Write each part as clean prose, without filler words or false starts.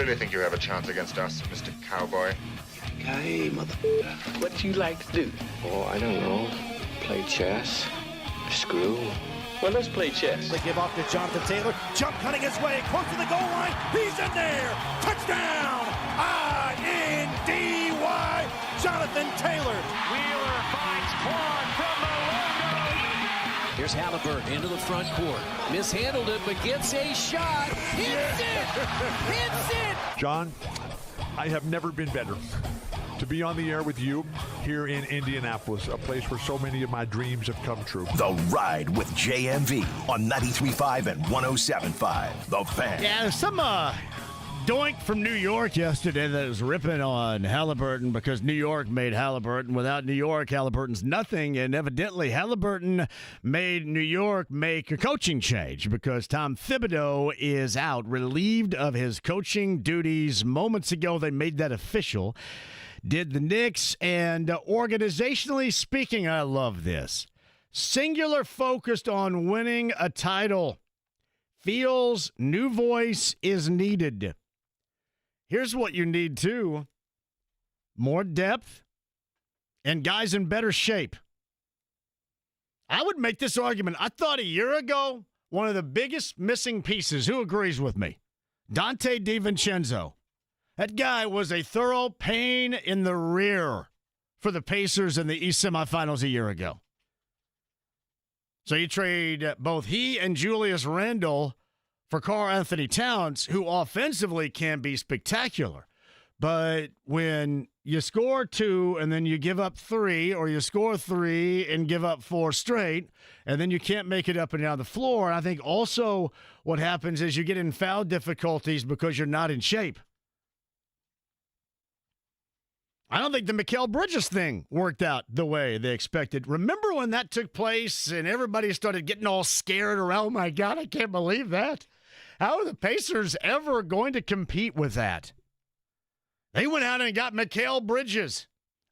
really think you have a chance against us, Mr. Cowboy? Hey, motherfucker. What do you like to do? Oh, I don't know. Play chess. Screw. Well, let's play chess. They give off to Jonathan Taylor. Jump cutting his way close to the goal line. He's in there. Touchdown. I-N-D-Y. Jonathan Taylor. Wheeler finds Claude from the logo. Here's Halliburton into the front court. Mishandled it, but gets a shot. Hits it. Hits it. John, I have never been better to be on the air with you here in Indianapolis, a place where so many of my dreams have come true. The Ride with JMV on 93.5 and 107.5. The Fan. Yeah, there's some doink from New York yesterday that was ripping on Halliburton because New York made Halliburton. Without New York, Halliburton's nothing. And evidently, Halliburton made New York make a coaching change because Tom Thibodeau is out, relieved of his coaching duties. Moments ago, they made that official. Did the Knicks, and organizationally speaking, I love this. Singular focused on winning a title. Feels new voice is needed. Here's what you need, too. More depth and guys in better shape. I would make this argument. I thought a year ago, one of the biggest missing pieces, who agrees with me? Dante DiVincenzo. That guy was a thorough pain in the rear for the Pacers in the East semifinals a year ago. So you trade both he and Julius Randle for Karl Anthony Towns, who offensively can be spectacular. But when you score 2 and then you give up 3, or you score 3 and give up 4 straight, and then you can't make it up and down the floor, I think also what happens is you get in foul difficulties because you're not in shape. I don't think the Mikal Bridges thing worked out the way they expected. Remember when that took place and everybody started getting all scared around? Oh, my God, I can't believe that. How are the Pacers ever going to compete with that? They went out and got Mikal Bridges.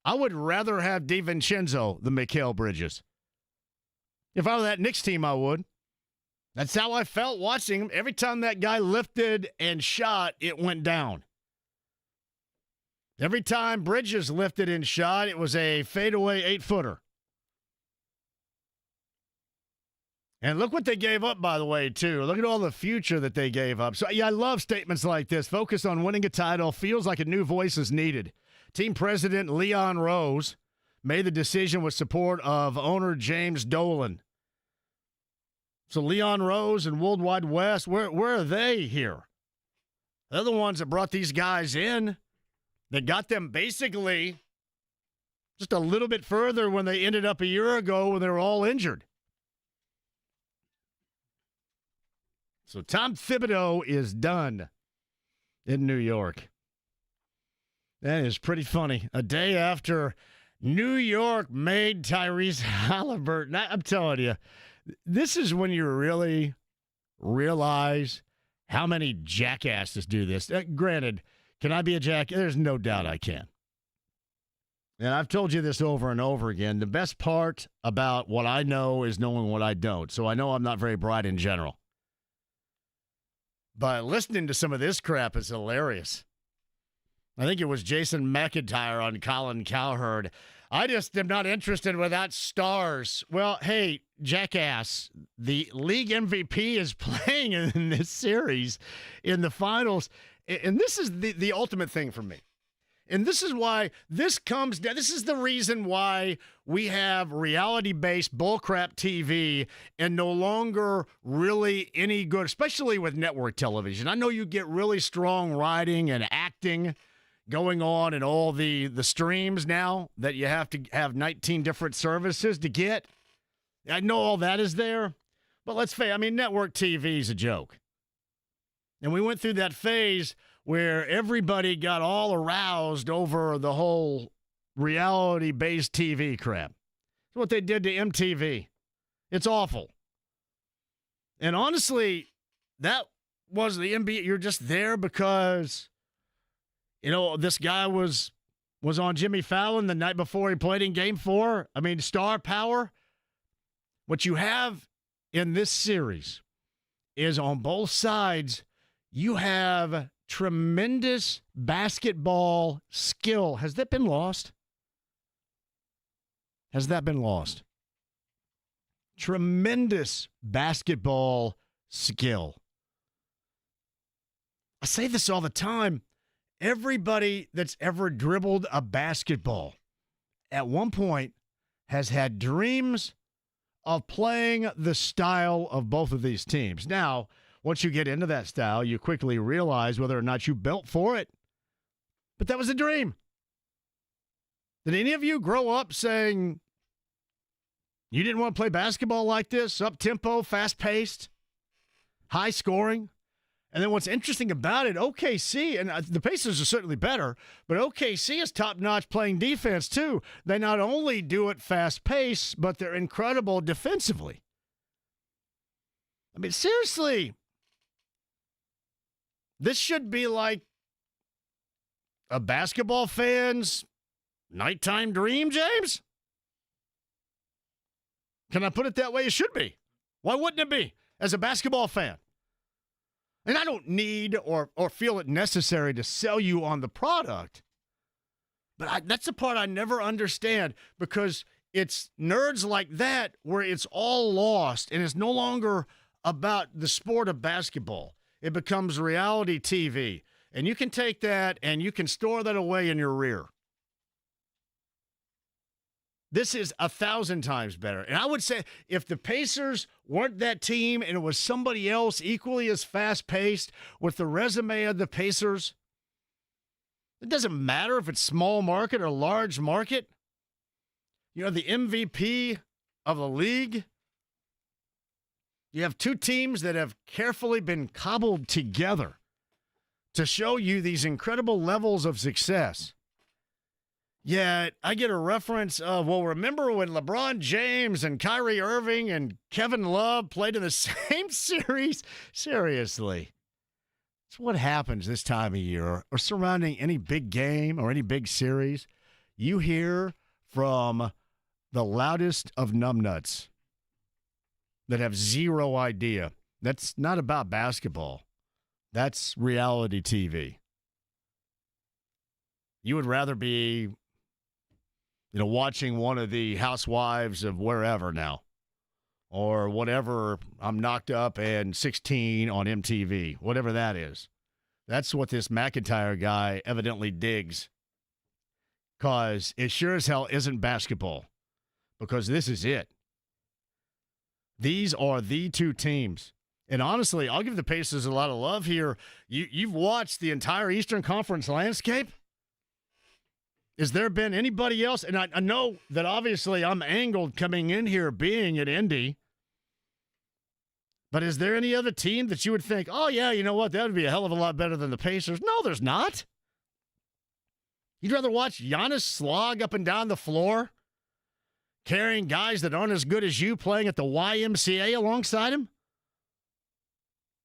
I would rather have DiVincenzo than Mikal Bridges. If I were that Knicks team, I would. That's how I felt watching him. Every time that guy lifted and shot, it went down. Every time Bridges lifted and shot, it was a fadeaway 8-footer. And look what they gave up, by the way, too. Look at all the future that they gave up. So, yeah, I love statements like this. Focus on winning a title. Feels like a new voice is needed. Team president Leon Rose made the decision with support of owner James Dolan. So Leon Rose and World Wide West, where are they here? They're the ones that brought these guys in. They got them basically just a little bit further when they ended up a year ago when they were all injured. So Tom Thibodeau is done in New York. That is pretty funny. A day after New York made Tyrese Halliburton. I'm telling you, this is when you really realize how many jackasses do this. Granted, can I be a jackass? There's no doubt I can. And I've told you this over and over again. The best part about what I know is knowing what I don't. So I know I'm not very bright in general. But listening to some of this crap is hilarious. I think it was Jason McIntyre on Colin Cowherd. I just am not interested without stars. Well, hey, jackass, the league MVP is playing in this series in the finals. And this is the ultimate thing for me. And this is why this comes down. This is the reason why we have reality-based bullcrap TV and no longer really any good, especially with network television. I know you get really strong writing and acting going on in all the streams now that you have to have 19 different services to get. I know all that is there. But let's face it, I mean, network TV is a joke. And we went through that phase where everybody got all aroused over the whole reality-based TV crap. That's what they did to MTV. It's awful. And honestly, that was the NBA. You're just there because, you know, this guy was on Jimmy Fallon the night before he played in Game 4. I mean, star power. What you have in this series is on both sides, you have tremendous basketball skill. Has that been lost? Has that been lost? Tremendous basketball skill. I say this all the time. Everybody that's ever dribbled a basketball at one point has had dreams of playing the style of both of these teams. Now, once you get into that style, you quickly realize whether or not you built for it. But that was a dream. Did any of you grow up saying you didn't want to play basketball like this, up-tempo, fast-paced, high-scoring? And then what's interesting about it, OKC, and the Pacers are certainly better, but OKC is top-notch playing defense too. They not only do it fast-paced, but they're incredible defensively. I mean, seriously, this should be like a basketball fan's nighttime dream, James? Can I put it that way? It should be. Why wouldn't it be as a basketball fan? And I don't need or feel it necessary to sell you on the product. But that's the part I never understand, because it's nerds like that where it's all lost and it's no longer about the sport of basketball. It becomes reality TV. And you can take that and you can store that away in your rear. This is 1,000 times better. And I would say if the Pacers weren't that team and it was somebody else equally as fast-paced with the resume of the Pacers, it doesn't matter if it's small market or large market. You know, the MVP of the league, you have two teams that have carefully been cobbled together to show you these incredible levels of success. Yet I get a reference of, well, remember when LeBron James and Kyrie Irving and Kevin Love played in the same series? Seriously. It's what happens this time of year or surrounding any big game or any big series. You hear from the loudest of numbnuts that have zero idea. That's not about basketball. That's reality TV. You would rather be watching one of the housewives of wherever now, or whatever, I'm Knocked Up and 16 on MTV, whatever that is. That's what this McIntyre guy evidently digs, because it sure as hell isn't basketball, because this is it. These are the two teams. And honestly, I'll give the Pacers a lot of love here. You've watched the entire Eastern Conference landscape. Has there been anybody else? And I know that obviously I'm angled coming in here being at Indy. But is there any other team that you would think, oh, yeah, you know what, that would be a hell of a lot better than the Pacers? No, there's not. You'd rather watch Giannis slog up and down the floor, carrying guys that aren't as good as you playing at the YMCA alongside him?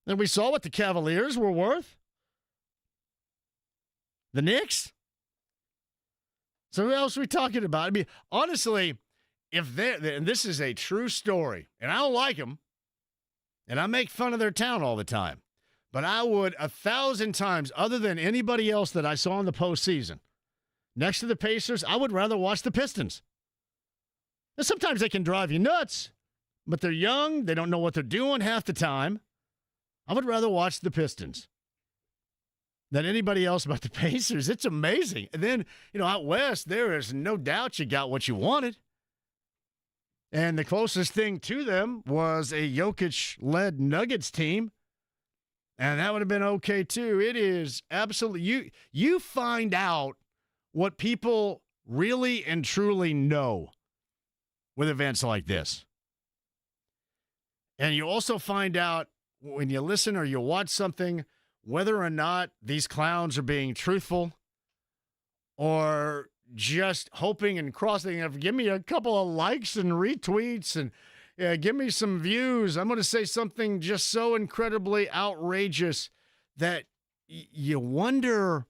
And we saw what the Cavaliers were worth. The Knicks? So who else are we talking about? I mean, honestly, if they're, and this is a true story, and I don't like them, and I make fun of their town all the time, but I would 1,000 times, other than anybody else that I saw in the postseason, next to the Pacers, I would rather watch the Pistons. Now, sometimes they can drive you nuts, but they're young. They don't know what they're doing half the time. I would rather watch the Pistons than anybody else about the Pacers. It's amazing. And then, out west, there is no doubt you got what you wanted. And the closest thing to them was a Jokic-led Nuggets team, and that would have been okay too. It is absolutely, you find out what people really and truly know with events like this. And you also find out when you listen or you watch something, whether or not these clowns are being truthful or just hoping and crossing, give me a couple of likes and retweets and give me some views. I'm going to say something just so incredibly outrageous that you wonder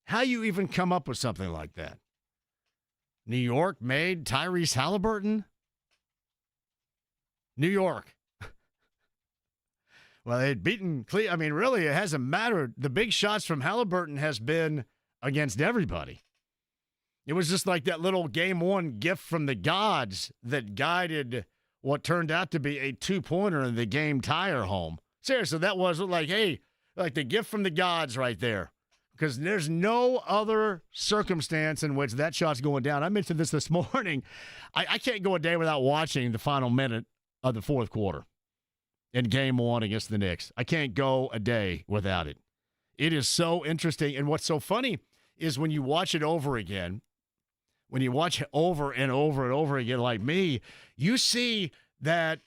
how you even come up with something like that. New York made Tyrese Halliburton. New York. Well, they'd beaten Cle. I mean, really, it hasn't mattered. The big shots from Halliburton has been against everybody. It was just like that little game one gift from the gods that guided what turned out to be a two-pointer in the game tire home. Seriously, that was like, hey, like the gift from the gods right there. Because there's no other circumstance in which that shot's going down. I mentioned this morning. I can't go a day without watching the final minute of the fourth quarter in game one against the Knicks. I can't go a day without it. It is so interesting. And what's so funny is when you watch it over again, when you watch it over and over and over again like me, you see that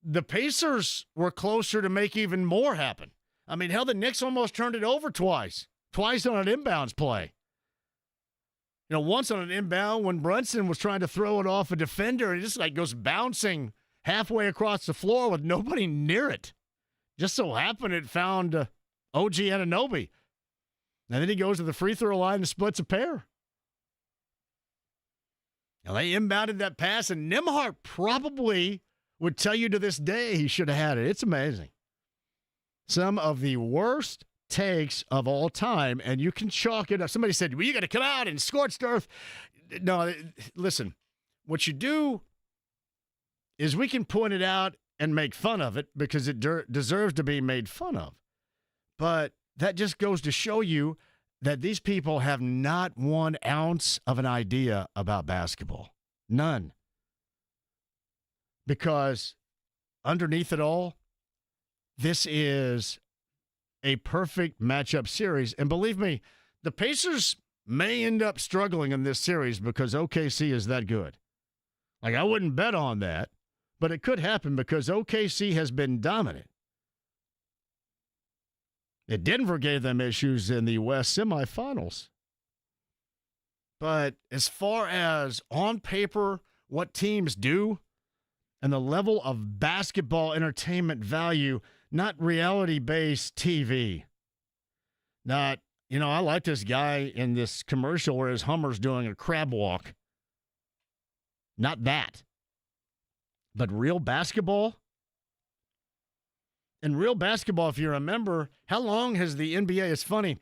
the Pacers were closer to make even more happen. I mean, hell, the Knicks almost turned it over twice on an inbounds play. You know, once on an inbound when Brunson was trying to throw it off a defender, and it just like goes bouncing halfway across the floor with nobody near it. Just so happened it found OG Anunoby. And then he goes to the free throw line and splits a pair. Now, they inbounded that pass, and Nembhard probably would tell you to this day he should have had it. It's amazing. Some of the worst takes of all time, and you can chalk it up. Somebody said, well, you got to come out in scorched earth. No, listen, what you do is we can point it out and make fun of it because it deserves to be made fun of. But that just goes to show you that these people have not 1 ounce of an idea about basketball. None. Because underneath it all, this is a perfect matchup series. And believe me, the Pacers may end up struggling in this series because OKC is that good. Like, I wouldn't bet on that, but it could happen because OKC has been dominant. Denver gave them issues in the West semifinals. But as far as on paper, what teams do, and the level of basketball entertainment value, not reality-based TV. Not, I like this guy in this commercial where his Hummer's doing a crab walk. Not that. But real basketball. And real basketball, if you remember, how long has the NBA, it's funny.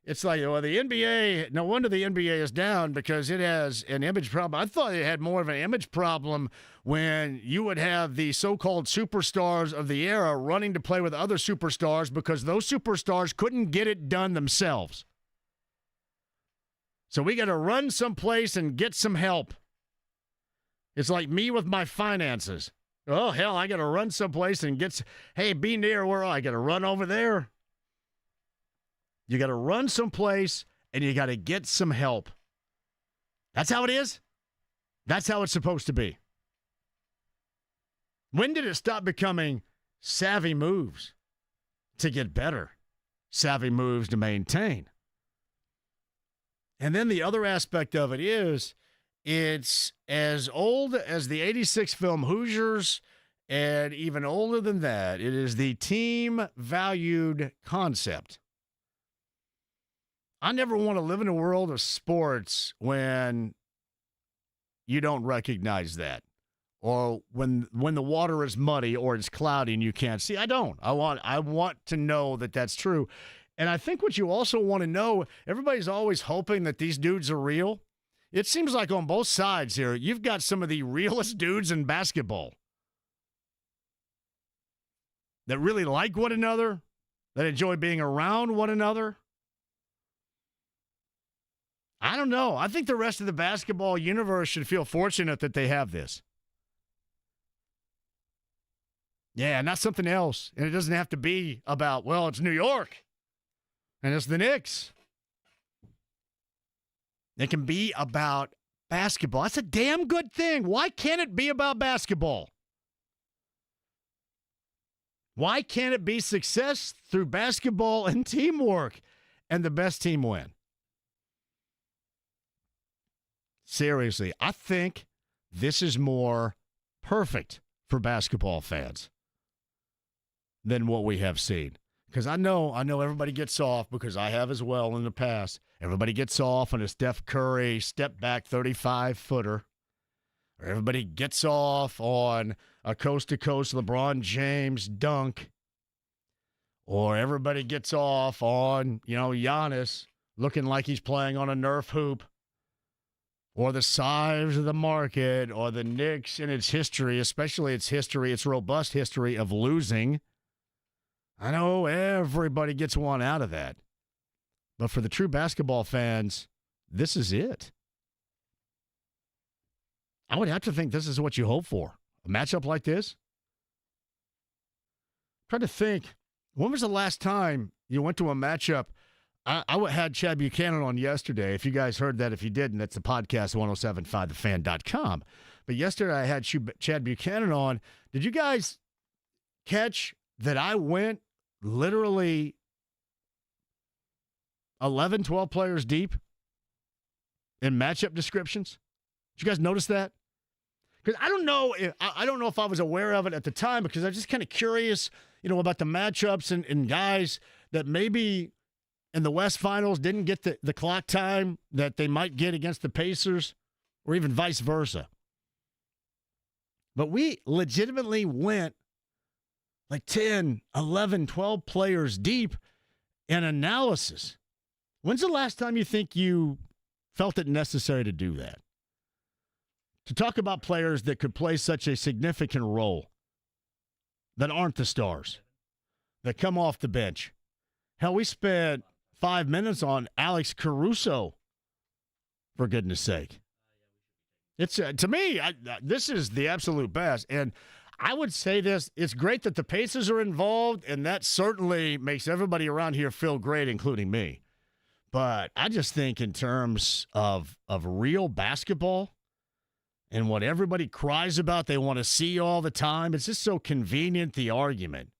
It's like, well, the NBA, no wonder the NBA is down because it has an image problem. I thought it had more of an image problem when you would have the so-called superstars of the era running to play with other superstars because those superstars couldn't get it done themselves. So we got to run someplace and get some help. It's like me with my finances. Oh, hell, I got to run someplace and hey, be near where I got to run over there. You got to run someplace and you got to get some help. That's how it is. That's how it's supposed to be. When did it stop becoming savvy moves to get better? Savvy moves to maintain. And then the other aspect of it is it's as old as the 86 film Hoosiers and even older than that. It is the team-valued concept. I never want to live in a world of sports when you don't recognize that, or when the water is muddy or it's cloudy and you can't see. I don't. I want to know that that's true. And I think what you also want to know, everybody's always hoping that these dudes are real. It seems like on both sides here, you've got some of the realest dudes in basketball that really like one another, that enjoy being around one another. I don't know. I think the rest of the basketball universe should feel fortunate that they have this. Yeah, not something else. And it doesn't have to be about, well, it's New York and it's the Knicks. It can be about basketball. That's a damn good thing. Why can't it be about basketball? Why can't it be success through basketball and teamwork and the best team win? Seriously, I think this is more perfect for basketball fans than what we have seen. Because I know everybody gets off, because I have as well in the past. Everybody gets off on a Steph Curry step-back 35-footer. Or everybody gets off on a coast-to-coast LeBron James dunk. or everybody gets off on, Giannis looking like he's playing on a Nerf hoop, or the size of the market, or the Knicks and its history, especially its robust history of losing. I know everybody gets one out of that. But for the true basketball fans, this is it. I would have to think this is what you hope for. A matchup like this? I'm trying to think, when was the last time you went to a matchup? I had Chad Buchanan on yesterday. If you guys heard that, if you didn't, that's the podcast, 1075thefan.com. But yesterday I had Chad Buchanan on. Did you guys catch that I went literally 11, 12 players deep in matchup descriptions? Did you guys notice that? Because I don't know if I was aware of it at the time, because I was just kind of curious, about the matchups and guys that maybe in the West Finals didn't get the clock time that they might get against the Pacers, or even vice versa. But we legitimately went like 10, 11, 12 players deep in analysis. When's the last time you think you felt it necessary to do that? To talk about players that could play such a significant role, that aren't the stars, that come off the bench. Hell, we spent 5 minutes on Alex Caruso, for goodness sake. It's to me, this is the absolute best. And I would say this, it's great that the Pacers are involved, and that certainly makes everybody around here feel great, including me. But I just think in terms of real basketball and what everybody cries about, they want to see all the time, it's just so convenient, the argument.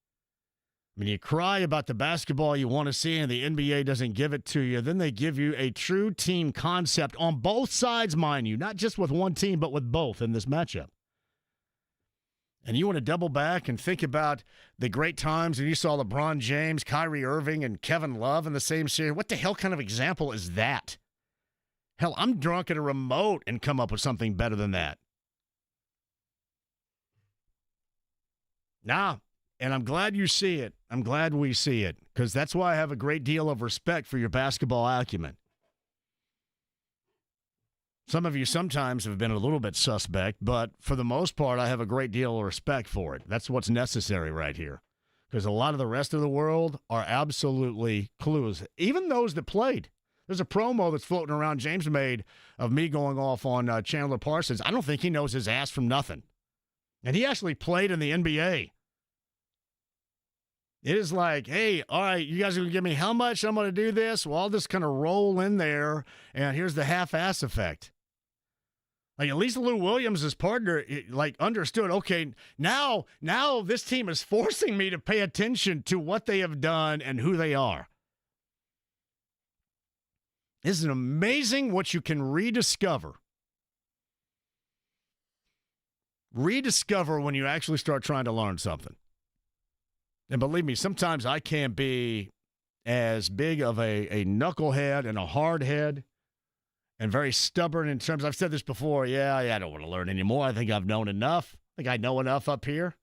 I mean, you cry about the basketball you want to see and the NBA doesn't give it to you. Then they give you a true team concept on both sides, mind you, not just with one team, but with both in this matchup. And you want to double back and think about the great times and you saw LeBron James, Kyrie Irving, and Kevin Love in the same series. What the hell kind of example is that? Hell, I'm drunk at a remote and come up with something better than that. Nah. And I'm glad you see it. I'm glad we see it, because that's why I have a great deal of respect for your basketball acumen. Some of you sometimes have been a little bit suspect, but for the most part, I have a great deal of respect for it. That's what's necessary right here, because a lot of the rest of the world are absolutely clueless, even those that played. There's a promo that's floating around James made of me going off on Chandler Parsons. I don't think he knows his ass from nothing. And he actually played in the NBA. It is like, hey, all right, you guys are going to give me how much? I'm going to do this? Well, I'll just kind of roll in there, and here's the half-ass effect. Like, at least Lou Williams' partner, understood, okay, now this team is forcing me to pay attention to what they have done and who they are. Isn't it amazing what you can rediscover? Rediscover when you actually start trying to learn something. And believe me, sometimes I can't be as big of a knucklehead and a hard head and very stubborn in terms, I've said this before, I don't want to learn anymore. I think I've known enough. I think I know enough up here.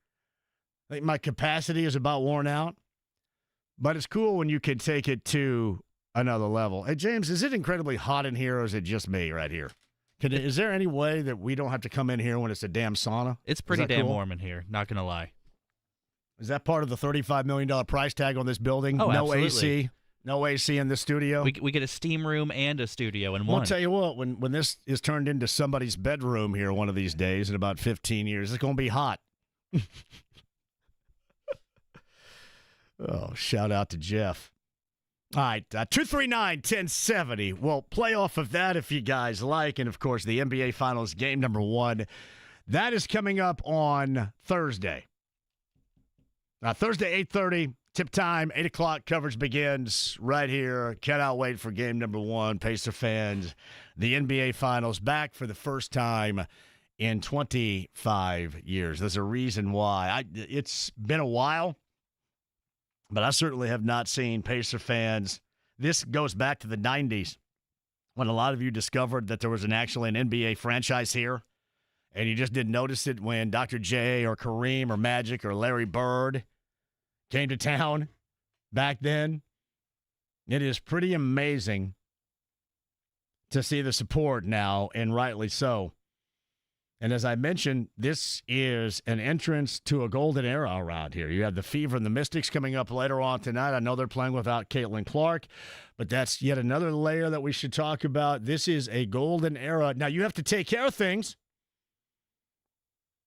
I think my capacity is about worn out. But it's cool when you can take it to another level. Hey, James, is it incredibly hot in here, or is it just me right here? Is there any way that we don't have to come in here when it's a damn sauna? It's pretty damn warm in here, not going to lie. Is that part of the $35 million price tag on this building? Oh, no absolutely. AC? No AC in the studio? We get a steam room and a studio in one. I'll tell you what, when this is turned into somebody's bedroom here one of these days in about 15 years, it's going to be hot. Oh, shout out to Jeff. All right, 239-1070. We'll play off of that if you guys like. And, of course, the NBA Finals game number 1. That is coming up on Thursday. Thursday, 8:30, tip time, 8 o'clock, coverage begins right here. Cannot wait for game number 1. Pacer fans, the NBA Finals back for the first time in 25 years. There's a reason why. It's been a while, but I certainly have not seen Pacer fans. This goes back to the 90s when a lot of you discovered that there was actually an NBA franchise here. And you just didn't notice it when Dr. J or Kareem or Magic or Larry Bird came to town. back then. It is pretty amazing to see the support now, and rightly so. And as I mentioned, this is an entrance to a golden era around here. You have the Fever and the Mystics coming up later on tonight. I know they're playing without Caitlin Clark, but that's yet another layer that we should talk about. This is a golden era. Now, you have to take care of things.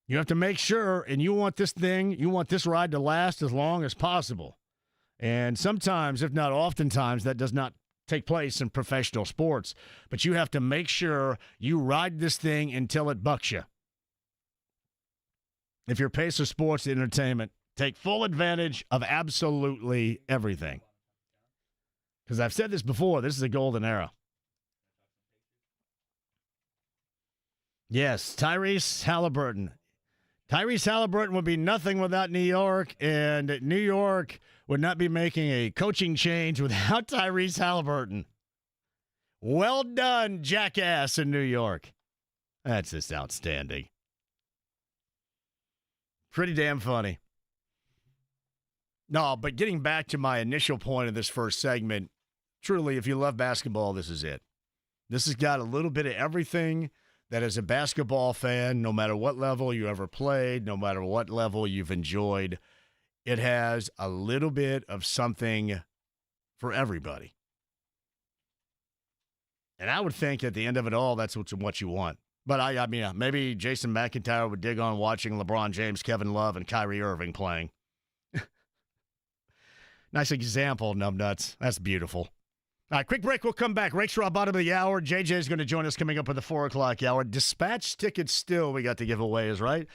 You have to make sure, and you want this ride to last as long as possible. And sometimes, if not oftentimes, that does not take place in professional sports. But you have to make sure you ride this thing until it bucks you. If you're Pacer Sports Entertainment, take full advantage of absolutely everything. Because I've said this before, this is a golden era. Yes, Tyrese Halliburton. Tyrese Halliburton would be nothing without New York, and New York would not be making a coaching change without Tyrese Halliburton. Well done, jackass in New York. That's just outstanding. Pretty damn funny. No, but getting back to my initial point of this first segment, truly, if you love basketball, this is it. This has got a little bit of everything that as a basketball fan, no matter what level you ever played, no matter what level you've enjoyed, it has a little bit of something for everybody. And I would think at the end of it all, that's what you want. But I mean, maybe Jason McIntyre would dig on watching LeBron James, Kevin Love, and Kyrie Irving playing. Nice example, numbnuts. That's beautiful. All right, quick break. We'll come back. Rakestraw, bottom of the hour. JJ is going to join us coming up at the 4 o'clock hour. Dispatch tickets still we got to give away, is right?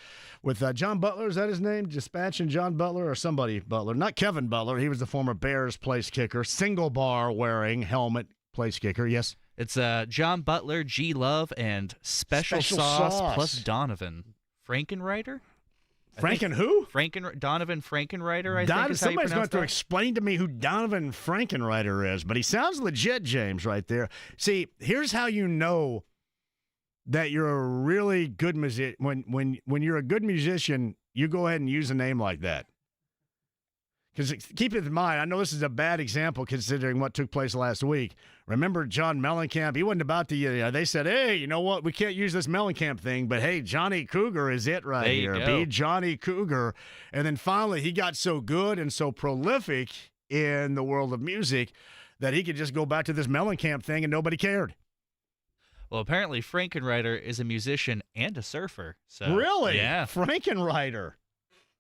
With John Butler, is that his name? Dispatch and John Butler or somebody Butler? Not Kevin Butler. He was the former Bears place kicker. Single bar wearing helmet place kicker. Yes? It's John Butler, G Love, and Special Sauce plus Donovan. Frankenreiter? Who? Donovan Frankenreiter, I think is how you somebody's going pronounce to that. explain to me who Donovan Frankenreiter is, but he sounds legit, James, right there. See, here's how you know that you're a really good musician. When you're a good musician, you go ahead and use a name like that. Because keep it in mind, I know this is a bad example considering what took place last week. Remember John Mellencamp? He wasn't about to, they said, hey, you know what? We can't use this Mellencamp thing, but hey, Johnny Cougar is it right there you here. go. Be Johnny Cougar. And then finally he got so good and so prolific in the world of music that he could just go back to this Mellencamp thing and nobody cared. Well, apparently Frankenreiter is a musician and a surfer. So Really? Yeah. Frankenreiter.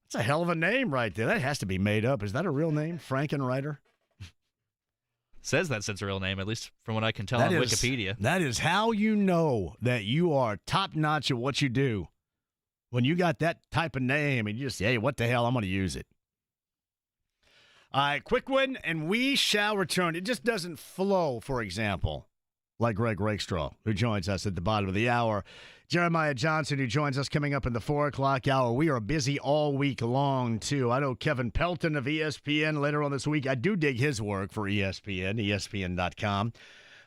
That's a hell of a name right there. That has to be made up. Is that a real name? Frankenreiter? Says that's its real name, at least from what I can tell on Wikipedia. That is how you know that you are top-notch at what you do. When you got that type of name and you just, hey, what the hell, I'm going to use it. All right, quick one, and we shall return. It just doesn't flow, for example, like Greg Rakestraw, who joins us at the bottom of the hour. Jeremiah Johnson, who joins us coming up in the 4 o'clock hour. We are busy all week long, too. I know Kevin Pelton of ESPN later on this week. I do dig his work for ESPN, ESPN.com.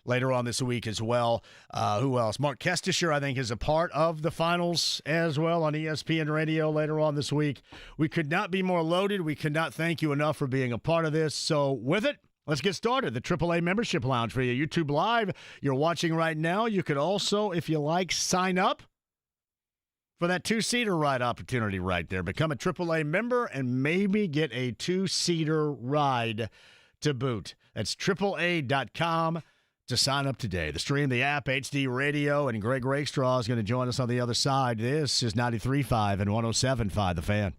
Later on this week as well. Who else? Mark Kestisher, I think, is a part of the finals as well on ESPN Radio later on this week. We could not be more loaded. We could not thank you enough for being a part of this. So with it, let's get started. The AAA Membership Lounge for you. YouTube Live, you're watching right now. You could also, if you like, sign up for that two-seater ride opportunity right there. Become a AAA member and maybe get a two-seater ride to boot. That's AAA.com to sign up today. The stream, the app, HD Radio, and Greg Rakestraw is going to join us on the other side. This is 93.5 and 107.5 The Fan.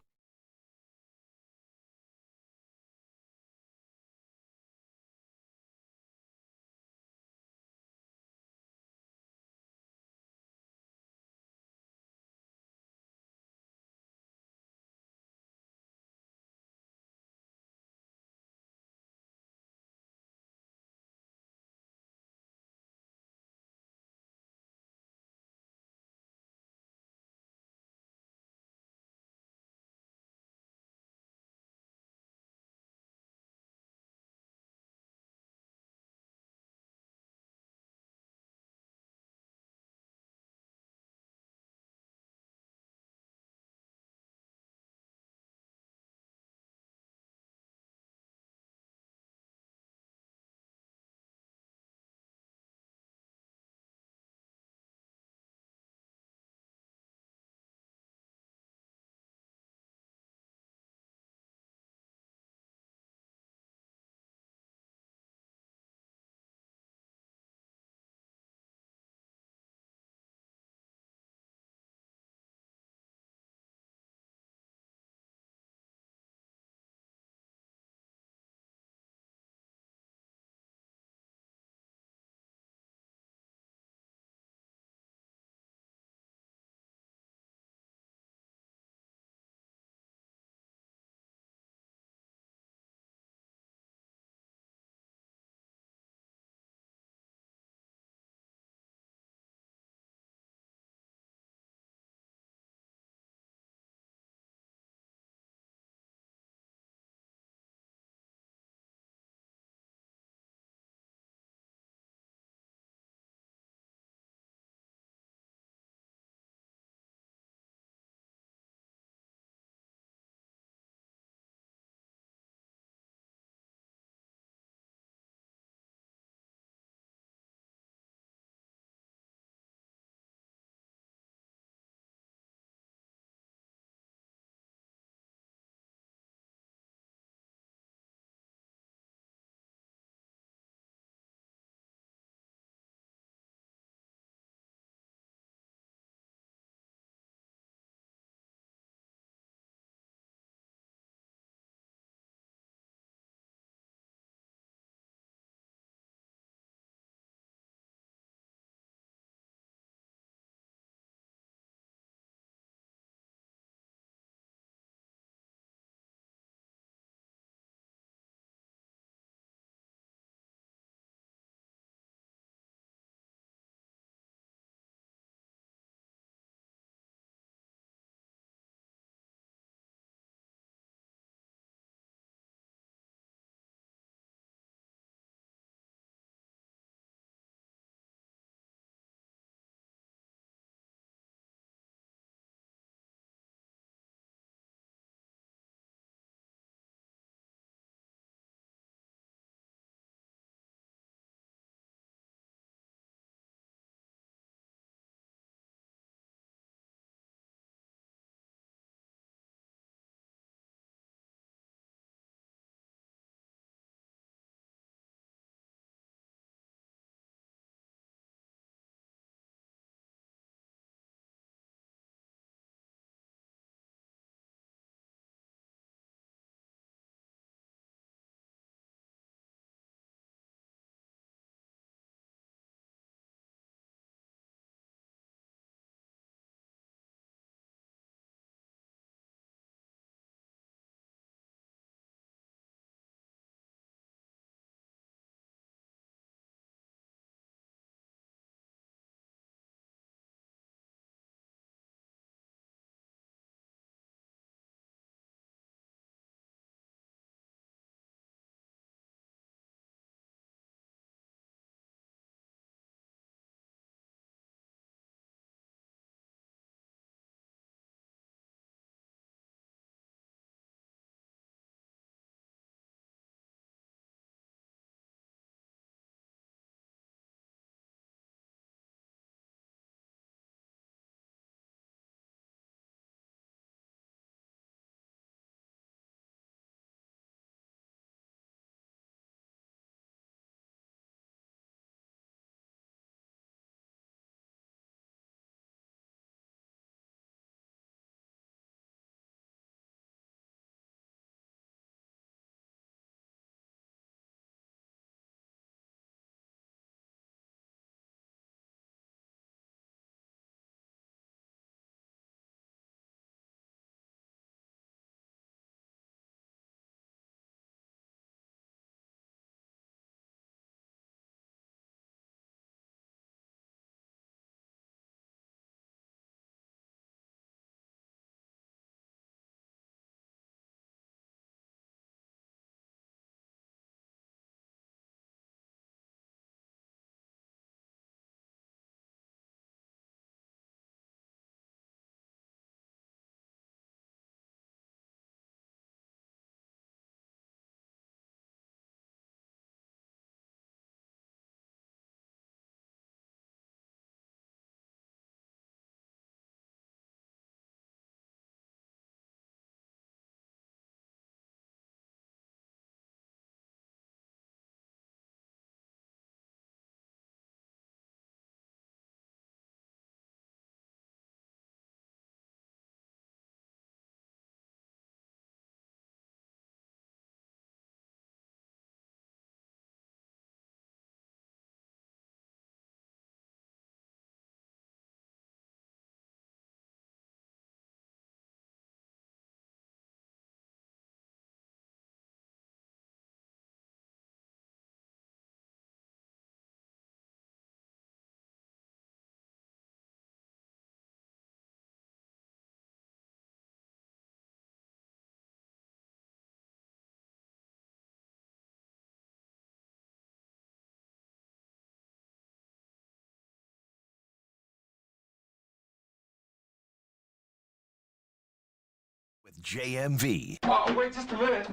With JMV. Oh, wait just a minute.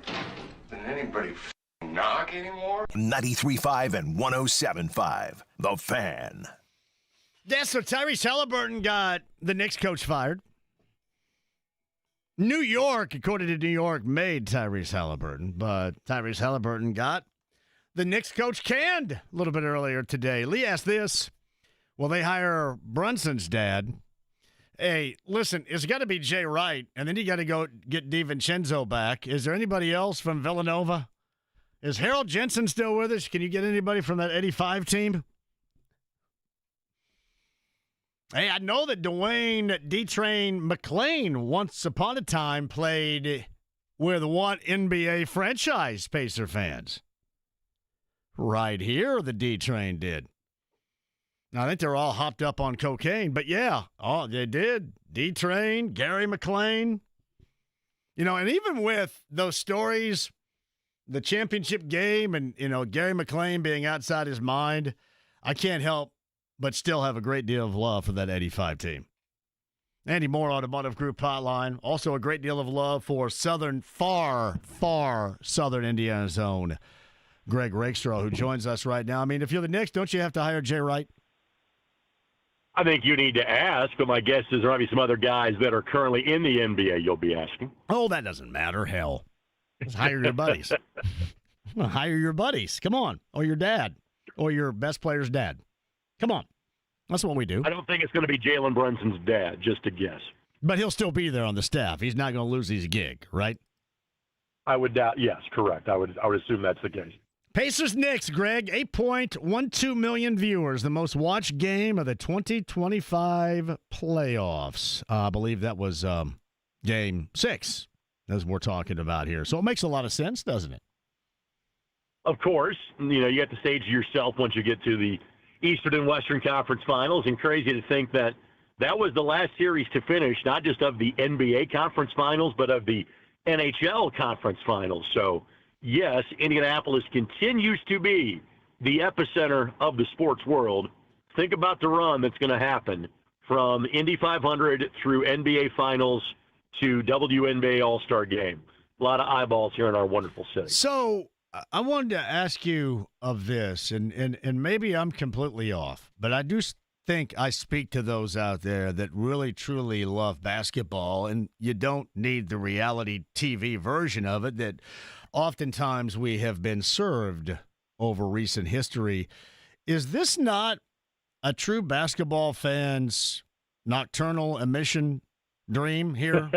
Did anybody knock anymore? 93.5 and 107.5. The Fan. Yeah, so Tyrese Halliburton got the Knicks coach fired. New York, according to New York, made Tyrese Halliburton, but Tyrese Halliburton got the Knicks coach canned a little bit earlier today. Lee asked this, will they hire Brunson's dad? Hey, listen, it's got to be Jay Wright, and then you got to go get DiVincenzo back. Is there anybody else from Villanova? Is Harold Jensen still with us? Can you get anybody from that 85 team? Hey, I know that Dwayne D-Train McClain once upon a time played with one NBA franchise, Pacer fans. Right here, the D-Train did. Now, I think they're all hopped up on cocaine, but yeah, they did. D-Train, Gary McClain. You know, and even with those stories, the championship game and, Gary McClain being outside his mind, I can't help but still have a great deal of love for that 85 team. Andy Moore, Automotive Group Hotline. Also a great deal of love for far southern Indiana's own Greg Rakestraw, who joins us right now. I mean, if you're the Knicks, don't you have to hire Jay Wright? I think you need to ask, but my guess is there might be some other guys that are currently in the NBA you'll be asking. Oh, that doesn't matter. Hell. Just hire your buddies. Hire your buddies. Come on. Or your dad. Or your best player's dad. Come on. That's what we do. I don't think it's going to be Jalen Brunson's dad, just a guess. But he'll still be there on the staff. He's not going to lose his gig, right? I would doubt. Yes, correct. I would assume that's the case. Pacers Knicks, Greg, 8.12 million viewers, the most watched game of the 2025 playoffs. I believe that was game 6, as we're talking about here. So it makes a lot of sense, doesn't it? Of course. You have to stage yourself once you get to the Eastern and Western Conference Finals, and crazy to think that was the last series to finish, not just of the NBA Conference Finals, but of the NHL Conference Finals. So, yes, Indianapolis continues to be the epicenter of the sports world. Think about the run that's going to happen from Indy 500 through NBA Finals to WNBA All-Star Game. A lot of eyeballs here in our wonderful city. So I wanted to ask you of this, and maybe I'm completely off, but I do think I speak to those out there that really, truly love basketball, and you don't need the reality TV version of it that oftentimes we have been served over recent history. Is this not a true basketball fan's nocturnal emission dream here?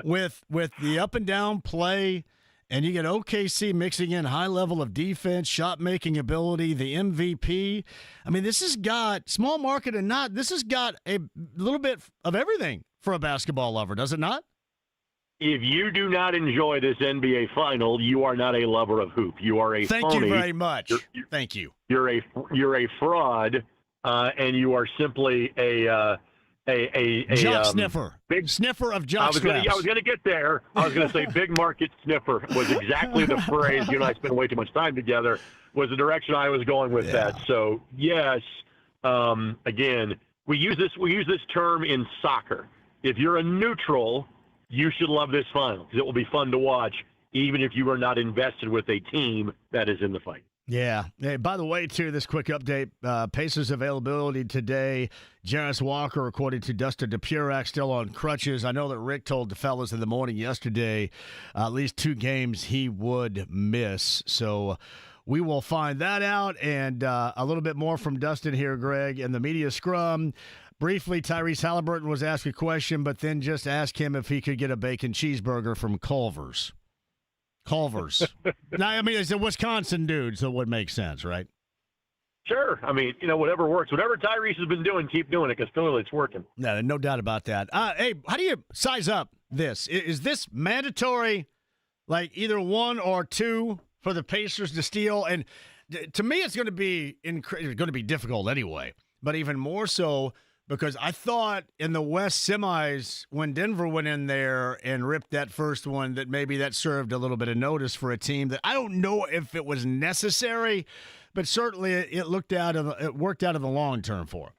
with the up and down play, and you get OKC mixing in high level of defense, shot making ability, the MVP. I mean, this has got small market and not. This has got a little bit of everything for a basketball lover, does it not? If you do not enjoy this NBA final, you are not a lover of hoop. You are a Thank phony. you very much. Thank you. You're a fraud, and you are simply a jock sniffer. Big sniffer of jock straps. I was going to get there. I was going to say big market sniffer was exactly the phrase. You and I spent way too much time together. Was the direction I was going with that. So yes, again, we use this term in soccer. If you're a neutral, you should love this final because it will be fun to watch, even if you are not invested with a team that is in the fight. Yeah. Hey, by the way, too, this quick update, Pacers availability today. Jarris Walker, according to Dustin DePurak, still on crutches. I know that Rick told the fellas in the morning yesterday at least 2 games he would miss. So we will find that out, and a little bit more from Dustin here, Greg, in the media scrum. Briefly, Tyrese Halliburton was asked a question, but then just asked him if he could get a bacon cheeseburger from Culver's. Now, I mean, it's a Wisconsin dude, so it would make sense, right? Sure. I mean, whatever works. Whatever Tyrese has been doing, keep doing it because clearly it's working. No doubt about that. Hey, how do you size up this? Is this mandatory, like either 1 or 2 for the Pacers to steal? And to me, it's going to be difficult anyway, but even more so because I thought in the West semis, when Denver went in there and ripped that first one, that maybe that served a little bit of notice for a team that I don't know if it was necessary, but certainly it worked out of the long term for them.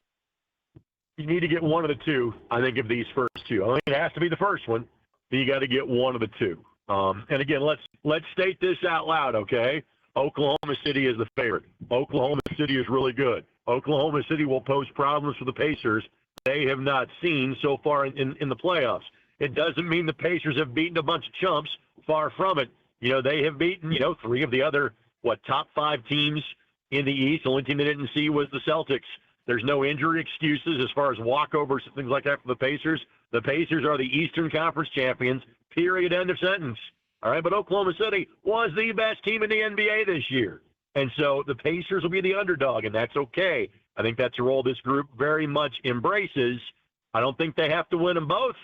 You need to get one of the two, I think, of these first two. I think it has to be the first one. then you got to get one of the two. And again, let's state this out loud, okay? Oklahoma City is the favorite. Oklahoma City is really good. Oklahoma City will pose problems for the Pacers they have not seen so far in the playoffs. It doesn't mean the Pacers have beaten a bunch of chumps. Far from it. They have beaten, three of the other, top 5 teams in the East. The only team they didn't see was the Celtics. There's no injury excuses as far as walkovers and things like that for the Pacers. The Pacers are the Eastern Conference champions, period, end of sentence. All right, but Oklahoma City was the best team in the NBA this year. And so the Pacers will be the underdog, and that's okay. I think that's a role this group very much embraces. I don't think they have to win them both.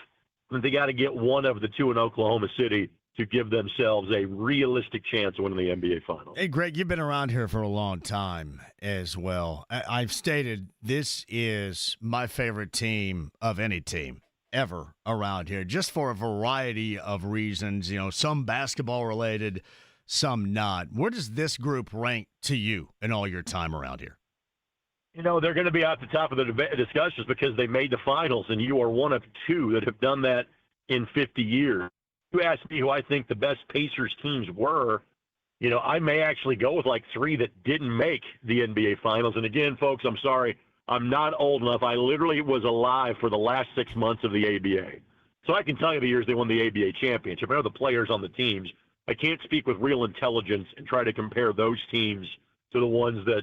I think they got to get one of the two in Oklahoma City to give themselves a realistic chance of winning the NBA Finals. Hey, Greg, you've been around here for a long time as well. I've stated this is my favorite team of any team ever around here, just for a variety of reasons, some basketball related, some not. Where does this group rank to you in all your time around here? They're going to be at the top of the discussions because they made the finals, and you are one of two that have done that in 50 years. You asked me who I think the best Pacers teams were. I may actually go with like 3 that didn't make the NBA Finals. And again, folks, I'm sorry. I'm not old enough. I literally was alive for the last 6 months of the ABA. So I can tell you the years they won the ABA championship. I know the players on the teams. I can't speak with real intelligence and try to compare those teams to the ones that,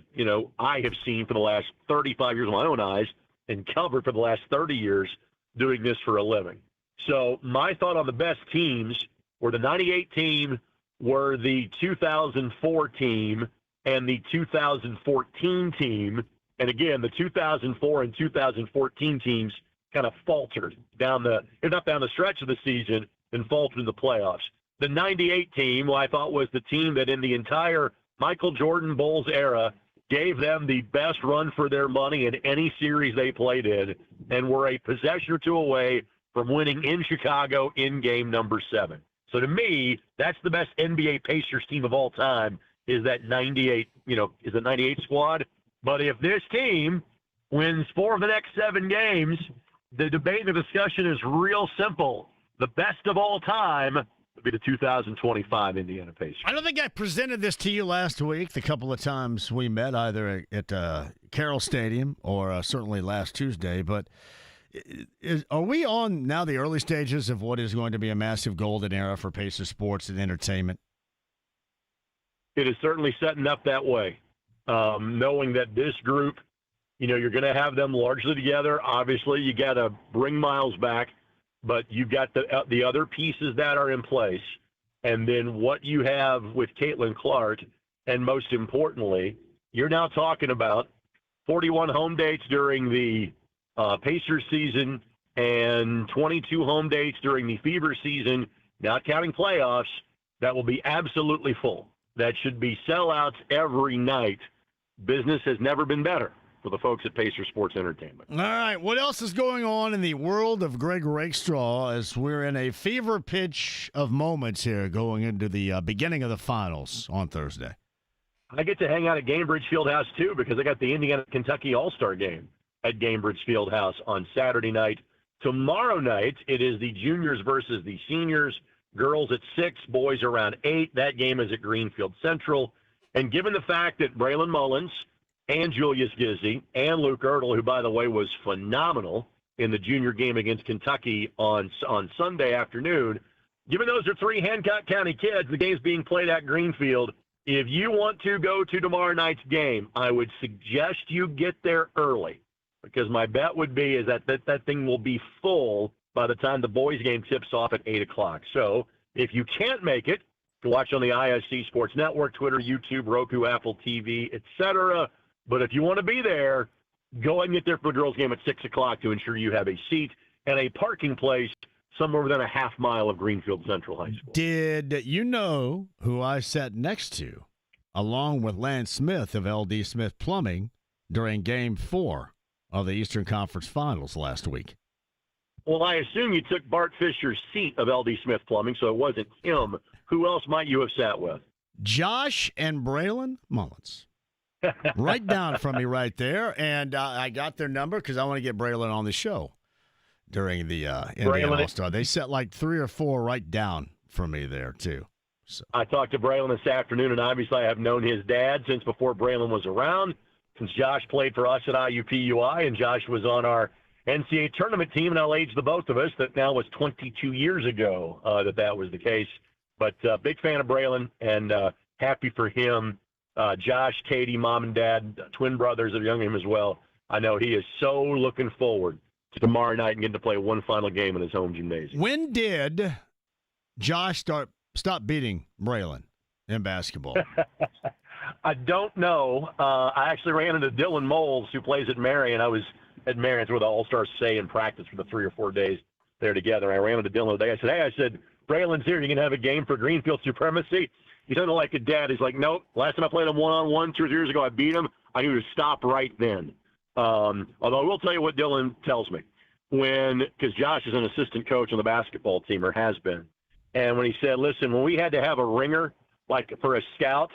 I have seen for the last 35 years with my own eyes and covered for the last 30 years doing this for a living. So my thought on the best teams were the 98 team, were the 2004 team, and the 2014 team. And again, the 2004 and 2014 teams kind of faltered not down the stretch of the season and faltered in the playoffs. The 98 team, who I thought was the team that in the entire Michael Jordan Bulls era gave them the best run for their money in any series they played in and were a possession or two away from winning in Chicago in game number 7. So to me, that's the best NBA Pacers team of all time is that 98, is the 98 squad. But if this team wins 4 of the next 7 games, the debate and the discussion is real simple. The best of all time would be the 2025 Indiana Pacers. I don't think I presented this to you last week, the couple of times we met, either at Carroll Stadium or certainly last Tuesday. But are we on now the early stages of what is going to be a massive golden era for Pacers sports and entertainment? It is certainly setting up that way. Knowing that this group, you're going to have them largely together. Obviously, you got to bring Miles back, but you've got the other pieces that are in place. And then what you have with Caitlin Clark, and most importantly, you're now talking about 41 home dates during the Pacers season and 22 home dates during the Fever season, not counting playoffs, that will be absolutely full. That should be sellouts every night. Business has never been better for the folks at Pacer Sports Entertainment. All right, what else is going on in the world of Greg Rakestraw as we're in a fever pitch of moments here going into the beginning of the finals on Thursday? I get to hang out at Gamebridge Fieldhouse, too, because I got the Indiana-Kentucky All-Star game at Gamebridge Fieldhouse on Saturday night. Tomorrow night, it is the juniors versus the seniors. Girls at 6, boys around 8. That game is at Greenfield Central. And given the fact that Braylon Mullins and Julius Gizzi and Luke Ertl, who, by the way, was phenomenal in the junior game against Kentucky on Sunday afternoon, given those are 3 Hancock County kids, the game's being played at Greenfield. If you want to go to tomorrow night's game, I would suggest you get there early because my bet would be is that thing will be full by the time the boys' game tips off at 8 o'clock. So if you can't make it, you can watch on the ISC Sports Network, Twitter, YouTube, Roku, Apple TV, etc. But if you want to be there, go and get there for the girls' game at 6 o'clock to ensure you have a seat and a parking place somewhere within a half mile of Greenfield Central High School. Did you know who I sat next to, along with Lance Smith of LD Smith Plumbing, during Game 4 of the Eastern Conference Finals last week? Well, I assume you took Bart Fisher's seat of LD Smith Plumbing, so it wasn't him. Who else might you have sat with? Josh and Braylon Mullins. Write down from me right there, and I got their number because I want to get Braylon on the show. during the Indiana All-Star. They set like 3 or 4 right down for me there, too. So. I talked to Braylon this afternoon, and obviously I have known his dad since before Braylon was around, since Josh played for us at IUPUI, and Josh was on our NCAA tournament team, and I'll age the both of us. That now was 22 years ago that was the case. But big fan of Braylon, and happy for him. Josh, Katie, mom and dad, twin brothers of young him as well. I know he is so looking forward to tomorrow night and getting to play one final game in his home gymnasium. When did Josh stop beating Braylon in basketball? I don't know. I actually ran into Dylan Moles, who plays at Marion. I was at Marion. It's where the All-Stars stay in practice for the 3 or 4 days there together. I ran into Dylan today. I said, Braylon's here. You can have a game for Greenfield supremacy. He doesn't like a dad. He's like, nope. Last time I played him one-on-one 2 or 3 years ago, I beat him. I knew to stop right then. Although I will tell you what Dylan tells me. Because Josh is an assistant coach on the basketball team, or has been. And when he said, listen, when we had to have a ringer, like for a scout,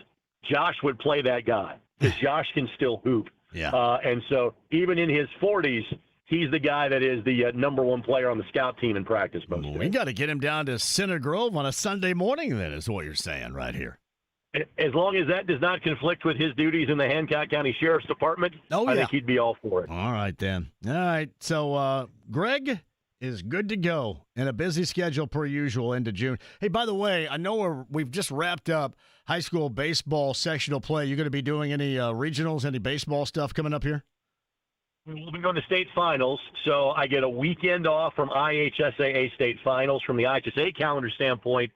Josh would play that guy because Josh can still hoop. Yeah. And so even in his 40s, he's the guy that is the number 1 player on the scout team in practice most days. We got to get him down to Center Grove on a Sunday morning, then, is what you're saying right here. As long as that does not conflict with his duties in the Hancock County Sheriff's Department, I think he'd be all for it. All right, then. All right. So Greg is good to go in a busy schedule per usual into June. Hey, by the way, I know we've just wrapped up high school baseball sectional play. You going to be doing any regionals, any baseball stuff coming up here? We'll be going to state finals, so I get a weekend off from IHSAA state finals. From the IHSAA calendar standpoint,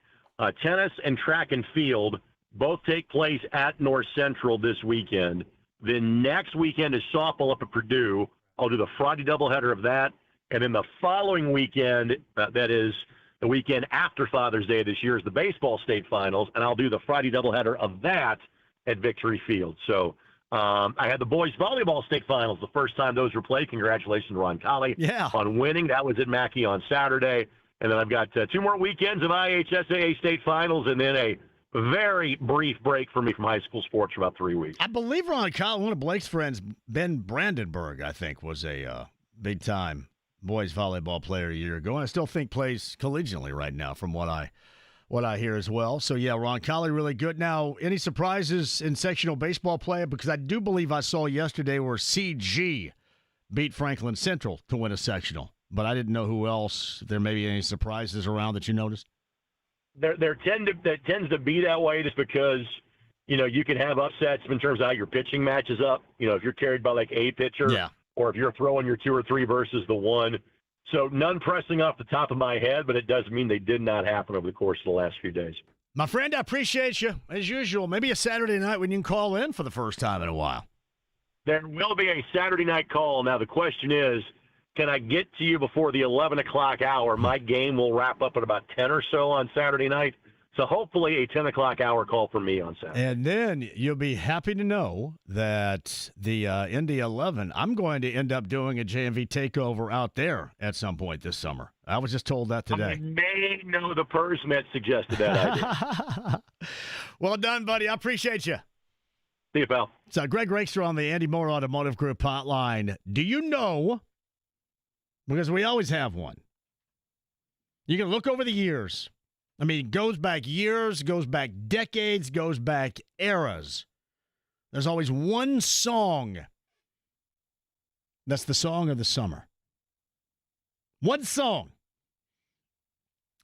tennis and track and field both take place at North Central this weekend. Then next weekend is softball up at Purdue. I'll do the Friday doubleheader of that. And then the following weekend, that is the weekend after Father's Day this year, is the baseball state finals, and I'll do the Friday doubleheader of that at Victory Field. So I had the boys volleyball state finals the first time those were played. Congratulations to Ron Colley on winning. That was at Mackey on Saturday. And then I've got 2 more weekends of IHSAA state finals, and then a very brief break for me from high school sports for about 3 weeks. I believe Ron Colley, one of Blake's friends, Ben Brandenburg, I think, was a big-time boys volleyball player a year ago, and I still think plays collegiately right now from what I hear as well. So, yeah, Ron Colley really good. Now, any surprises in sectional baseball play? Because I do believe I saw yesterday where CG beat Franklin Central to win a sectional, but I didn't know who else. There may be any surprises around that you noticed? There tends to be that way just because, you can have upsets in terms of how your pitching matches up. If you're carried by like a pitcher or if you're throwing your 2 or 3 versus the 1. So none pressing off the top of my head, but it does mean they did not happen over the course of the last few days. My friend, I appreciate you, as usual. Maybe a Saturday night when you can call in for the first time in a while. There will be a Saturday night call. Now, the question is, can I get to you before the 11 o'clock hour? My game will wrap up at about 10 or so on Saturday night. So hopefully a 10 o'clock hour call from me on Saturday. And then you'll be happy to know that the Indy 11, I'm going to end up doing a JMV takeover out there at some point this summer. I was just told that today. I may know the person that suggested that idea. Well done, buddy. I appreciate you. See you, pal. So Greg Rakester on the Andy Moore Automotive Group hotline. Do you know, because we always have one, you can look over the years. I mean, it goes back years, goes back decades, goes back eras. There's always one song that's the song of the summer. One song.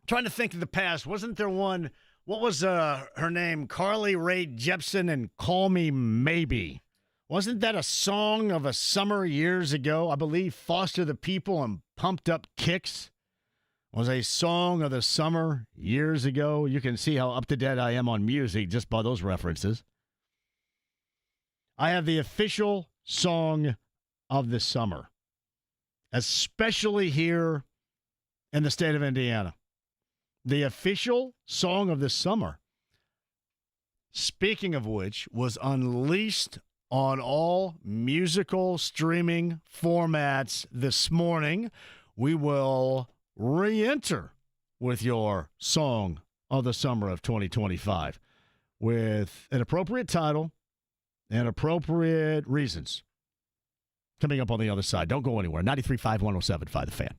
I'm trying to think of the past. Wasn't there one? What was her name? Carly Rae Jepsen and Call Me Maybe. Wasn't that a song of a summer years ago? I believe Foster the People and Pumped Up Kicks was a song of the summer years ago. You can see how up-to-date I am on music just by those references. I have the official song of the summer, especially here in the state of Indiana. The official song of the summer, speaking of which, was unleashed on all musical streaming formats this morning. We will re-enter with your song of the summer of 2025 with an appropriate title and appropriate reasons. Coming up on the other side. Don't go anywhere. 93.5, 107.5 The Fan.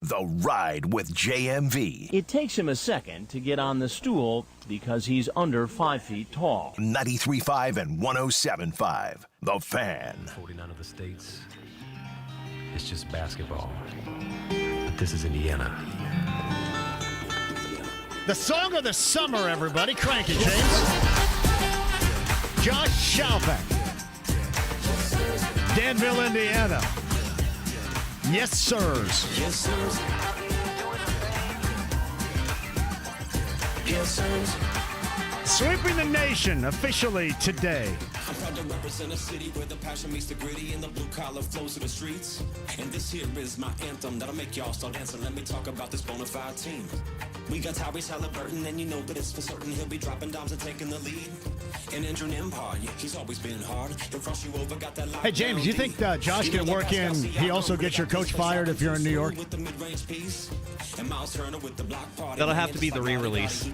The Ride with JMV. It takes him a second to get on the stool because he's under 5 feet tall. 93.5 and 107.5. The Fan. 49 of the states. It's just basketball. But this is Indiana. The song of the summer, everybody. Crank it, James. Josh Shalbeck. Danville, Indiana. Yes, sirs. Yes, sirs. Yes, sirs. Sweeping the nation officially today. I'm proud to represent a city where the passion meets the gritty and the blue collar flows to the streets. And this here is my anthem that'll make y'all start dancing. Let me talk about this bona fide team. We got Tyrese Halliburton, and you know that it's for certain he'll be dropping dimes and taking the lead. And Andrew Empire, yeah, he's always been hard. He'll cross you over, got that. Hey, James, you think Josh can work in? He also gets your coach fired if you're in New York? That'll have to be the re-release.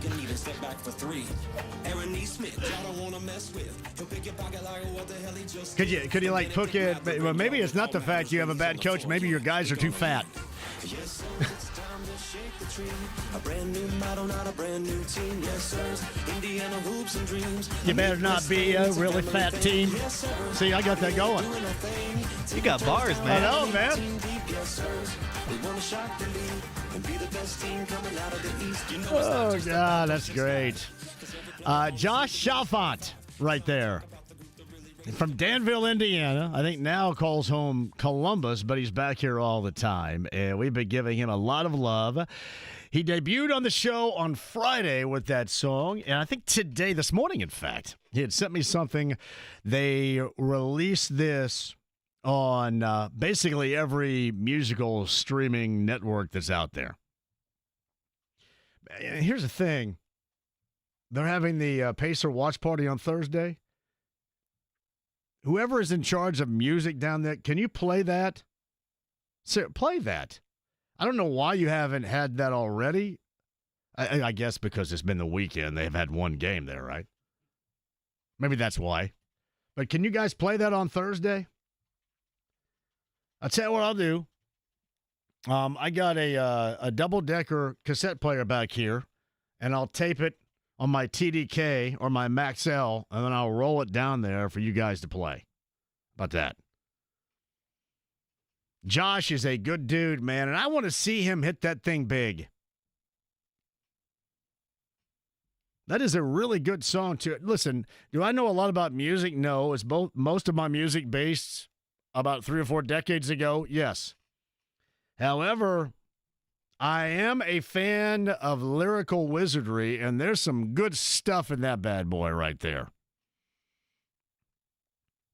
Could you like hook it? Well, maybe it's not the fact you have a bad coach. Maybe your guys are too fat. A brand new model, not a brand new team. Yes, sirs. Indiana hoops and dreams. You better not be a really fat team. See, I got that going. You got bars, man. I know, man. Oh, God, that's great. Josh Chalfant right there. From Danville, Indiana. I think now calls home Columbus, but he's back here all the time. And we've been giving him a lot of love. He debuted on the show on Friday with that song. And I think today, this morning, in fact, he had sent me something. They released this on basically every musical streaming network that's out there. Here's the thing. They're having the Pacer watch party on Thursday. Whoever is in charge of music down there, can you play that? Play that. I don't know why you haven't had that already. I guess because it's been the weekend. They've had one game there, right? Maybe that's why. But can you guys play that on Thursday? I'll tell you what I'll do. I got a double-decker cassette player back here, and I'll tape it on my TDK or my Maxell, and then I'll roll it down there for you guys to play. How about that? Josh is a good dude, man, and I want to see him hit that thing big. That is a really good song, too. Listen, do I know a lot about music? No. Is most of my music based about 3 or 4 decades ago? Yes. However, I am a fan of lyrical wizardry, and there's some good stuff in that bad boy right there.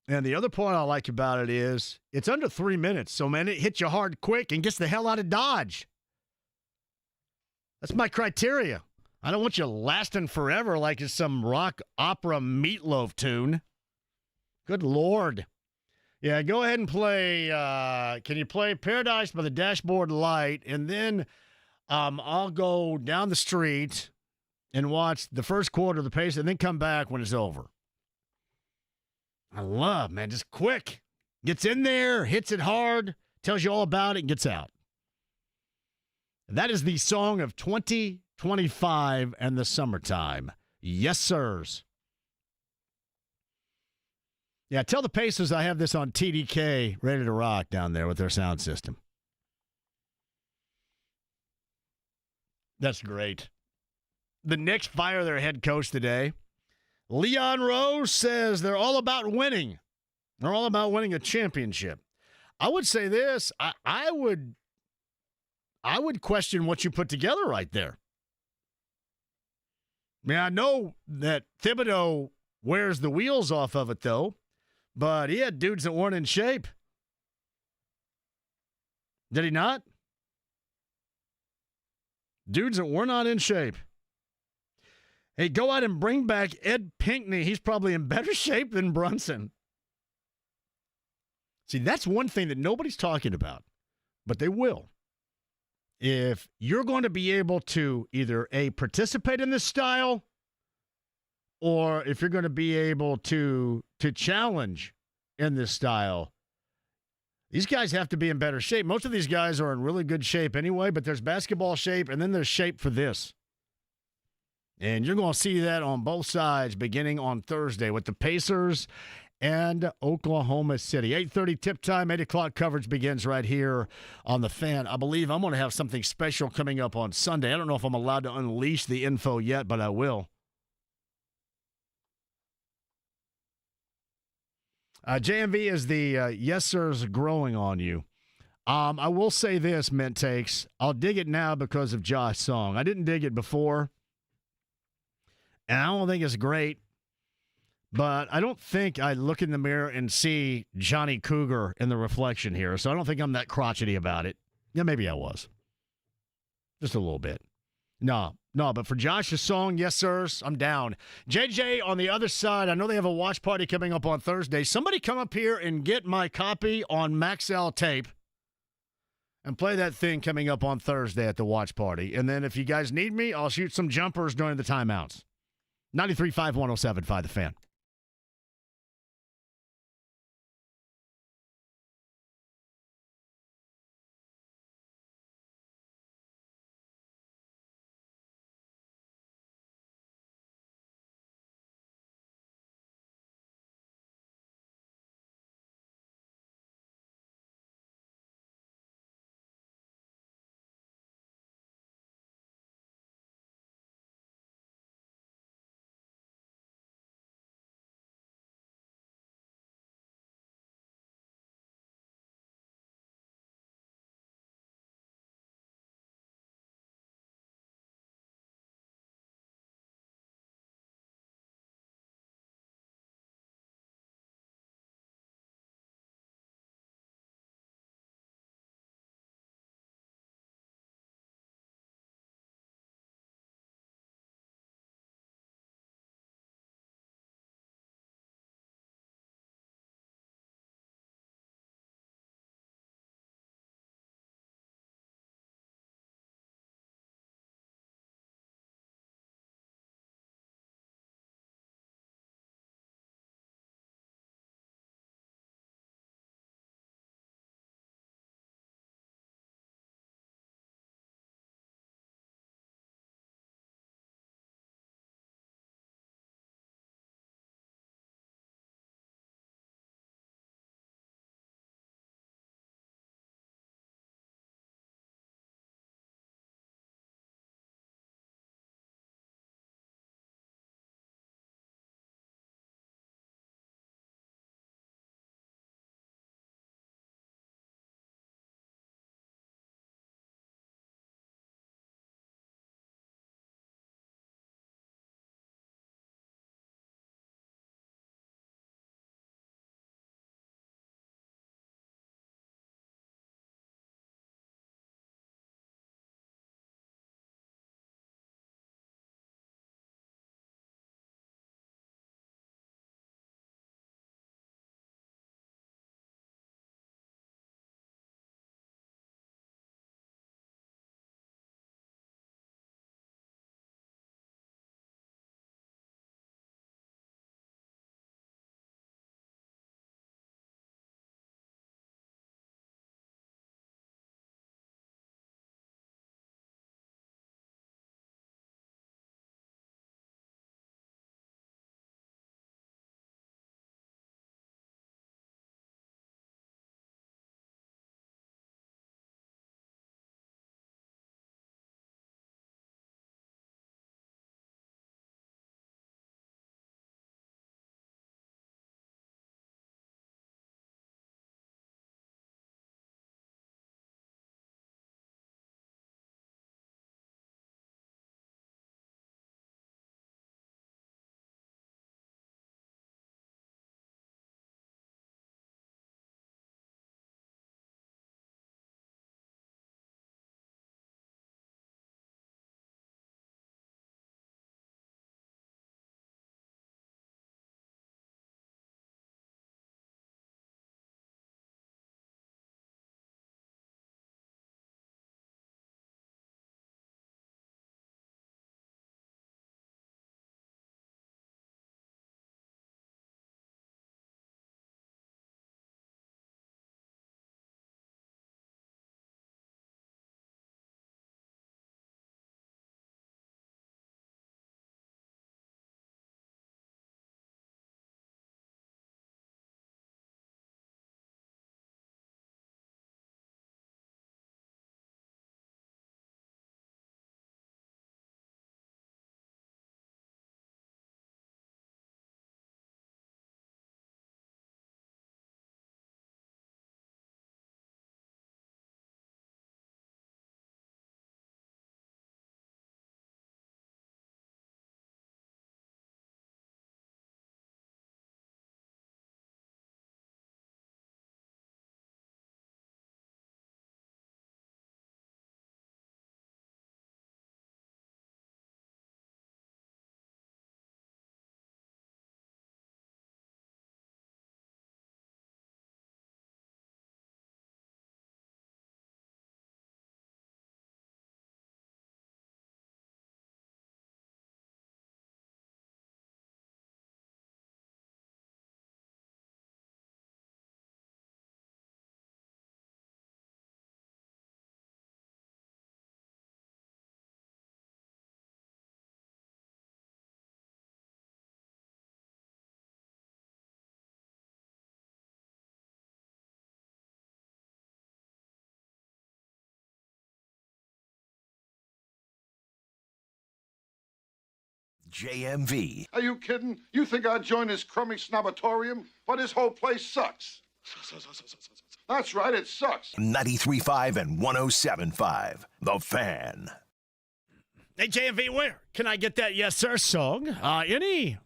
And the other point I like about it is it's under 3 minutes, so, man, it hits you hard quick and gets the hell out of Dodge. That's my criteria. I don't want you lasting forever like it's some rock opera meatloaf tune. Good Lord. Yeah, go ahead and play. Can you play Paradise by the Dashboard Light? And then I'll go down the street and watch the first quarter of the Pace and then come back when it's over. I love, man, just quick. Gets in there, hits it hard, tells you all about it, and gets out. That is the song of 2025 and the summertime. Yes, sirs. Yeah, tell the Pacers I have this on TDK, ready to rock down there with their sound system. That's great. The Knicks fire their head coach today. Leon Rose says they're all about winning. They're all about winning a championship. I would say this. I would question what you put together right there. I mean, I know that Thibodeau wears the wheels off of it, though. But he had dudes that weren't in shape. Did he not? Dudes that were not in shape. Hey, go out and bring back Ed Pinckney. He's probably in better shape than Brunson. See, that's one thing that nobody's talking about, but they will. If you're going to be able to either, A, participate in this style, or if you're going to be able to challenge in this style, These guys have to be in better shape. Most of these guys are in really good shape anyway, but there's basketball shape, and then there's shape for this. And you're going to see that on both sides beginning on Thursday with the Pacers and Oklahoma City. 8:30 tip time, 8 o'clock coverage begins right here on The Fan. I believe I'm going to have something special coming up on Sunday. I don't know if I'm allowed to unleash the info yet, but I will. JMV is the yes, sir's growing on you. I will say this, Mint Takes. I'll dig it now because of Josh's song. I didn't dig it before, and I don't think it's great, but I don't think I look in the mirror and see Johnny Cougar in the reflection here, so I don't think I'm that crotchety about it. Yeah, maybe I was. Just a little bit. No, but for Josh's song, yes, sirs, I'm down. JJ on the other side, I know they have a watch party coming up on Thursday. Somebody come up here and get my copy on Maxell tape and play that thing coming up on Thursday at the watch party. And then if you guys need me, I'll shoot some jumpers during the timeouts. 93.5, 107.5 The Fan. JMV. Are you kidding? You think I'd join this crummy snobatorium? But this whole place sucks. That's right, it sucks. 93.5 and 107.5. The Fan. Hey, JMV, where can I get that Yes Sir song? Any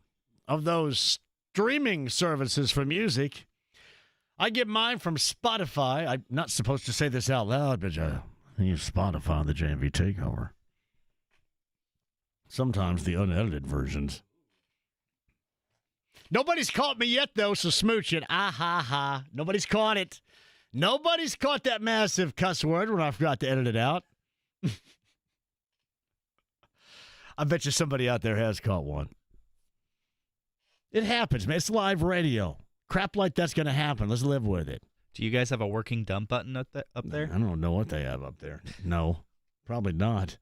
of those streaming services for music. I get mine from Spotify. I'm not supposed to say this out loud, but I use Spotify on the JMV Takeover. Sometimes the unedited versions. Nobody's caught me yet, though, so smooch it. Ah, ha, ha. Nobody's caught it. Nobody's caught that massive cuss word when I forgot to edit it out. I bet you somebody out there has caught one. It happens, man. It's live radio. Crap like that's going to happen. Let's live with it. Do you guys have a working dump button up there? I don't know what they have up there. No, probably not.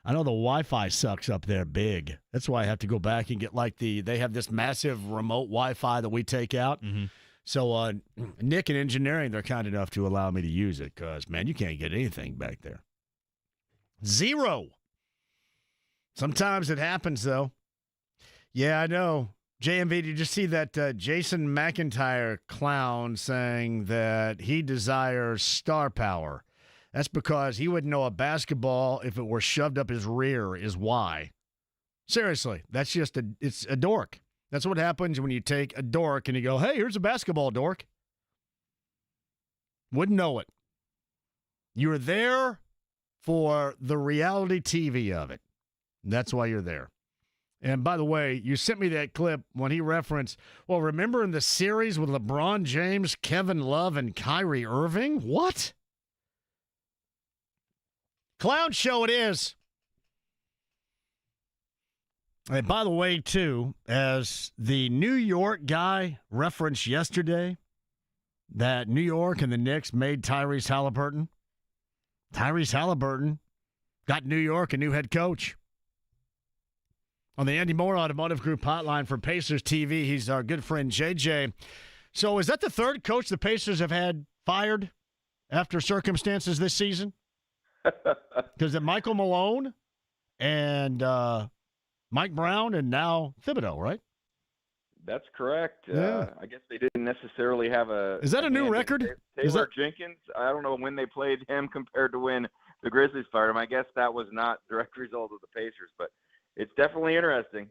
I know the Wi-Fi sucks up there big. That's why I have to go back and get they have this massive remote Wi-Fi that we take out. Mm-hmm. So Nick in engineering, they're kind enough to allow me to use it because, man, you can't get anything back there. Zero. Sometimes it happens, though. Yeah, I know. JMV, did you just see that Jason McIntyre clown saying that he desires star power? That's because he wouldn't know a basketball if it were shoved up his rear is why. Seriously, that's just it's a dork. That's what happens when you take a dork and you go, hey, here's a basketball, dork. Wouldn't know it. You're there for the reality TV of it. That's why you're there. And by the way, you sent me that clip when he referenced, well, remember in the series with LeBron James, Kevin Love, and Kyrie Irving? What? Clown show it is. And by the way, too, as the New York guy referenced yesterday, that New York and the Knicks made Tyrese Halliburton. Tyrese Halliburton got New York a new head coach. On the Andy Moore Automotive Group hotline for Pacers TV, he's our good friend JJ. So is that the third coach the Pacers have had fired after circumstances this season? Because it Michael Malone and Mike Brown and now Thibodeau, right? That's correct. Yeah. I guess they didn't necessarily have a... Is that a new record? Taylor Jenkins, I don't know when they played him compared to when the Grizzlies fired him. I guess that was not direct result of the Pacers, but it's definitely interesting.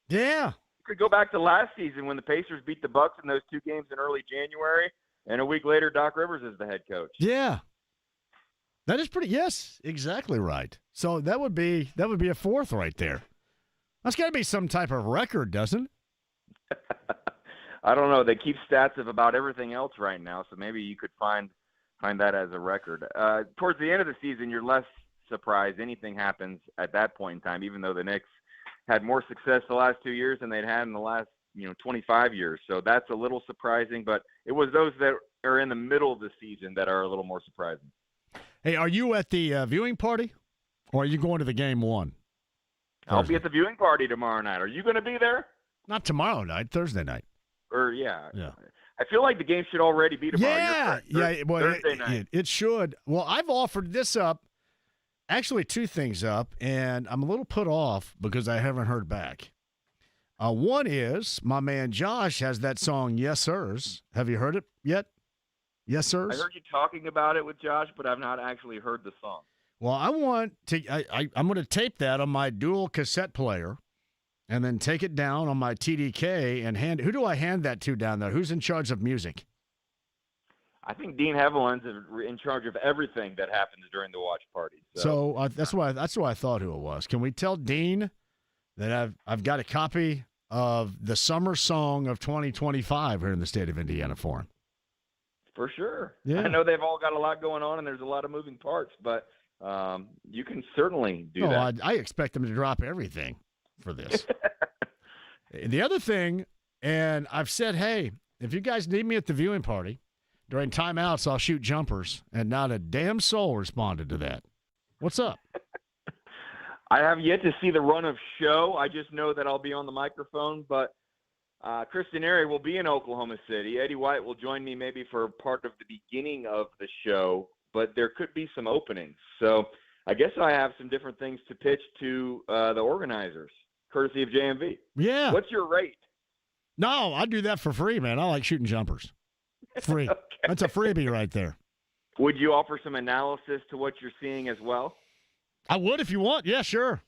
Yeah. You could go back to last season when the Pacers beat the Bucks in those two games in early January, and a week later, Doc Rivers is the head coach. Yeah. That is pretty, yes, exactly right. So that would be a fourth right there. That's got to be some type of record, doesn't it? I don't know. They keep stats of about everything else right now, so maybe you could find that as a record. Towards the end of the season, you're less surprised anything happens at that point in time, even though the Knicks had more success the last 2 years than they'd had in the last 25 years. So that's a little surprising, but it was those that are in the middle of the season that are a little more surprising. Hey, are you at the viewing party, or are you going to the game one? I'll be at the viewing party tomorrow night. Are you going to be there? Not tomorrow night, Thursday night. Yeah. Yeah. I feel like the game should already be tomorrow. Yeah. Well, Thursday night. It should. Well, I've offered this up, actually two things up, and I'm a little put off because I haven't heard back. One is my man Josh has that song, Yes Sirs. Have you heard it yet? Yes Sirs? I heard you talking about it with Josh, but I've not actually heard the song. Well, I want to. I'm going to tape that on my dual cassette player, and then take it down on my TDK and hand. Who do I hand that to down there? Who's in charge of music? I think Dean Hevelin's in charge of everything that happens during the watch party. So that's why I thought who it was. Can we tell Dean that I've got a copy of the summer song of 2025 here in the state of Indiana for him? For sure. Yeah. I know they've all got a lot going on and there's a lot of moving parts, but you can certainly do that. I expect them to drop everything for this. The other thing, and I've said, hey, if you guys need me at the viewing party, during timeouts, I'll shoot jumpers, and not a damn soul responded to that. What's up? I have yet to see the run of show. I just know that I'll be on the microphone, but Kristen Airy will be in Oklahoma City. Eddie White will join me maybe for part of the beginning of the show, but there could be some openings. So I guess I have some different things to pitch to the organizers, courtesy of JMV. Yeah. What's your rate? No, I do that for free, man. I like shooting jumpers. Free. Okay. That's a freebie right there. Would you offer some analysis to what you're seeing as well? I would if you want. Yeah, sure.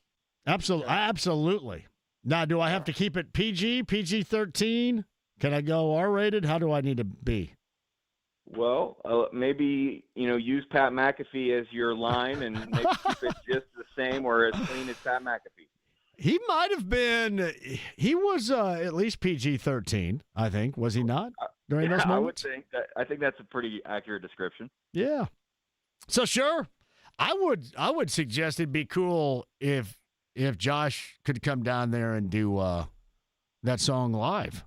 Absolutely. Now, do I have to keep it PG, PG-13? Can I go R-rated? How do I need to be? Well, maybe, use Pat McAfee as your line and maybe keep it just the same or as clean as Pat McAfee. He might have been – he was at least PG-13, I think. Was he not during those moments? I think that's a pretty accurate description. Yeah. So, sure. I would suggest it'd be cool if Josh could come down there and do that song live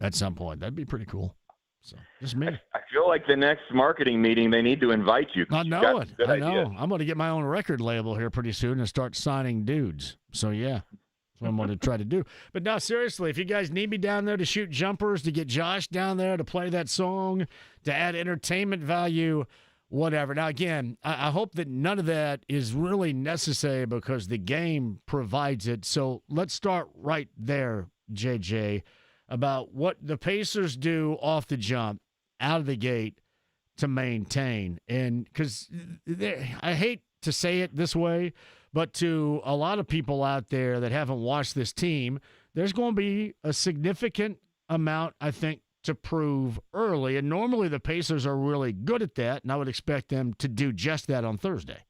at some point. That'd be pretty cool. So, just me. I feel like the next marketing meeting, they need to invite you. I know it. I know. Idea. I'm going to get my own record label here pretty soon and start signing dudes. So, yeah, that's what I'm going to try to do. But no, seriously, if you guys need me down there to shoot jumpers, to get Josh down there to play that song, to add entertainment value, whatever. Now, again, I hope that none of that is really necessary because the game provides it. So let's start right there, JJ, about what the Pacers do off the jump, out of the gate to maintain. And because I hate to say it this way, but to a lot of people out there that haven't watched this team, there's going to be a significant amount, I think, to prove early. And normally the Pacers are really good at that, and I would expect them to do just that on Thursday.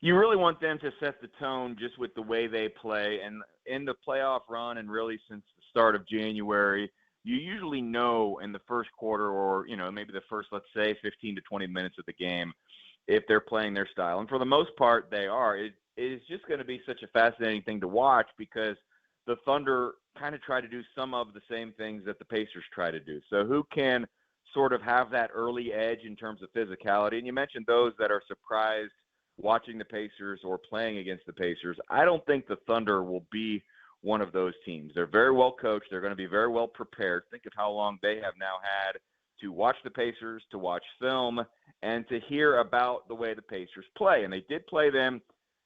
You really want them to set the tone just with the way they play. And in the playoff run and really since the start of January, you usually know in the first quarter or, maybe the first, let's say, 15 to 20 minutes of the game if they're playing their style. And for the most part, they are. It is just going to be such a fascinating thing to watch because the Thunder kind of try to do some of the same things that the Pacers try to do. So who can sort of have that early edge in terms of physicality? And you mentioned those that are surprised watching the Pacers or playing against the Pacers. I don't think the Thunder will be one of those teams. They're very well coached. They're going to be very well prepared. Think of how long they have now had to watch the Pacers, to watch film, and to hear about the way the Pacers play. And they did play them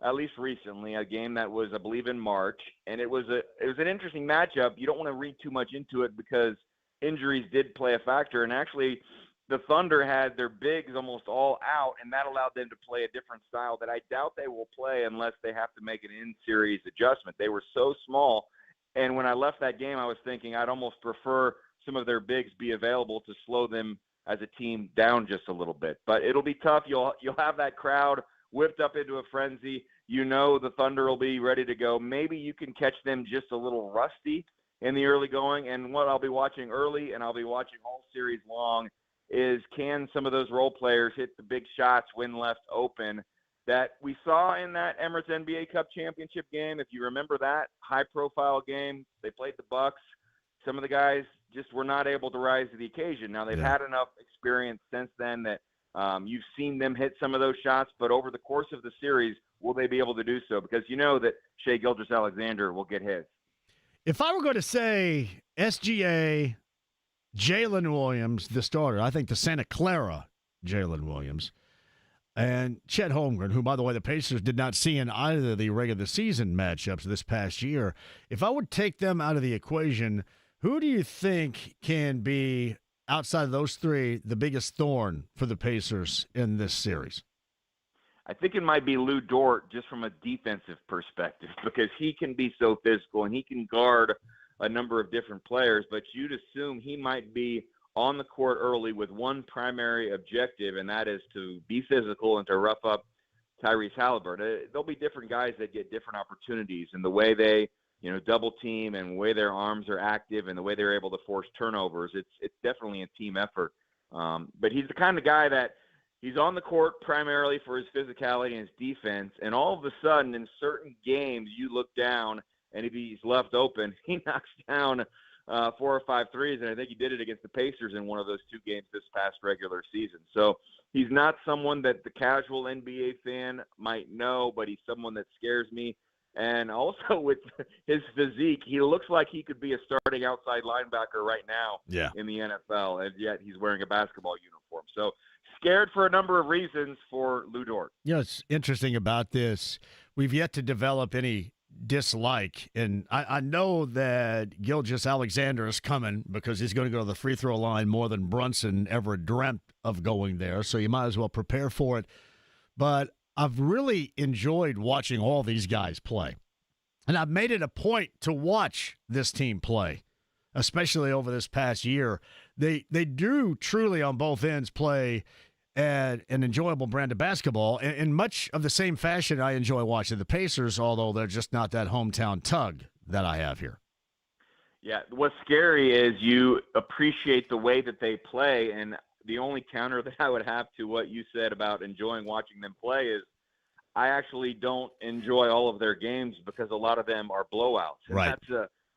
at least recently, a game that was, I believe, in March. And it was an interesting matchup. You don't want to read too much into it because injuries did play a factor. And actually, the Thunder had their bigs almost all out, and that allowed them to play a different style that I doubt they will play unless they have to make an in-series adjustment. They were so small, and when I left that game, I was thinking I'd almost prefer some of their bigs be available to slow them as a team down just a little bit. But it'll be tough. You'll have that crowd whipped up into a frenzy. The Thunder will be ready to go. Maybe you can catch them just a little rusty in the early going, and what I'll be watching early and I'll be watching all series long is can some of those role players hit the big shots when left open that we saw in that Emirates NBA Cup championship game. If you remember that high-profile game, they played the Bucks. Some of the guys just were not able to rise to the occasion. Now, they've had enough experience since then that you've seen them hit some of those shots, but over the course of the series, will they be able to do so? Because you know that Shai Gilgeous-Alexander will get his. If I were going to say SGA, Jalen Williams, the starter, I think the Santa Clara Jalen Williams, and Chet Holmgren, who, by the way, the Pacers did not see in either of the regular season matchups this past year. If I would take them out of the equation, who do you think can be, outside of those three, the biggest thorn for the Pacers in this series? I think it might be Lou Dort just from a defensive perspective because he can be so physical and he can guard a number of different players, but you'd assume he might be on the court early with one primary objective, and that is to be physical and to rough up Tyrese Halliburton. There'll be different guys that get different opportunities, and the way they, double team and the way their arms are active and the way they're able to force turnovers, it's definitely a team effort. But he's the kind of guy that he's on the court primarily for his physicality and his defense, and all of a sudden in certain games you look down, and if he's left open, he knocks down 4 or 5 threes, and I think he did it against the Pacers in one of those 2 games this past regular season. So he's not someone that the casual NBA fan might know, but he's someone that scares me. And also with his physique, he looks like he could be a starting outside linebacker right now in the NFL, and yet he's wearing a basketball uniform. So scared for a number of reasons for Lou Dort. You know, it's interesting about this. We've yet to develop any dislike, and I know that Gilgeous-Alexander is coming because he's going to go to the free throw line more than Brunson ever dreamt of going there, so you might as well prepare for it. But I've really enjoyed watching all these guys play, and I've made it a point to watch this team play, especially over this past year. They do truly on both ends play at an enjoyable brand of basketball in much of the same fashion I enjoy watching the Pacers, although they're just not that hometown tug that I have here. Yeah, what's scary is you appreciate the way that they play, and the only counter that I would have to what you said about enjoying watching them play is I actually don't enjoy all of their games because a lot of them are blowouts. And right.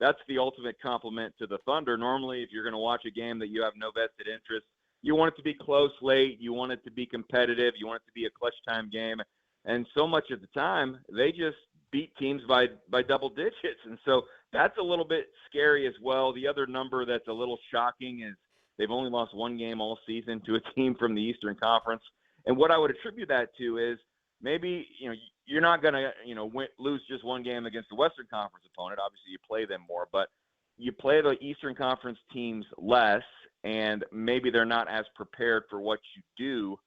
That's the ultimate compliment to the Thunder. Normally, if you're going to watch a game that you have no vested interest, you want it to be close late. You want it to be competitive. You want it to be a clutch time game. And so much of the time, they just beat teams by double digits. And so that's a little bit scary as well. The other number that's a little shocking is they've only lost one game all season to a team from the Eastern Conference. And what I would attribute that to is maybe, you're not going to, lose just one game against the Western Conference opponent. Obviously, you play them more, but you play the Eastern Conference teams less, and maybe they're not as prepared for what you do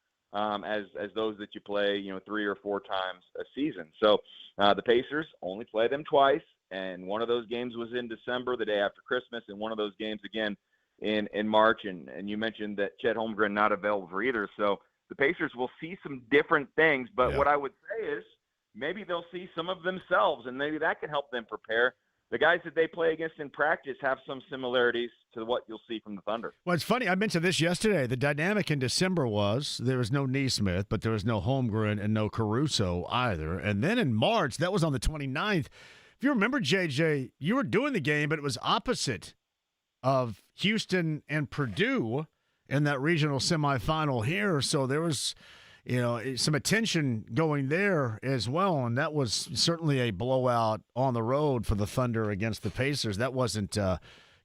as those that you play, 3 or 4 times a season. So the Pacers only play them twice, and one of those games was in December, the day after Christmas, and one of those games again in March. And you mentioned that Chet Holmgren not available for either. So the Pacers will see some different things, but what I would say is maybe they'll see some of themselves, and maybe that can help them prepare. The guys that they play against in practice have some similarities to what you'll see from the Thunder. Well, it's funny. I mentioned this yesterday. The dynamic in December was there was no Nesmith, but there was no Holmgren and no Caruso either. And then in March, that was on the 29th. If you remember, JJ, you were doing the game, but it was opposite of Houston and Purdue in that regional semifinal here. So there was some attention going there as well, and that was certainly a blowout on the road for the Thunder against the Pacers. That wasn't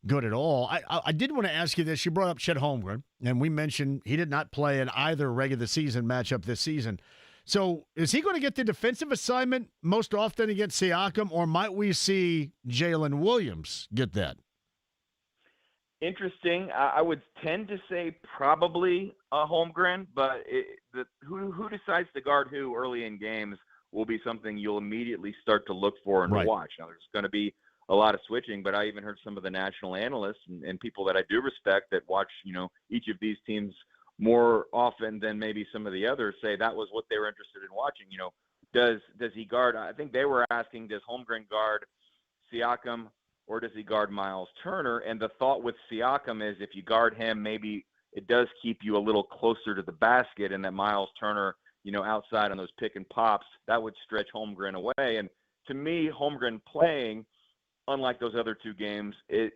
good at all. I did want to ask you this. You brought up Chet Holmgren, and we mentioned he did not play in either regular season matchup this season. So is he going to get the defensive assignment most often against Siakam, or might we see Jalen Williams get that? Interesting. I would tend to say probably Holmgren, but who decides to guard who early in games will be something you'll immediately start to look for and to watch. Now, there's going to be a lot of switching, but I even heard some of the national analysts and people that I do respect that watch, each of these teams more often than maybe some of the others say that was what they were interested in watching. Does he guard? I think they were asking, does Holmgren guard Siakam, or does he guard Miles Turner? And the thought with Siakam is if you guard him, maybe it does keep you a little closer to the basket, and that Miles Turner, outside on those pick and pops, that would stretch Holmgren away. And to me, Holmgren playing, unlike those other two games, it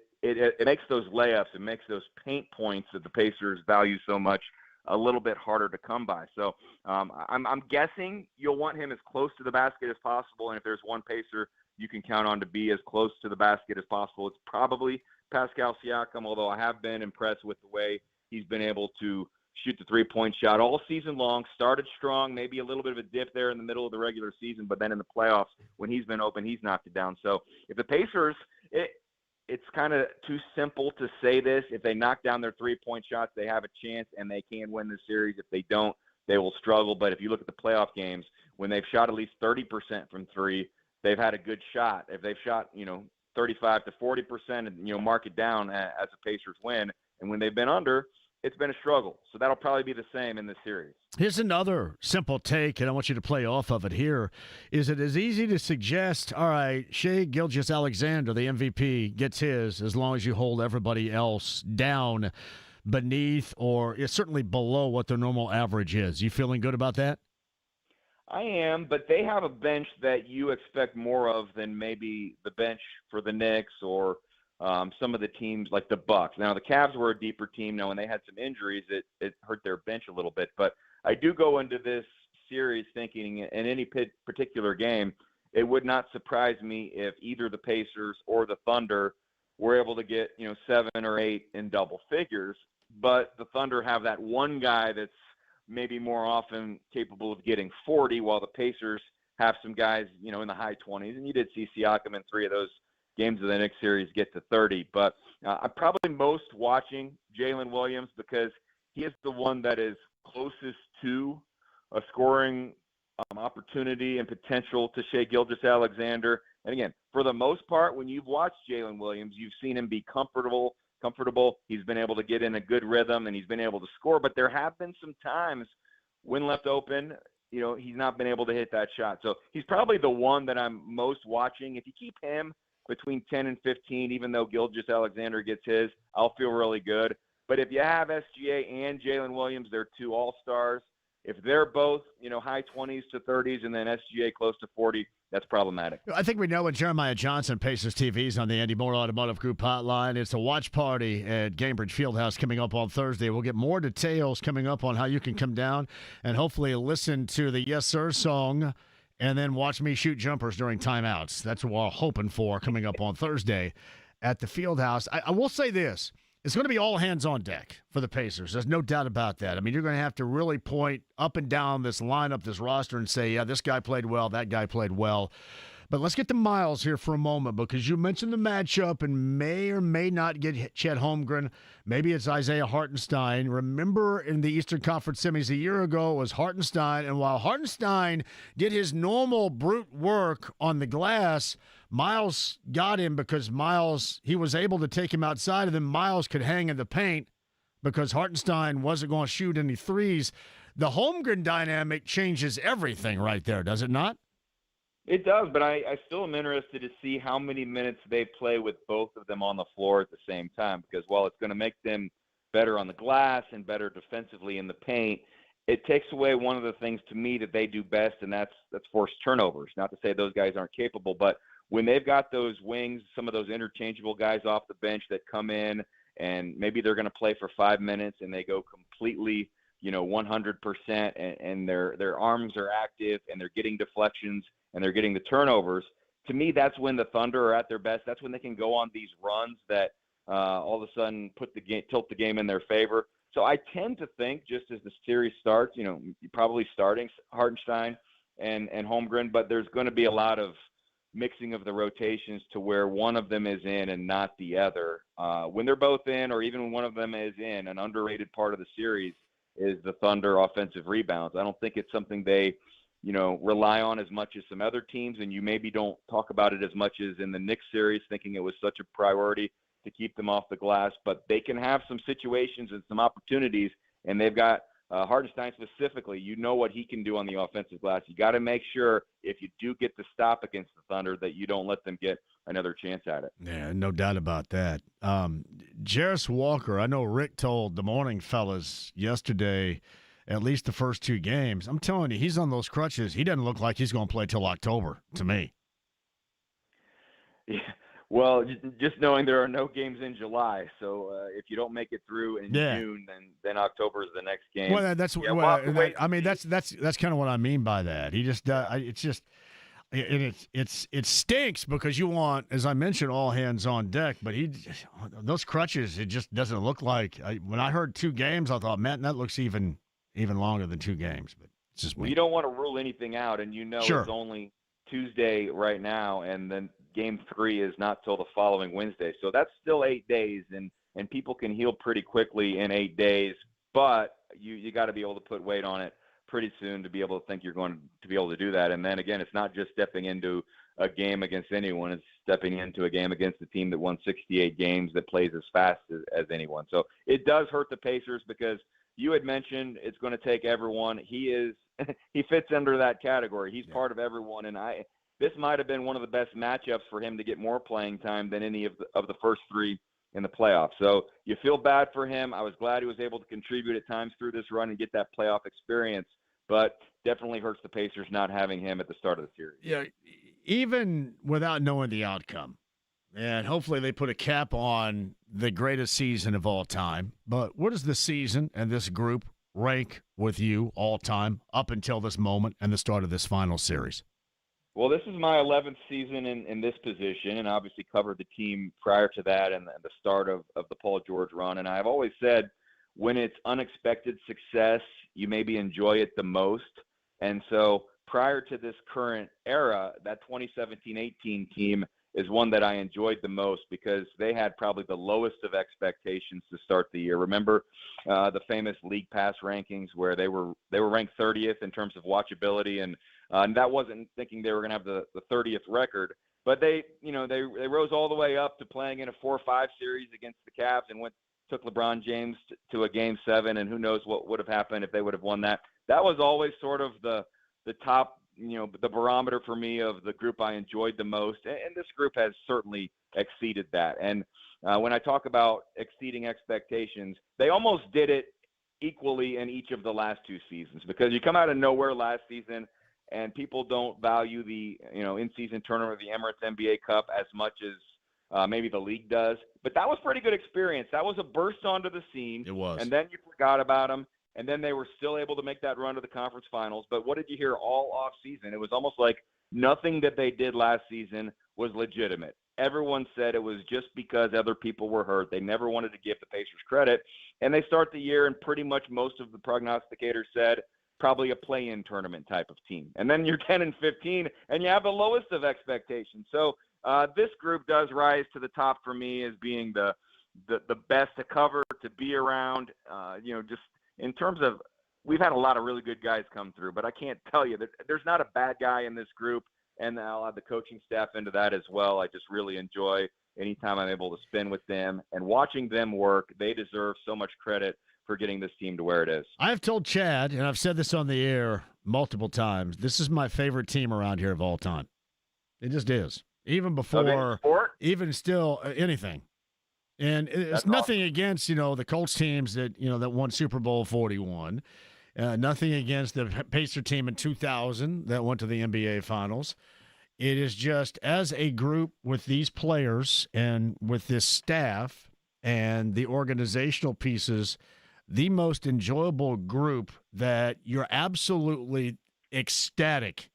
makes those layups, it makes those paint points that the Pacers value so much a little bit harder to come by. So I'm guessing you'll want him as close to the basket as possible, and if there's one Pacer you can count on to be as close to the basket as possible, it's probably Pascal Siakam, although I have been impressed with the way he's been able to shoot the three-point shot all season long. Started strong, maybe a little bit of a dip there in the middle of the regular season, but then in the playoffs, when he's been open, he's knocked it down. So if the Pacers, it's kind of too simple to say this. If they knock down their three-point shots, they have a chance, and they can win the series. If they don't, they will struggle. But if you look at the playoff games, when they've shot at least 30% from three, they've had a good shot. If they've shot, 35 to 40% and, mark it down as a Pacers win. And when they've been under, it's been a struggle. So that'll probably be the same in this series. Here's another simple take, and I want you to play off of it here. Is it as easy to suggest, all right, Shai Gilgeous-Alexander, the MVP, gets his as long as you hold everybody else down beneath or certainly below what their normal average is? You feeling good about that? I am, but they have a bench that you expect more of than maybe the bench for the Knicks or some of the teams like the Bucks. Now, the Cavs were a deeper team. Now, when they had some injuries, it hurt their bench a little bit. But I do go into this series thinking in any particular game, it would not surprise me if either the Pacers or the Thunder were able to get, 7 or 8 in double figures. But the Thunder have that one guy that's maybe more often capable of getting 40, while the Pacers have some guys, in the high 20s. And you did see Siakam in 3 of those games of the Knicks series get to 30. But I'm probably most watching Jalen Williams because he is the one that is closest to a scoring opportunity and potential to Shai Gilgeous-Alexander. And again, for the most part, when you've watched Jalen Williams, you've seen him be comfortable. He's been able to get in a good rhythm, and he's been able to score. But there have been some times when left open, he's not been able to hit that shot. So he's probably the one that I'm most watching. If you keep him between 10 and 15, even though Gilgeous-Alexander gets his, I'll feel really good. But if you have SGA and Jalen Williams, they're 2 all-stars. If they're both, high 20s to 30s and then SGA close to 40, that's problematic. I think we know what Jeremiah Johnson, Pacers TV's on the Andy Moore Automotive Group hotline. It's a watch party at Gainbridge Fieldhouse coming up on Thursday. We'll get more details coming up on how you can come down and hopefully listen to the Yes Sir song and then watch me shoot jumpers during timeouts. That's what we're hoping for coming up on Thursday at the Fieldhouse. I will say this. It's going to be all hands on deck for the Pacers. There's no doubt about that. I mean, you're going to have to really point up and down this lineup, this roster, and say, yeah, this guy played well, that guy played well. But let's get to Miles here for a moment because you mentioned the matchup and may or may not get Chet Holmgren. Maybe it's Isaiah Hartenstein. Remember in the Eastern Conference semis a year ago, it was Hartenstein. And while Hartenstein did his normal brute work on the glass, Miles got him because he was able to take him outside, and then Miles could hang in the paint because Hartenstein wasn't going to shoot any threes. The Holmgren dynamic changes everything right there, does it not? It does, but I still am interested to see how many minutes they play with both of them on the floor at the same time, because while it's going to make them better on the glass and better defensively in the paint, it takes away one of the things to me that they do best, and that's forced turnovers. Not to say those guys aren't capable, but when they've got those wings, some of those interchangeable guys off the bench that come in and maybe they're going to play for 5 minutes and they go completely, 100% and their arms are active and they're getting deflections and they're getting the turnovers. To me, that's when the Thunder are at their best. That's when they can go on these runs that all of a sudden tilt the game in their favor. So I tend to think just as the series starts, you're probably starting Hartenstein and Holmgren, but there's going to be a lot of mixing of the rotations to where one of them is in and not the other. When they're both in, or even when one of them is in, an underrated part of the series is the Thunder offensive rebounds. I don't think it's something they, rely on as much as some other teams, and you maybe don't talk about it as much as in the Knicks series, thinking it was such a priority to keep them off the glass. But they can have some situations and some opportunities, and they've got Hartenstein specifically, what he can do on the offensive glass. You got to make sure if you do get the stop against the Thunder that you don't let them get another chance at it. Yeah, no doubt about that. Jarris Walker, I know Rick told the morning fellas yesterday, at least the first 2 games. I'm telling you, he's on those crutches. He doesn't look like he's going to play till October to me. Yeah. Well, just knowing there are no games in July, so if you don't make it through in June, then October is the next game. Well, that's that's kind of what I mean by that. He just it stinks because you want, as I mentioned, all hands on deck. But those crutches, it just doesn't look like. When I heard 2 games, I thought, man, that looks even longer than 2 games. But it's just you don't want to rule anything out, and sure. It's only Tuesday right now, and then Game 3 is not till the following Wednesday. So that's still 8 days, and people can heal pretty quickly in 8 days. But you got to be able to put weight on it pretty soon to be able to think you're going to be able to do that. And then again, it's not just stepping into a game against anyone; it's stepping into a game against a team that won 68 games that plays as fast as anyone. So it does hurt the Pacers because you had mentioned it's going to take everyone. He fits under that category. He's part of everyone, and this might have been one of the best matchups for him to get more playing time than any of the first 3 in the playoffs. So you feel bad for him. I was glad he was able to contribute at times through this run and get that playoff experience, but definitely hurts the Pacers not having him at the start of the series. Yeah, even without knowing the outcome. And hopefully they put a cap on the greatest season of all time. But what does this season and this group rank with you all time up until this moment and the start of this final series? Well, this is my 11th season in this position, and obviously covered the team prior to that and the start of the Paul George run. And I've always said when it's unexpected success, you maybe enjoy it the most. And so prior to this current era, that 2017-18 team is one that I enjoyed the most because they had probably the lowest of expectations to start the year. Remember the famous League Pass rankings where they were ranked 30th in terms of watchability, and that wasn't thinking they were going to have the 30th record, but they rose all the way up to playing in a 4-5 series against the Cavs and took LeBron James to a Game 7, and who knows what would have happened if they would have won that. That was always sort of the top, the barometer for me of the group I enjoyed the most, and this group has certainly exceeded that. And when I talk about exceeding expectations, they almost did it equally in each of the last two seasons, because you come out of nowhere last season and people don't value the in-season tournament of the Emirates NBA Cup as much as maybe the league does. But that was pretty good experience. That was a burst onto the scene. It was. And then you forgot about them. And then they were still able to make that run to the conference finals. But what did you hear all off season? It was almost like nothing that they did last season was legitimate. Everyone said it was just because other people were hurt. They never wanted to give the Pacers credit. And they start the year, and pretty much most of the prognosticators said probably a play-in tournament type of team. And then you're 10-15, and you have the lowest of expectations. So this group does rise to the top for me as being the best to cover, to be around, just in terms of, we've had a lot of really good guys come through, but I can't tell you that there's not a bad guy in this group, and I'll add the coaching staff into that as well. I just really enjoy anytime I'm able to spend with them and watching them work. They deserve so much credit for getting this team to where it is. I've told Chad, and I've said this on the air multiple times, this is my favorite team around here of all time. It just is. Even before, even still, anything. And it's nothing against, the Colts teams that won Super Bowl 41. Nothing against the Pacer team in 2000 that went to the NBA Finals. It is just, as a group with these players and with this staff and the organizational pieces, the most enjoyable group that you're absolutely ecstatic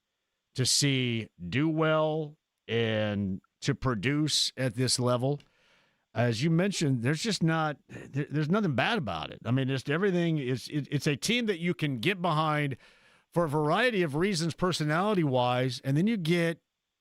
to see do well and to produce at this level. As you mentioned, there's nothing bad about it. I mean, just everything it's a team that you can get behind for a variety of reasons, personality-wise, and then you get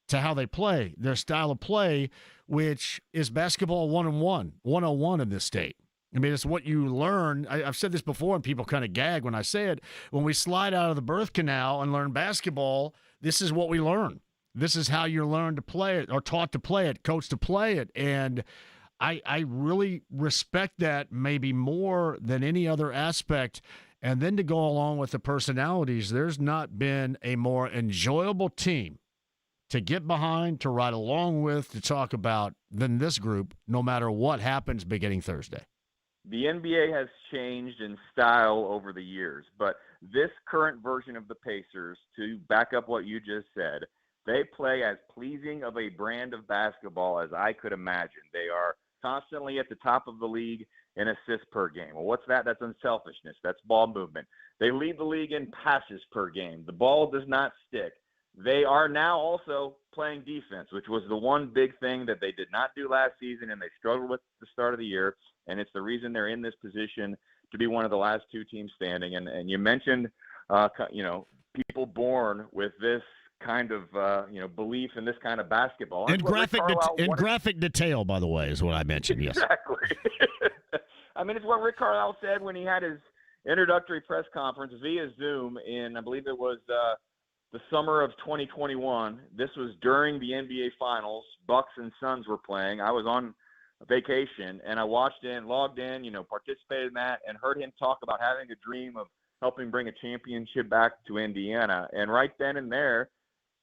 to how they play, their style of play, which is basketball 101 in this state. I mean, it's what you learn. I've said this before, and people kind of gag when I say it. When we slide out of the birth canal and learn basketball, this is what we learn. This is how you learn to play it, or taught to play it, coached to play it, and I really respect that maybe more than any other aspect. And then to go along with the personalities, there's not been a more enjoyable team to get behind, to ride along with, to talk about than this group, no matter what happens beginning Thursday. The NBA has changed in style over the years, but this current version of the Pacers, to back up what you just said, they play as pleasing of a brand of basketball as I could imagine. They are constantly at the top of the league in assists per game. Well, what's that? That's unselfishness. That's ball movement. They lead the league in passes per game. The ball does not stick. They are now also playing defense, which was the one big thing that they did not do last season, and they struggled with at the start of the year, and it's the reason they're in this position to be one of the last two teams standing. And you mentioned, people born with this kind of belief in this kind of basketball. In graphic detail, by the way, is what I mentioned. Yes, exactly. I mean, it's what Rick Carlisle said when he had his introductory press conference via Zoom in, I believe it was the summer of 2021. This was during the NBA Finals. Bucks and Suns were playing. I was on vacation, and I logged in, participated in that, and heard him talk about having a dream of helping bring a championship back to Indiana. And right then and there,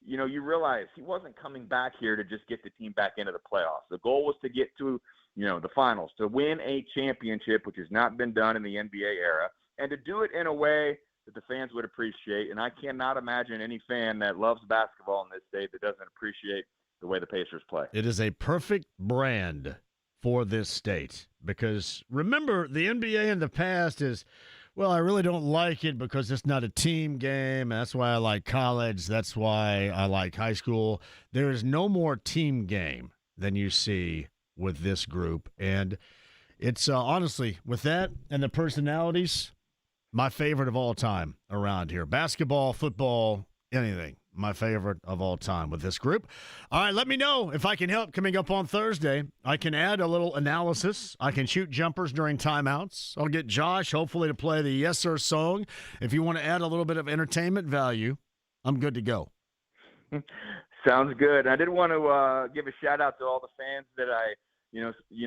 you realize he wasn't coming back here to just get the team back into the playoffs. The goal was to get to, the finals, to win a championship, which has not been done in the NBA era, and to do it in a way that the fans would appreciate. And I cannot imagine any fan that loves basketball in this state that doesn't appreciate the way the Pacers play. It is a perfect brand for this state, because remember, the NBA in the past is, well, I really don't like it because it's not a team game. That's why I like college. That's why I like high school. There is no more team game than you see with this group. And it's honestly, with that and the personalities, My favorite of all time around here. Basketball, football, anything. My favorite of all time with this group. All right, let me know if I can help coming up on Thursday. I can add a little analysis. I can shoot jumpers during timeouts. I'll get Josh, hopefully, to play the Yes Sir song. If you want to add a little bit of entertainment value, I'm good to go. Sounds good. I did want to give a shout out to all the fans that I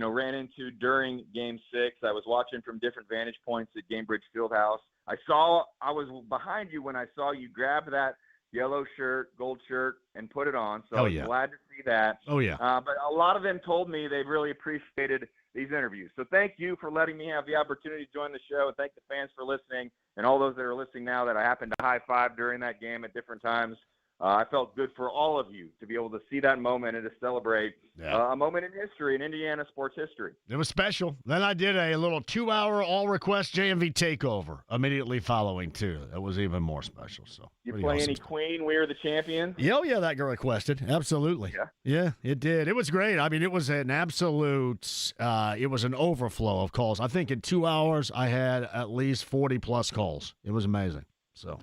ran into during Game 6. I was watching from different vantage points at Gainbridge Fieldhouse. I was behind you when I saw you grab that yellow shirt, gold shirt, and put it on. So I'm glad to see that. Oh, yeah. But a lot of them told me they really appreciated these interviews. So thank you for letting me have the opportunity to join the show. And thank the fans for listening and all those that are listening now that I happened to high-five during that game at different times. I felt good for all of you to be able to see that moment and to celebrate a moment in history, in Indiana sports history. It was special. Then I did a little 2-hour all-request JMV takeover immediately following, too. That was even more special. So you play awesome any Queen, We Are the Champions? Yeah, that girl requested. Absolutely. Yeah, it did. It was great. I mean, it was an absolute it was an overflow of calls. I think in 2 hours I had at least 40-plus calls. It was amazing. So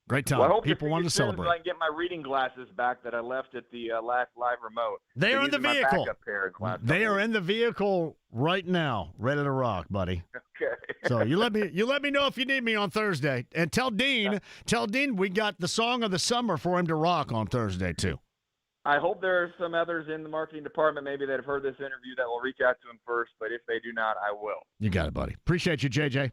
great time. Well, I hope people wanted to celebrate. So I can get my reading glasses back that I left at the last live remote. They are in the vehicle. They are in the vehicle right now, ready to rock, buddy. Okay. So you let me know if you need me on Thursday, and tell Dean we got the song of the summer for him to rock on Thursday too. I hope there are some others in the marketing department maybe that have heard this interview that will reach out to him first. But if they do not, I will. You got it, buddy. Appreciate you, JJ.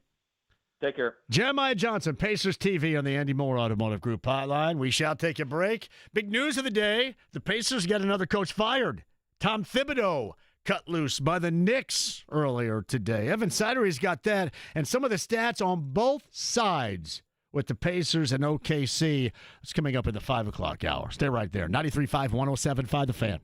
Take care. Jeremiah Johnson, Pacers TV on the Andy Moore Automotive Group hotline. We shall take a break. Big news of the day, the Pacers get another coach fired. Tom Thibodeau cut loose by the Knicks earlier today. Evan Sidery's got that and some of the stats on both sides with the Pacers and OKC. It's coming up in the 5 o'clock hour. Stay right there. 93.5, 107.5 The Fan.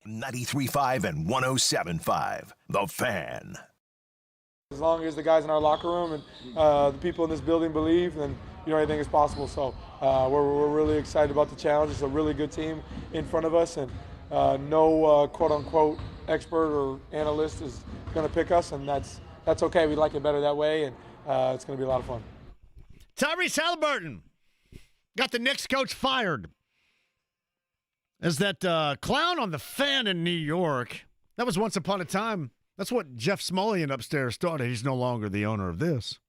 93.5 and 107.5. The Fan. As long as the guys in our locker room and the people in this building believe, then anything is possible. So we're really excited about the challenge. It's a really good team in front of us, and no quote-unquote expert or analyst is going to pick us, and that's okay. We like it better that way, and it's going to be a lot of fun. Tyrese Halliburton got the Knicks coach fired. As that clown on The Fan in New York, that was once upon a time. That's what Jeff Smullian upstairs started. He's no longer the owner of this.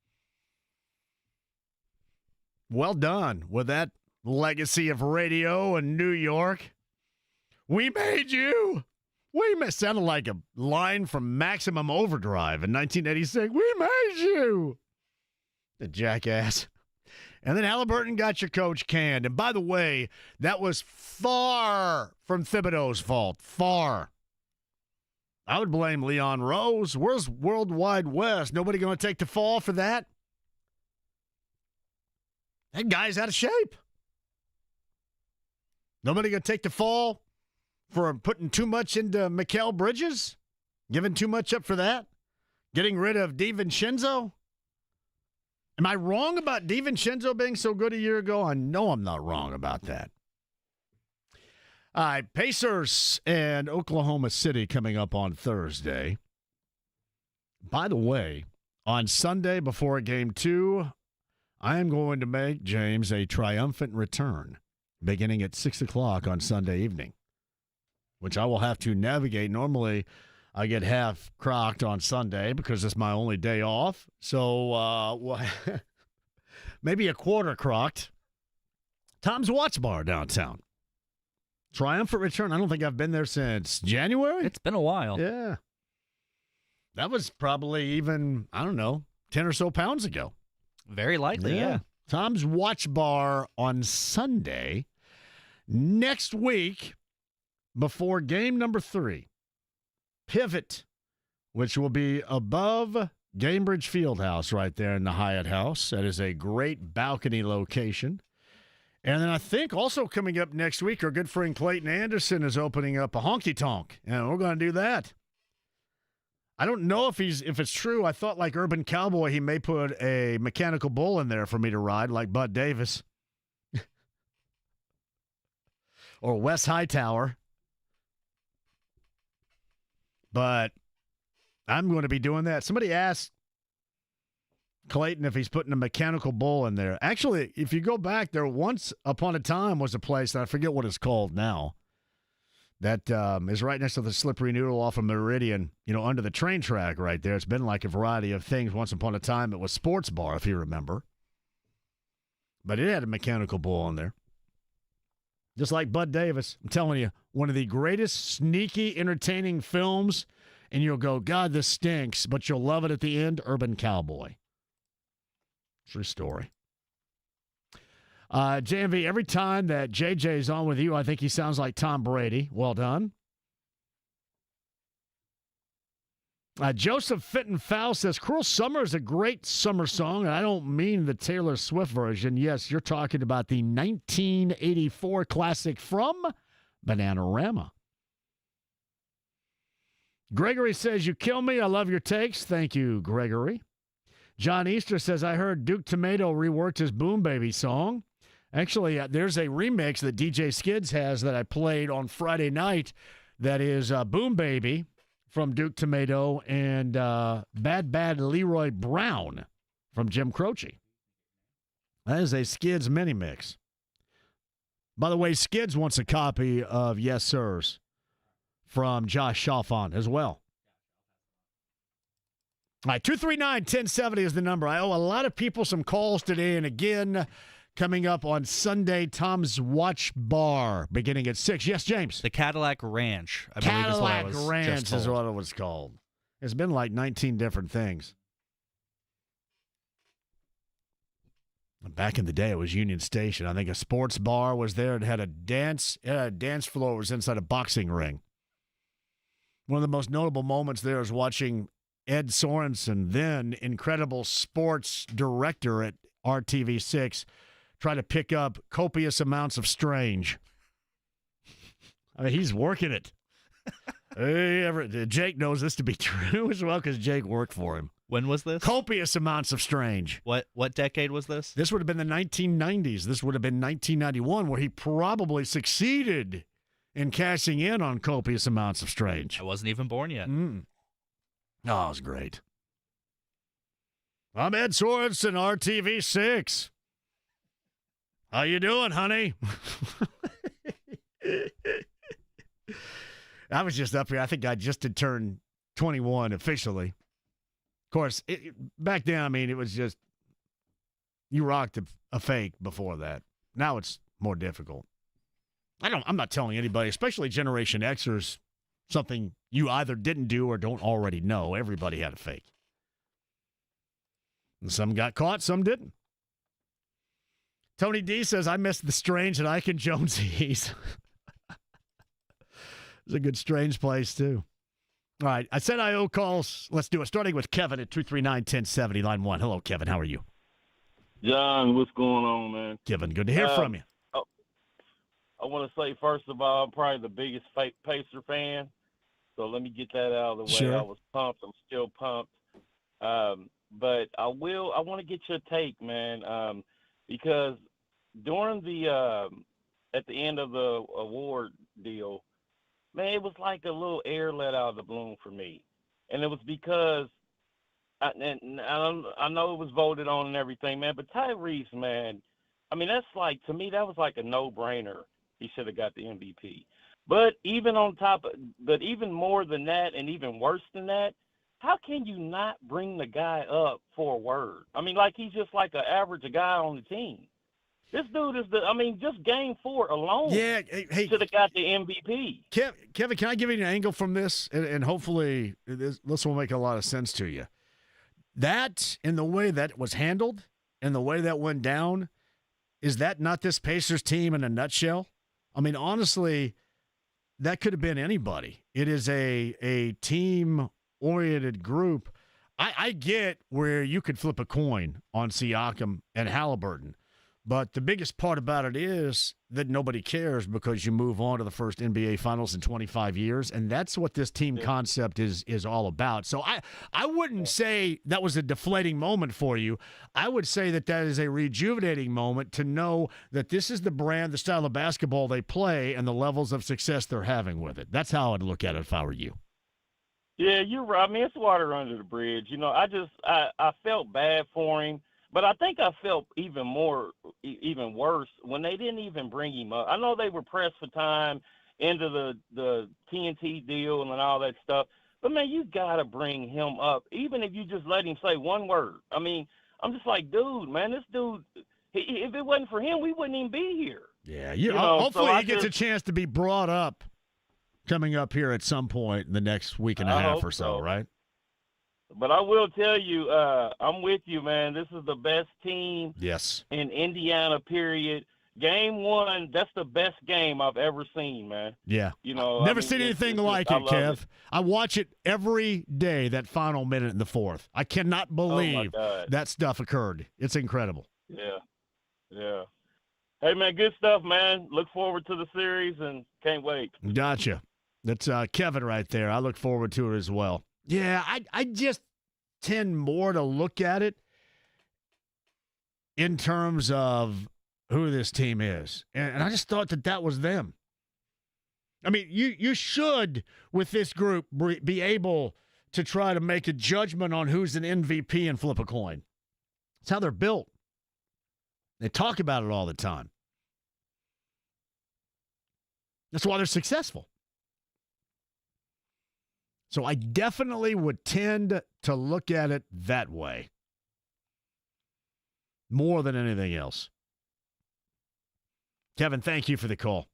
Well done with that legacy of radio in New York. We made you. Sounded like a line from Maximum Overdrive in 1986. We made you. The jackass. And then Halliburton got your coach canned. And by the way, that was far from Thibodeau's fault. Far. I would blame Leon Rose. Where's World Wide West? Nobody going to take the fall for that? That guy's out of shape. Nobody going to take the fall for putting too much into Mikal Bridges? Giving too much up for that? Getting rid of DiVincenzo? Am I wrong about DiVincenzo being so good a year ago? I know I'm not wrong about that. All right, Pacers and Oklahoma City coming up on Thursday. By the way, on Sunday before Game 2, I am going to make, James, a triumphant return beginning at 6 o'clock on Sunday evening, which I will have to navigate. Normally, I get half crocked on Sunday because it's my only day off. So maybe a quarter crocked. Tom's Watch Bar downtown. Triumphant return. I don't think I've been there since January. It's been a while. Yeah. That was probably even, 10 or so pounds ago. Very likely, yeah. Tom's Watch Bar on Sunday. Next week, before game number 3, Pivot, which will be above Gamebridge Fieldhouse right there in the Hyatt House. That is a great balcony location. And then I think also coming up next week, our good friend Clayton Anderson is opening up a honky-tonk, and we're going to do that. I don't know if it's true. I thought like Urban Cowboy, he may put a mechanical bull in there for me to ride like Bud Davis. Or Wes Hightower. But I'm going to be doing that. Somebody asked Clayton if he's putting a mechanical bull in there. Actually, if you go back, there once upon a time was a place, and I forget what it's called now, that is right next to the Slippery Noodle off of Meridian, under the train track right there. It's been like a variety of things. Once upon a time, it was Sports Bar, if you remember. But it had a mechanical bull in there. Just like Bud Davis. I'm telling you, one of the greatest sneaky, entertaining films, and you'll go, God, this stinks, but you'll love it at the end, Urban Cowboy. True story. JMV, every time that JJ's on with you, I think he sounds like Tom Brady. Well done. Joseph Fitton-Fowl says, Cruel Summer is a great summer song, and I don't mean the Taylor Swift version. Yes, you're talking about the 1984 classic from Bananarama. Gregory says, you kill me. I love your takes. Thank you, Gregory. John Easter says, I heard Duke Tomato reworked his Boom Baby song. Actually, there's a remix that DJ Skids has that I played on Friday night that is Boom Baby from Duke Tomato and Bad Bad Leroy Brown from Jim Croce. That is a Skids mini mix. By the way, Skids wants a copy of Yes Sirs from Josh Chalfant as well. All right, 239-1070 is the number. I owe a lot of people some calls today. And again, coming up on Sunday, Tom's Watch Bar, beginning at 6. Yes, James? The Cadillac Ranch. Cadillac Ranch is what it was called. It's been like 19 different things. Back in the day, it was Union Station. I think a sports bar was there. It had a dance floor. It was inside a boxing ring. One of the most notable moments there is watching Ed Sorensen, then incredible sports director at RTV6, try to pick up copious amounts of Strange. I mean, he's working it. Jake knows this to be true as well because Jake worked for him. When was this? Copious amounts of Strange. What decade was this? This would have been the 1990s. This would have been 1991, where he probably succeeded in cashing in on copious amounts of Strange. I wasn't even born yet. Oh, it was great. I'm Ed Sorensen, RTV6. How you doing, honey? I was just up here. I think I just had turned 21 officially. Of course, back then, I mean, it was just, you rocked a fake before that. Now it's more difficult. I'm not telling anybody, especially Generation Xers, something you either didn't do or don't already know. Everybody had a fake. And some got caught, some didn't. Tony D says, I missed the Strange and Ike and Jonesies. It's a good Strange place, too. All right, I said I owe calls. Let's do it. Starting with Kevin at 239-1070, line 1. Hello, Kevin. How are you? John, what's going on, man? Kevin, good to hear from you. I want to say, first of all, I'm probably the biggest Pacer fan. So let me get that out of the way. Sure. I was pumped. I'm still pumped. But I want to get your take, man, because during at the end of the award deal, man, it was like a little air let out of the balloon for me. And it was because, I know it was voted on and everything, man, but Tyrese, man, I mean, that's like, to me, that was like a no-brainer. He should have got the MVP. But even even more than that and even worse than that, how can you not bring the guy up for a word? I mean, like he's just like an average guy on the team. This dude is just game 4 alone. Yeah, hey, should have got the MVP. Kevin, can I give you an angle from this? And hopefully this will make a lot of sense to you. That, in the way that was handled and the way that went down, is that not this Pacers team in a nutshell? I mean, honestly, that could have been anybody. It is a team-oriented group. I get where you could flip a coin on Siakam and Halliburton. But the biggest part about it is that nobody cares because you move on to the first NBA Finals in 25 years, and that's what this team concept is all about. So I wouldn't say that was a deflating moment for you. I would say that is a rejuvenating moment to know that this is the brand, the style of basketball they play, and the levels of success they're having with it. That's how I'd look at it if I were you. Yeah, you're right. I mean, it's water under the bridge. You know, I felt bad for him. But I think I felt even worse when they didn't even bring him up. I know they were pressed for time into the TNT deal and all that stuff. But, man, you got to bring him up, even if you just let him say one word. I mean, I'm just like, dude, man, this dude, if it wasn't for him, we wouldn't even be here. Yeah, hopefully he gets a chance to be brought up coming up here at some point in the next week and a half or so, right? But I will tell you, I'm with you, man. This is the best team in Indiana, period. Game 1, that's the best game I've ever seen, man. Yeah. You know, never seen anything like it, Kev. I watch it every day, that final minute in the fourth. I cannot believe that stuff occurred. It's incredible. Yeah. Hey, man, good stuff, man. Look forward to the series and can't wait. Gotcha. That's Kevin right there. I look forward to it as well. Yeah, I just tend more to look at it in terms of who this team is. And I just thought that was them. I mean, you should, with this group, be able to try to make a judgment on who's an MVP and flip a coin. It's how they're built. They talk about it all the time. That's why they're successful. So I definitely would tend to look at it that way more than anything else. Kevin, thank you for the call.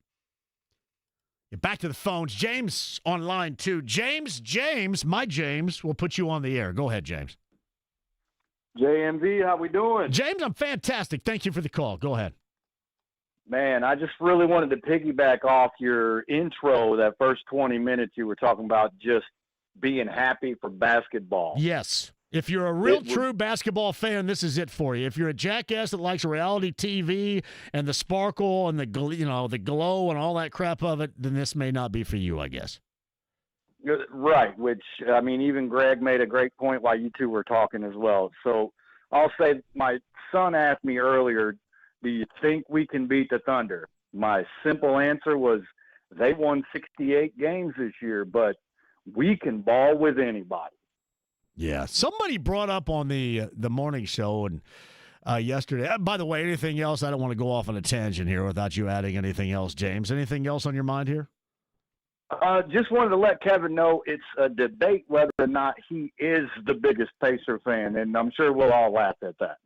Back to the phones. James on line 2. James, my James, will put you on the air. Go ahead, James. JMV, how we doing? James, I'm fantastic. Thank you for the call. Go ahead. Man, I just really wanted to piggyback off your intro, that first 20 minutes you were talking about just being happy for basketball. Yes. If you're a real true basketball fan, this is it for you. If you're a jackass that likes reality TV and the sparkle and the glow and all that crap of it, then this may not be for you, I guess. Right, which, I mean, even Greg made a great point while you two were talking as well. So I'll say my son asked me earlier, do you think we can beat the Thunder? My simple answer was they won 68 games this year, but we can ball with anybody. Yeah, somebody brought up on the morning show and yesterday. By the way, anything else? I don't want to go off on a tangent here without you adding anything else, James. Anything else on your mind here? Just wanted to let Kevin know it's a debate whether or not he is the biggest Pacer fan, and I'm sure we'll all laugh at that.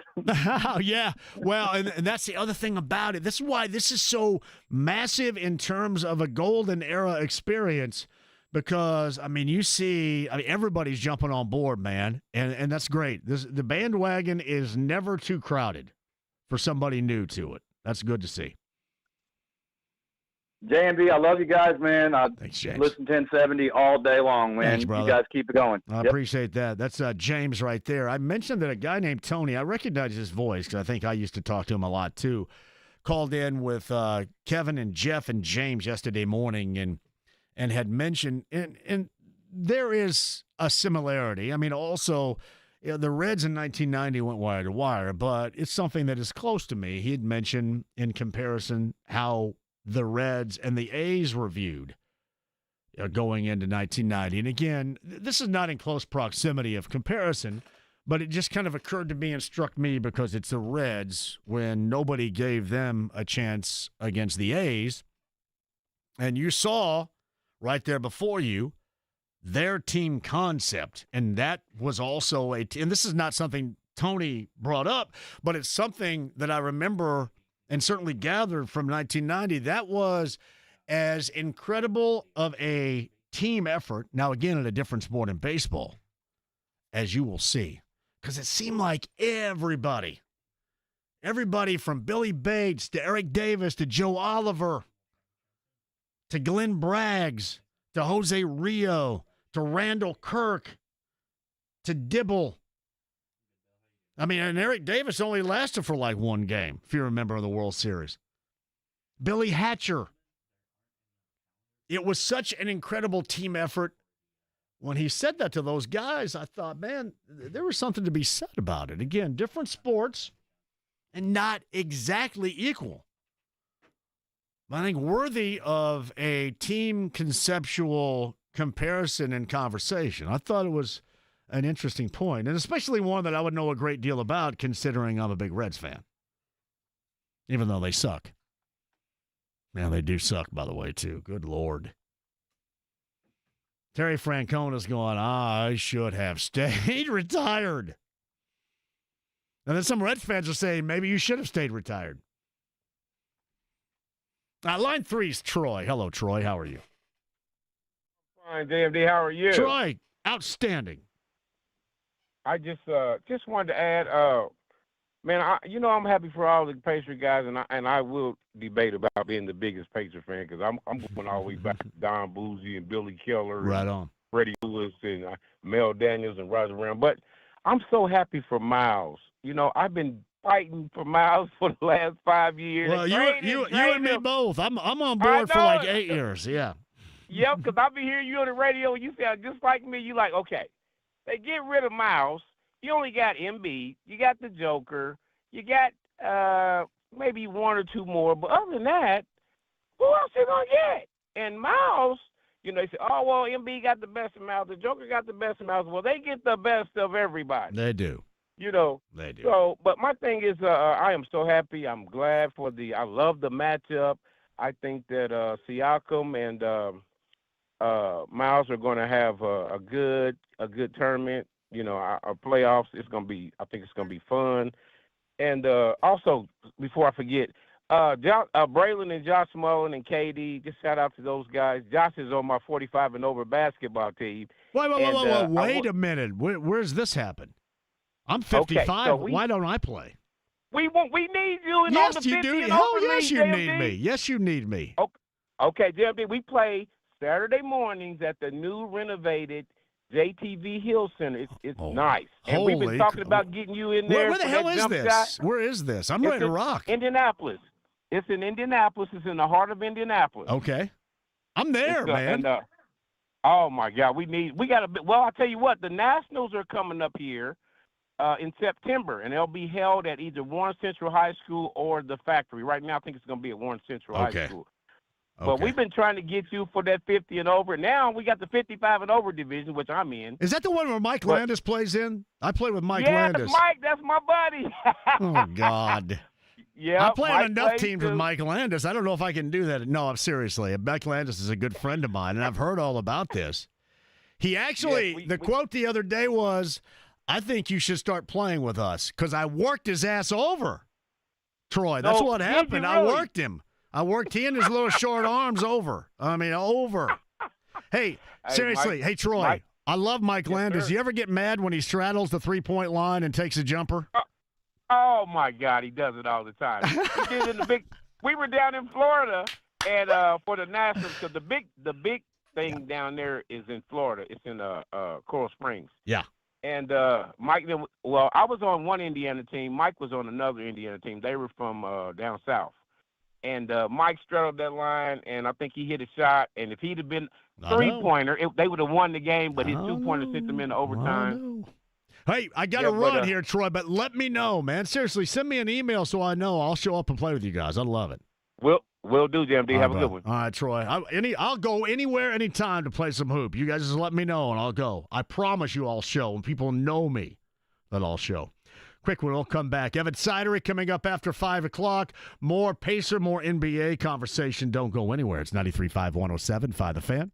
Oh, yeah. Well, and that's the other thing about it. This is why this is so massive in terms of a golden era experience because, I mean, you see, everybody's jumping on board, man, and that's great. The bandwagon is never too crowded for somebody new to it. That's good to see. JMV, I love you guys, man. Thanks, James. Listen 1070 all day long, man. Thanks, brother. You guys keep it going. I appreciate that. That's James right there. I mentioned that a guy named Tony, I recognize his voice because I think I used to talk to him a lot too, called in with Kevin and Jeff and James yesterday morning and had mentioned, and there is a similarity. I mean, also, the Reds in 1990 went wire to wire, but it's something that is close to me. He had mentioned in comparison how the Reds and the A's were viewed going into 1990. And again, this is not in close proximity of comparison, but it just kind of occurred to me and struck me because it's the Reds when nobody gave them a chance against the A's. And you saw right there before you their team concept. And that was also and this is not something Tony brought up, but it's something that I remember and certainly gathered from 1990, that was as incredible of a team effort, now again in a different sport in baseball, as you will see. Because it seemed like everybody from Billy Bates to Eric Davis to Joe Oliver to Glenn Braggs to Jose Rio to Randall Kirk to Dibble. I mean, and Eric Davis only lasted for like one game, if you remember the World Series. Billy Hatcher. It was such an incredible team effort. When he said that to those guys, I thought, man, there was something to be said about it. Again, different sports and not exactly equal. I think worthy of a team conceptual comparison and conversation. I thought it was an interesting point, and especially one that I would know a great deal about considering I'm a big Reds fan, even though they suck. Man, they do suck, by the way, too. Good Lord. Terry Francona's going, I should have stayed retired. And then some Reds fans are saying, maybe you should have stayed retired. Line 3 is Troy. Hello, Troy. How are you? Fine, JMD. How are you? Troy, outstanding. I just wanted to add, man, I'm happy for all the Pacer guys, and I will debate about being the biggest Pacer fan because I'm going all the way back to Don Boozy and Billy Keller, right and on, Freddie Lewis and Mel Daniels and Roger Brown. But I'm so happy for Miles. I've been fighting for Miles for the last 5 years. Well, you and me both. I'm on board for like 8 years. Yeah. Yep, because I've been hearing you on the radio. You sound just like me. You like, okay. They get rid of Miles. You only got MB. You got the Joker. You got maybe one or two more. But other than that, who else you going to get? And Miles, they say, oh, well, MB got the best of Miles. The Joker got the best of Miles. Well, they get the best of everybody. They do. They do. So, but my thing is I am so happy. I'm glad I love the matchup. I think that Siakam and Miles are going to have a good tournament. Our playoffs. I think it's going to be fun. And also, before I forget, Braylon and Josh Mullen and KD. Just shout out to those guys. Josh is on my 45 and over basketball team. Wait a minute. Where's this happen? I'm 55. Okay, so why don't I play? We need you in all the 50 you do. And Oh, over yes, league, you JMD. need me. Yes, you need me. Okay, JMD, we play Saturday mornings at the new renovated JTV Hill Center. It's nice. And we've been talking about getting you in there. Where the hell is this? Shot. Where is this? I'm ready to rock. Indianapolis. It's in Indianapolis. It's in the heart of Indianapolis. Okay. I'm there, man. Oh my God, we got a. Well, I'll tell you what, the Nationals are coming up here in September, and they'll be held at either Warren Central High School or the Factory. Right now, I think it's going to be at Warren Central High School. But we've been trying to get you for that 50 and over. Now we got the 55 and over division, which I'm in. Is that the one where Mike Landis plays in? I play with Mike Landis. Mike, that's my buddy. Oh, God. Yeah, I play on enough teams with Mike Landis. I don't know if I can do that. No, seriously. Mike Landis is a good friend of mine, and I've heard all about this. He actually, the quote the other day was, I think you should start playing with us because I worked his ass over, Troy. That's what happened. I worked him. He and his little short arms over. Over. Hey, seriously. Hey, Troy. I love Mike Landis. Sir. You ever get mad when he straddles the three-point line and takes a jumper? Oh my God, he does it all the time. He did it in the big. We were down in Florida, and for the Nationals, because the big thing down there is in Florida. It's in Coral Springs. Yeah. And Mike, I was on one Indiana team. Mike was on another Indiana team. They were from down south. And Mike straddled that line, and I think he hit a shot. And if he'd have been three-pointer, they would have won the game, but his two-pointer sent them into overtime. Hey, I got to run here, Troy, but let me know, man. Seriously, send me an email so I know. I'll show up and play with you guys. I love it. Will do, JMV. Have a good one. All right, Troy. I'll go anywhere, anytime to play some hoop. You guys just let me know, and I'll go. I promise you I'll show. When people know me, that I'll show. Quick one, we'll come back. Evan Sidery coming up after 5 o'clock. More Pacer, more NBA conversation. Don't go anywhere. It's 93.5, 107.5 The Fan.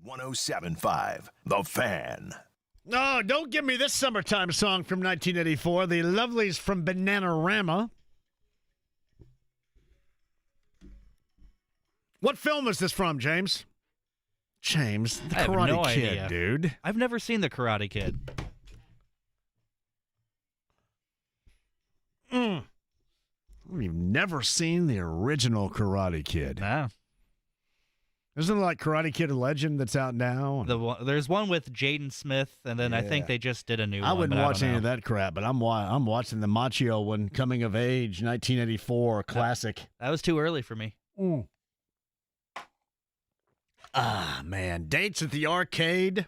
107.5 The Fan. No, don't give me this summertime song from 1984. The Lovelies from Bananarama. What film is this from, James? James, the I have Karate no Kid, idea. dude. I've never seen the Karate Kid. We've never seen the original Karate Kid. Nah. Isn't it like Karate Kid: A Legend that's out now? There's one with Jaden Smith, and then I think they just did a new one. I wouldn't watch any know. of that crap, but I'm watching the Machio one, Coming of Age, 1984 classic. That was too early for me. Ah, man. Dates at the Arcade.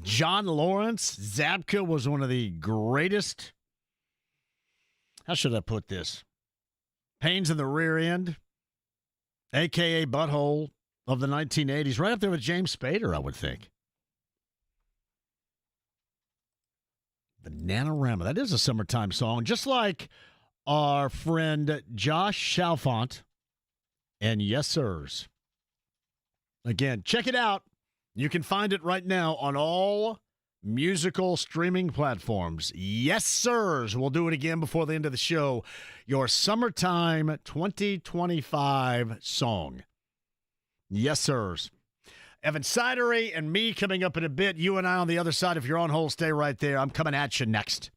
John Lawrence. Zabka was one of the greatest. How should I put this? Pains in the rear end, a.k.a. Butthole, of the 1980s. Right up there with James Spader, I would think. Bananarama. That is a summertime song. Just like our friend Josh Chalfant and Yes Sirs. Again, check it out. You can find it right now on all musical streaming platforms. Yes Sirs. We'll do it again before the end of the show. Your summertime 2025 song. Yes Sirs. Evan Sidery and me coming up in a bit. You and I on the other side. If you're on hold, stay right there. I'm coming at you next.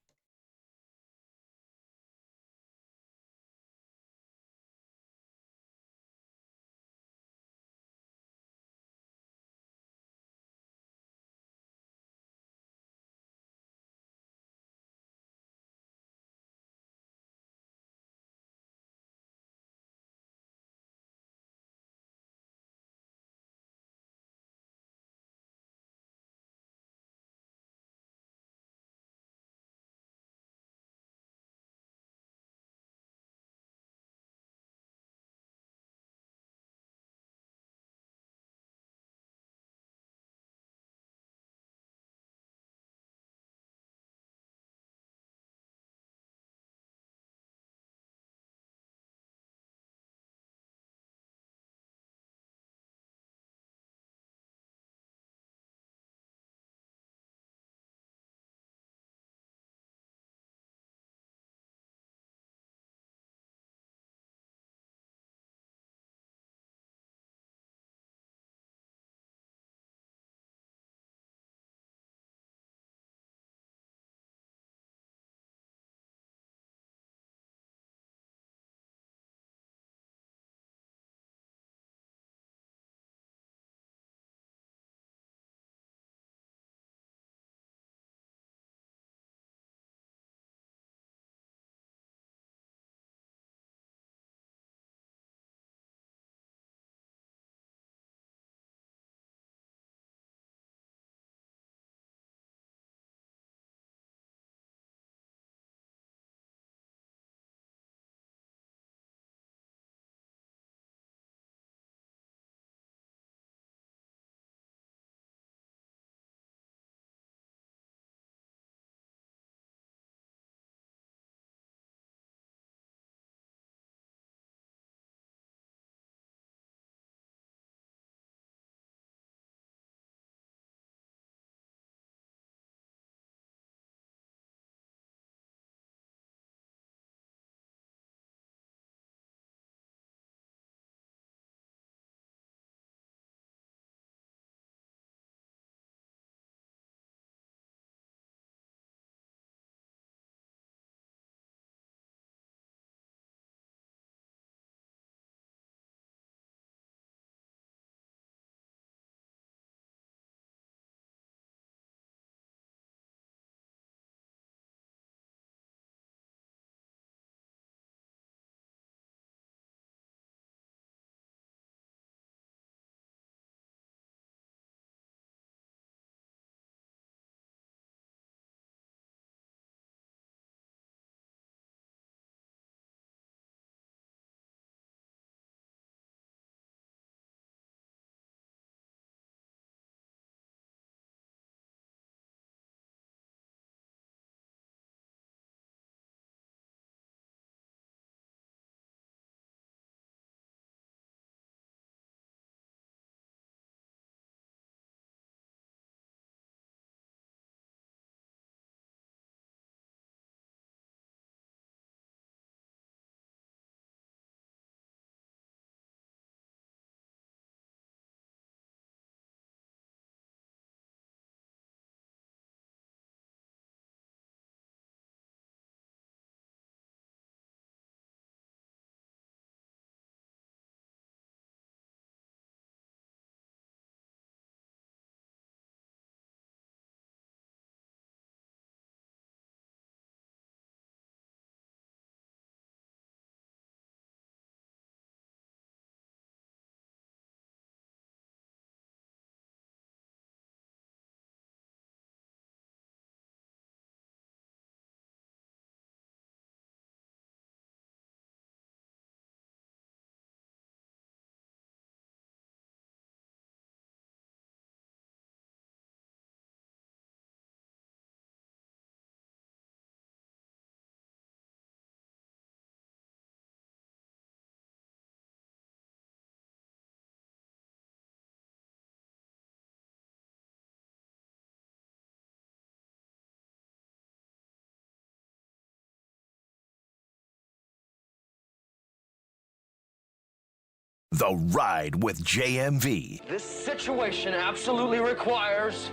The Ride with JMV. This situation absolutely requires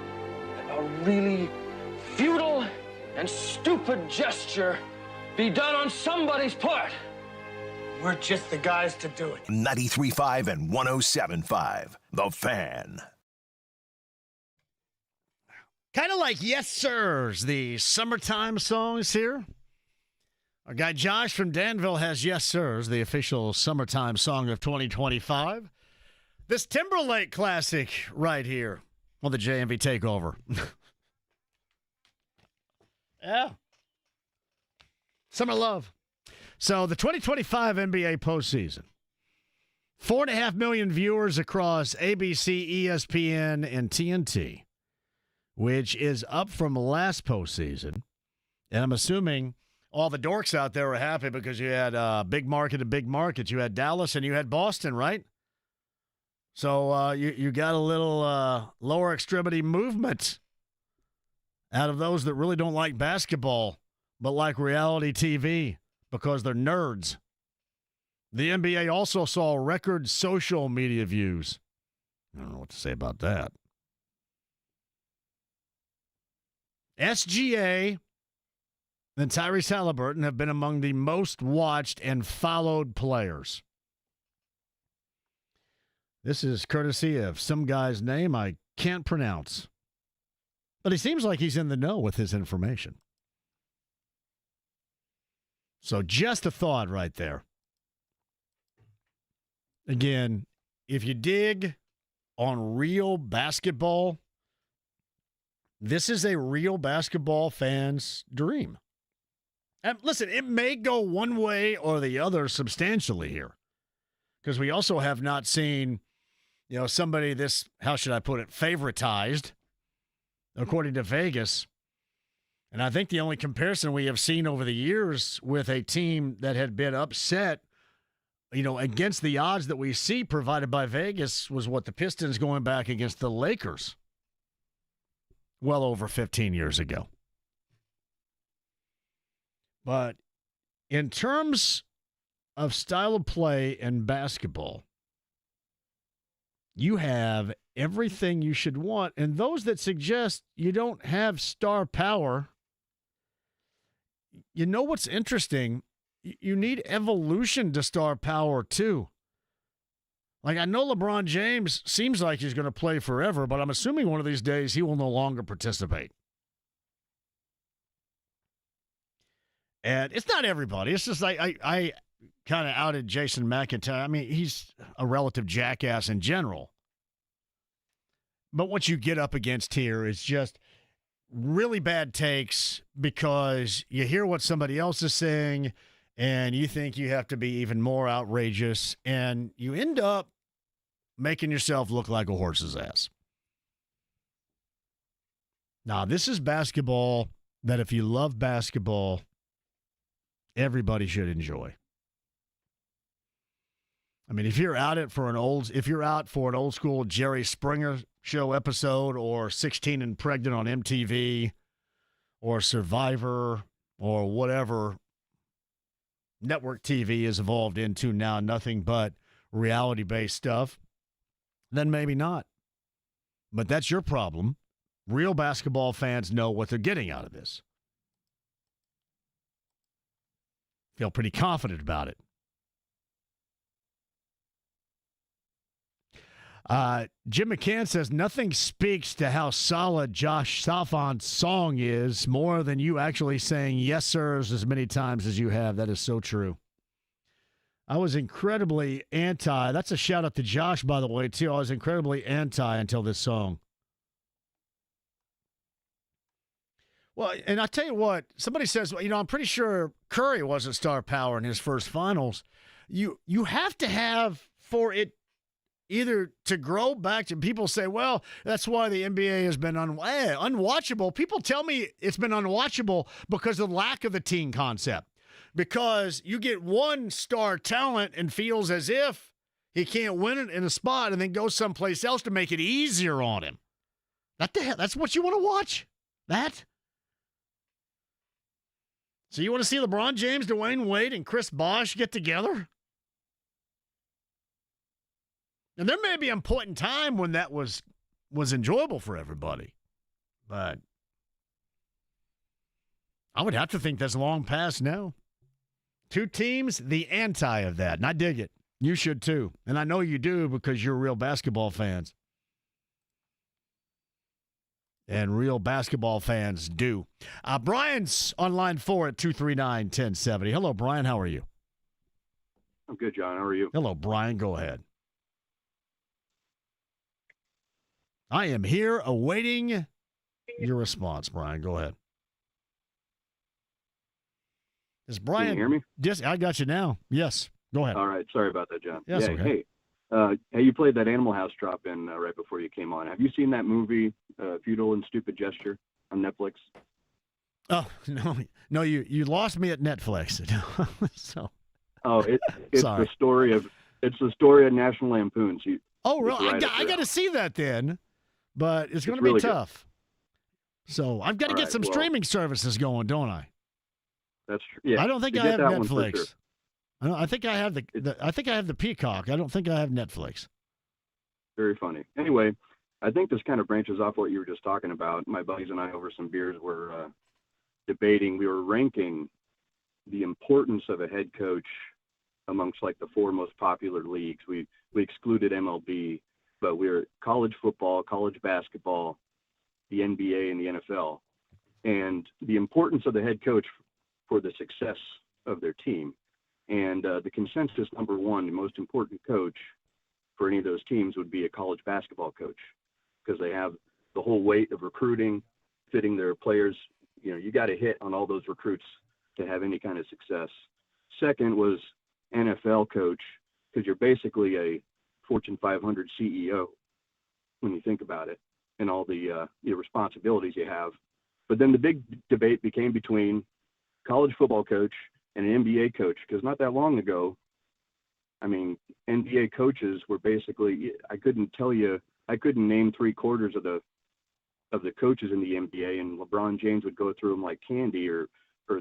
a really futile and stupid gesture be done on somebody's part. We're just the guys to do it. 93.5 and 107.5. The Fan. Kind of like Yes Sirs, the summertime songs here. Our guy Josh from Danville has Yes Sirs, the official summertime song of 2025. This Timberlake classic right here on the JMV Takeover. Yeah. Summer love. So the 2025 NBA postseason. 4.5 million viewers across ABC, ESPN, and TNT, which is up from last postseason. And I'm assuming all the dorks out there are happy because you had big market to big markets. You had Dallas and you had Boston, right? So you got a little lower extremity movement out of those that really don't like basketball but like reality TV because they're nerds. The NBA also saw record social media views. I don't know what to say about that. SGA and Tyrese Halliburton have been among the most watched and followed players. This is courtesy of some guy's name I can't pronounce. But he seems like he's in the know with his information. So just a thought right there. Again, if you dig on real basketball, this is a real basketball fan's dream. And listen, it may go one way or the other substantially here. Because we also have not seen, somebody this, how should I put it, favoritized, according to Vegas. And I think the only comparison we have seen over the years with a team that had been upset, against the odds that we see provided by Vegas was what the Pistons going back against the Lakers well over 15 years ago. But in terms of style of play in basketball, you have everything you should want. And those that suggest you don't have star power, you know what's interesting? You need evolution to star power, too. Like, I know LeBron James seems like he's going to play forever, but I'm assuming one of these days he will no longer participate. And it's not everybody. It's just like I kind of outed Jason McIntyre. I mean, he's a relative jackass in general. But what you get up against here is just really bad takes because you hear what somebody else is saying and you think you have to be even more outrageous, and you end up making yourself look like a horse's ass. Now, this is basketball that if you love basketball, everybody should enjoy. I mean, if you're out for an old school Jerry Springer show episode or 16 and Pregnant on MTV or Survivor or whatever network TV has evolved into now, nothing but reality-based stuff, then maybe not. But that's your problem. Real basketball fans know what they're getting out of this. Feel pretty confident about it. Jim McCann says, nothing speaks to how solid Josh Safon's song is more than you actually saying yes, sirs, as many times as you have. That is so true. I was incredibly anti. That's a shout out to Josh, by the way, too. I was incredibly anti until this song. Well, and I tell you what, somebody says, I'm pretty sure Curry wasn't star power in his first finals. You have to have for it either to grow back to, people say, well, that's why the NBA has been unwatchable. People tell me it's been unwatchable because of the lack of the team concept. Because you get one star talent and feels as if he can't win it in a spot and then go someplace else to make it easier on him. That's what you want to watch? That? So you want to see LeBron James, Dwayne Wade, and Chris Bosh get together? And there may be a point in time when that was enjoyable for everybody, but I would have to think that's long past now. Two teams, the anti of that, and I dig it. You should too, and I know you do because you're real basketball fans. And real basketball fans do. Brian's on line 4 at 239-1070. Hello, Brian. How are you? I'm good, John. How are you? Hello, Brian. Go ahead. I am here awaiting your response, Brian. Go ahead. Is Brian? Can you hear me? Yes, I got you now. Yes. Go ahead. All right. Sorry about that, John. Yes, yeah, okay. Hey, you played that Animal House drop in right before you came on. Have you seen that movie, Futile and Stupid Gesture, on Netflix? Oh, no, you lost me at Netflix. So. Oh, it's Sorry. the story of National Lampoons. Oh, really? I got to see that then, but it's going to be really tough. Good. So I've got to get some streaming services going, don't I? That's true. Yeah. I don't think you I have that one for Netflix. sure. I think I have I think I have the Peacock. I don't think I have Netflix. Very funny. Anyway, I think this kind of branches off what you were just talking about. My buddies and I, over some beers, were debating. We were ranking the importance of a head coach amongst like the 4 most popular leagues. We excluded MLB, but we're college football, college basketball, the NBA, and the NFL, and the importance of the head coach for the success of their team. And the consensus number 1, the most important coach for any of those teams would be a college basketball coach, because they have the whole weight of recruiting, fitting their players. You know, you got to hit on all those recruits to have any kind of success. Second was NFL coach, because you're basically a Fortune 500 CEO when you think about it, and all the responsibilities you have. But then the big debate became between college football coach and an NBA coach, because not that long ago, I mean, NBA coaches were basically, I couldn't name 3/4 of the coaches in the NBA, and LeBron James would go through them like candy or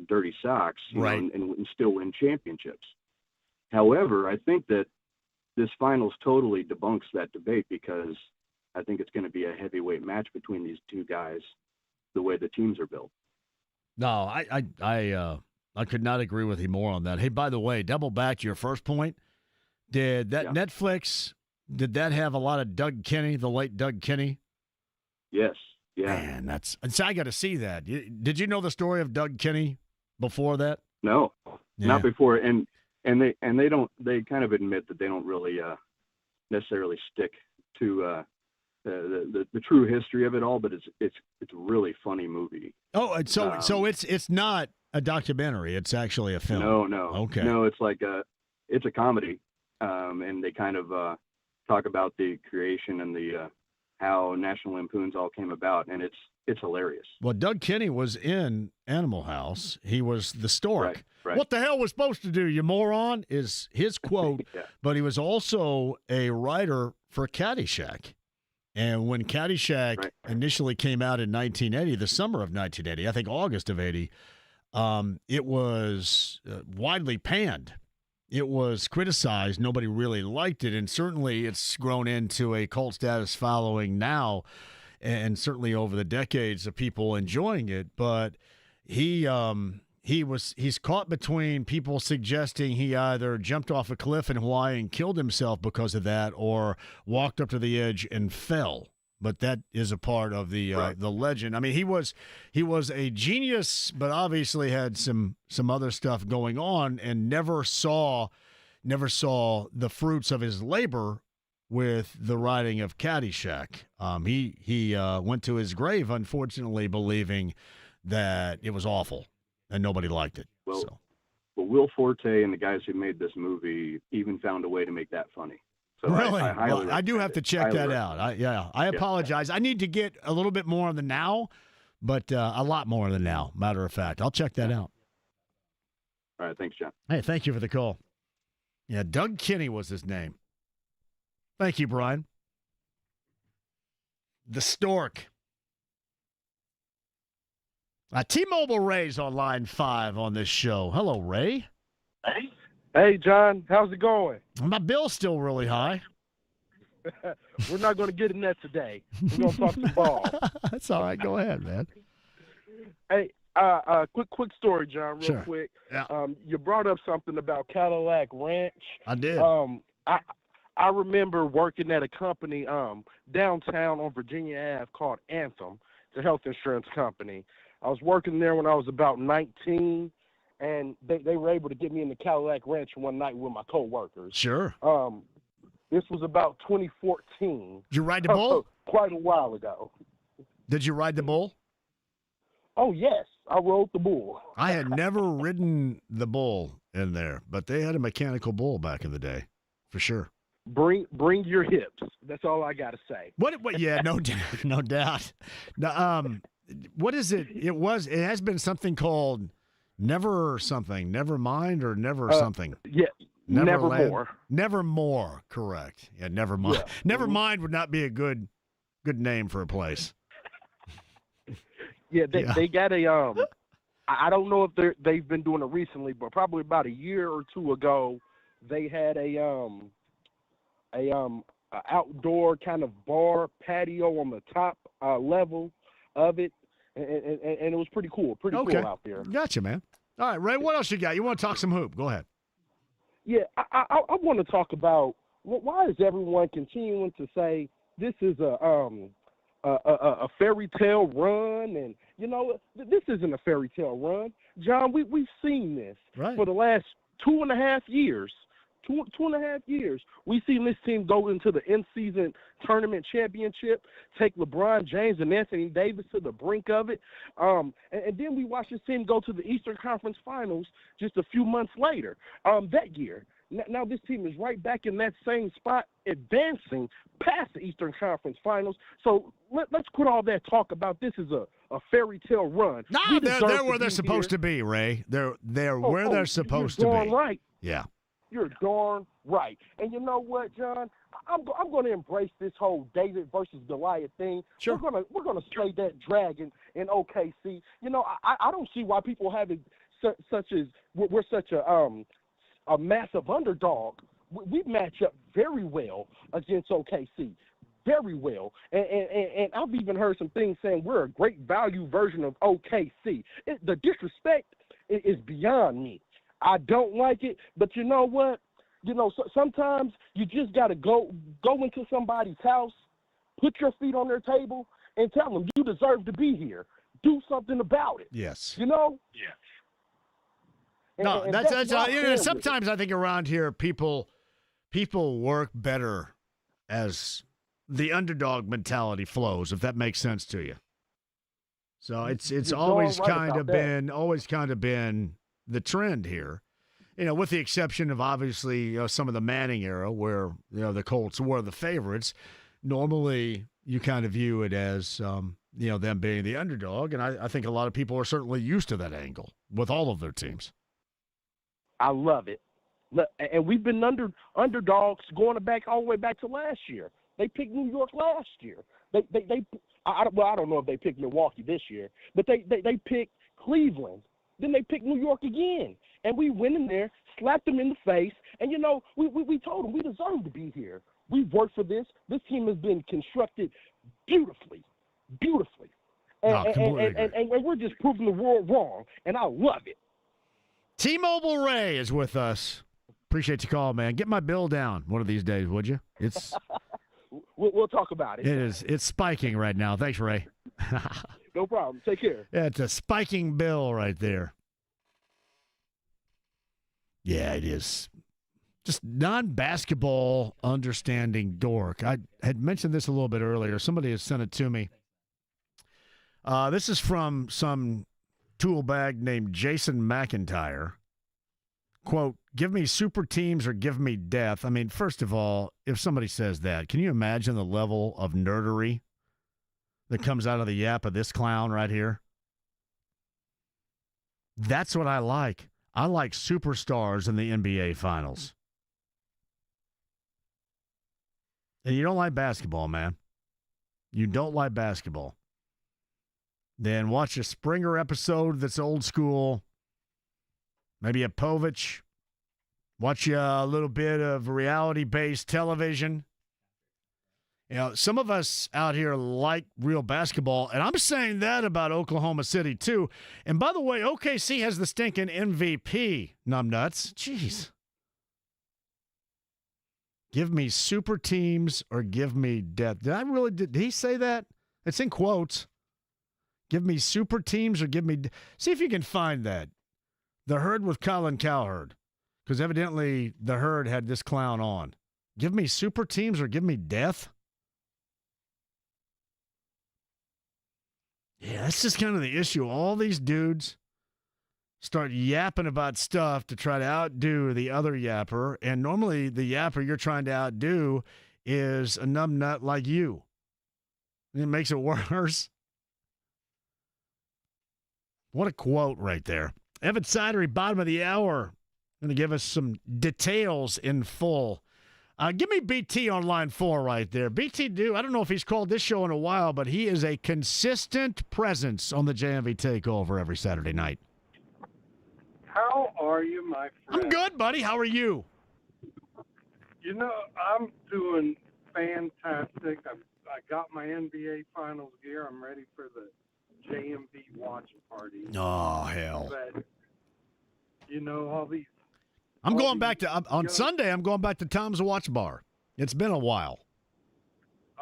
dirty socks, right, and still win championships. However, I think that this finals totally debunks that debate, because I think it's going to be a heavyweight match between these two guys, the way the teams are built. No, I could not agree with you more on that. Hey, by the way, double back to your first point. Did that Netflix, did that have a lot of Doug Kenny, the late Doug Kenny? Yes. Yeah. Man, I got to see that. Did you know the story of Doug Kenny before that? No, Yeah. not before. And they kind of admit that they don't really necessarily stick to the true history of it all, but it's a really funny movie. Oh, so it's not a documentary. It's actually a film. No. Okay. No, it's like it's a comedy, and they kind of talk about the creation and the how National Lampoons all came about, and it's hilarious. Well, Doug Kenny was in Animal House. He was the stork. Right. What the hell was supposed to do, you moron, is his quote. Yeah. But he was also a writer for Caddyshack. And when Caddyshack initially came out in 1980, the summer of 1980, I think August of 80, it was widely panned. It was criticized. Nobody really liked it. And certainly it's grown into a cult status following now, and certainly over the decades of people enjoying it. But he's caught between people suggesting he either jumped off a cliff in Hawaii and killed himself because of that, or walked up to the edge and fell. But that is a part of the legend. I mean, he was a genius, but obviously had some other stuff going on, and never saw the fruits of his labor with the writing of Caddyshack. He went to his grave, unfortunately, believing that it was awful and nobody liked it. Well, Will Forte and the guys who made this movie even found a way to make that funny. So really? I do have to check that out. I apologize. I need to get a little bit more on the now, but a lot more on the now, matter of fact. I'll check that out. All right. Thanks, John. Hey, thank you for the call. Yeah, Doug Kenny was his name. Thank you, Brian. The Stork. T-Mobile Ray's on line 5 on this show. Hello, Ray. Hey, John. How's it going? My bill's still really high. We're not going to get in that today. We're going to talk some ball. That's all right. Go ahead, man. Hey, quick story, John, real quick. Yeah. You brought up something about Cadillac Ranch. I did. I remember working at a company downtown on Virginia Ave called Anthem. It's a health insurance company. I was working there when I was about 19, and they were able to get me in the Cadillac Ranch one night with my coworkers. Sure. This was about 2014. Did you ride the bull? Quite a while ago. Did you ride the bull? Oh, yes. I rode the bull. I had never ridden the bull in there, but they had a mechanical bull back in the day, for sure. Bring your hips. That's all I got to say. What? Yeah, no doubt. No, what is it? It has been something called Never Mind, or Never something. Yeah. Nevermore. Nevermore, correct. Yeah, Nevermind. Yeah. Nevermind would not be a good name for a place. Yeah, they got a I don't know if they've been doing it recently, but probably about a year or two ago, they had a outdoor kind of bar patio on the top level of it, and it was pretty cool. Pretty cool out there. Gotcha, man. All right, Ray, what else you got? You want to talk some hoop? Go ahead. Yeah, I want to talk about why is everyone continuing to say this is a fairy tale run, and this isn't a fairy tale run, John. We've seen this for the last 2.5 years. 2.5 years. We've seen this team go into the in-season tournament championship, take LeBron James and Anthony Davis to the brink of it, and then we watched this team go to the Eastern Conference Finals just a few months later that year. Now this team is right back in that same spot, advancing past the Eastern Conference Finals. So let's quit all that talk about this is a fairy tale run. No, they're where they're supposed to be, Ray. They're where they're supposed to be. Right. Yeah. You're darn right. And you know what, John? I'm going to embrace this whole David versus Goliath thing. Sure. We're going to slay that dragon in OKC. I don't see why people have it such as we're such a massive underdog. We match up very well against OKC. Very well. And I've even heard some things saying we're a great value version of OKC. The disrespect is beyond me. I don't like it, but you know what? Sometimes you just got to go into somebody's house, put your feet on their table, and tell them you deserve to be here. Do something about it. Yes. Yeah. No, and that's sometimes I think around here people work better as the underdog mentality flows, if that makes sense to you. So it's always kind of been the trend here, with the exception of obviously some of the Manning era where the Colts were the favorites. Normally, you kind of view it as them being the underdog, and I think a lot of people are certainly used to that angle with all of their teams. I love it. And we've been underdogs going all the way back to last year. They picked New York last year. I don't know if they picked Milwaukee this year, but they picked Cleveland. Then they picked New York again. And we went in there, slapped them in the face, and, we told them we deserve to be here. We've worked for this. This team has been constructed beautifully. And we're just proving the world wrong, and I love it. T-Mobile Ray is with us. Appreciate the call, man. Get my bill down one of these days, would you? It's we'll talk about it. It's spiking right now. Thanks, Ray. No problem. Take care. Yeah, it's a spiking bill right there. Yeah, it is. Just non-basketball understanding dork. I had mentioned this a little bit earlier. Somebody has sent it to me. This is from some tool bag named Jason McIntyre. Quote, give me super teams or give me death. I mean, first of all, if somebody says that, can you imagine the level of nerdery that comes out of the yap of this clown right here? That's what I like. I like superstars in the NBA Finals. And you don't like basketball, man. You don't like basketball. Then watch a Springer episode that's old school. Maybe a Povich. Watch a little bit of reality-based television. You know, some of us out here like real basketball, and I'm saying that about Oklahoma City too. And by the way, OKC has the stinking MVP, numbnuts. Jeez. Give me super teams or give me death. Did he say that? It's in quotes. Give me super teams or give me see if you can find that. The Herd with Colin Cowherd. Because evidently the Herd had this clown on. Give me super teams or give me death? Yeah, that's just kind of the issue. All these dudes start yapping about stuff to try to outdo the other yapper, and normally the yapper you're trying to outdo is a numbnut like you. And it makes it worse. What a quote right there. Evan Sidery, bottom of the hour, going to give us some details in full. Give me BT on line 4 right there. BT I don't know if he's called this show in a while, but he is a consistent presence on the JMV Takeover every Saturday night. How are you, my friend? I'm good, buddy. How are you? You know, I'm doing fantastic. I got my NBA Finals gear. I'm ready for the JMV watch party. Oh, hell. But, you know, all these... I'm going back to, on Sunday, I'm going back to Tom's Watch Bar. It's been a while.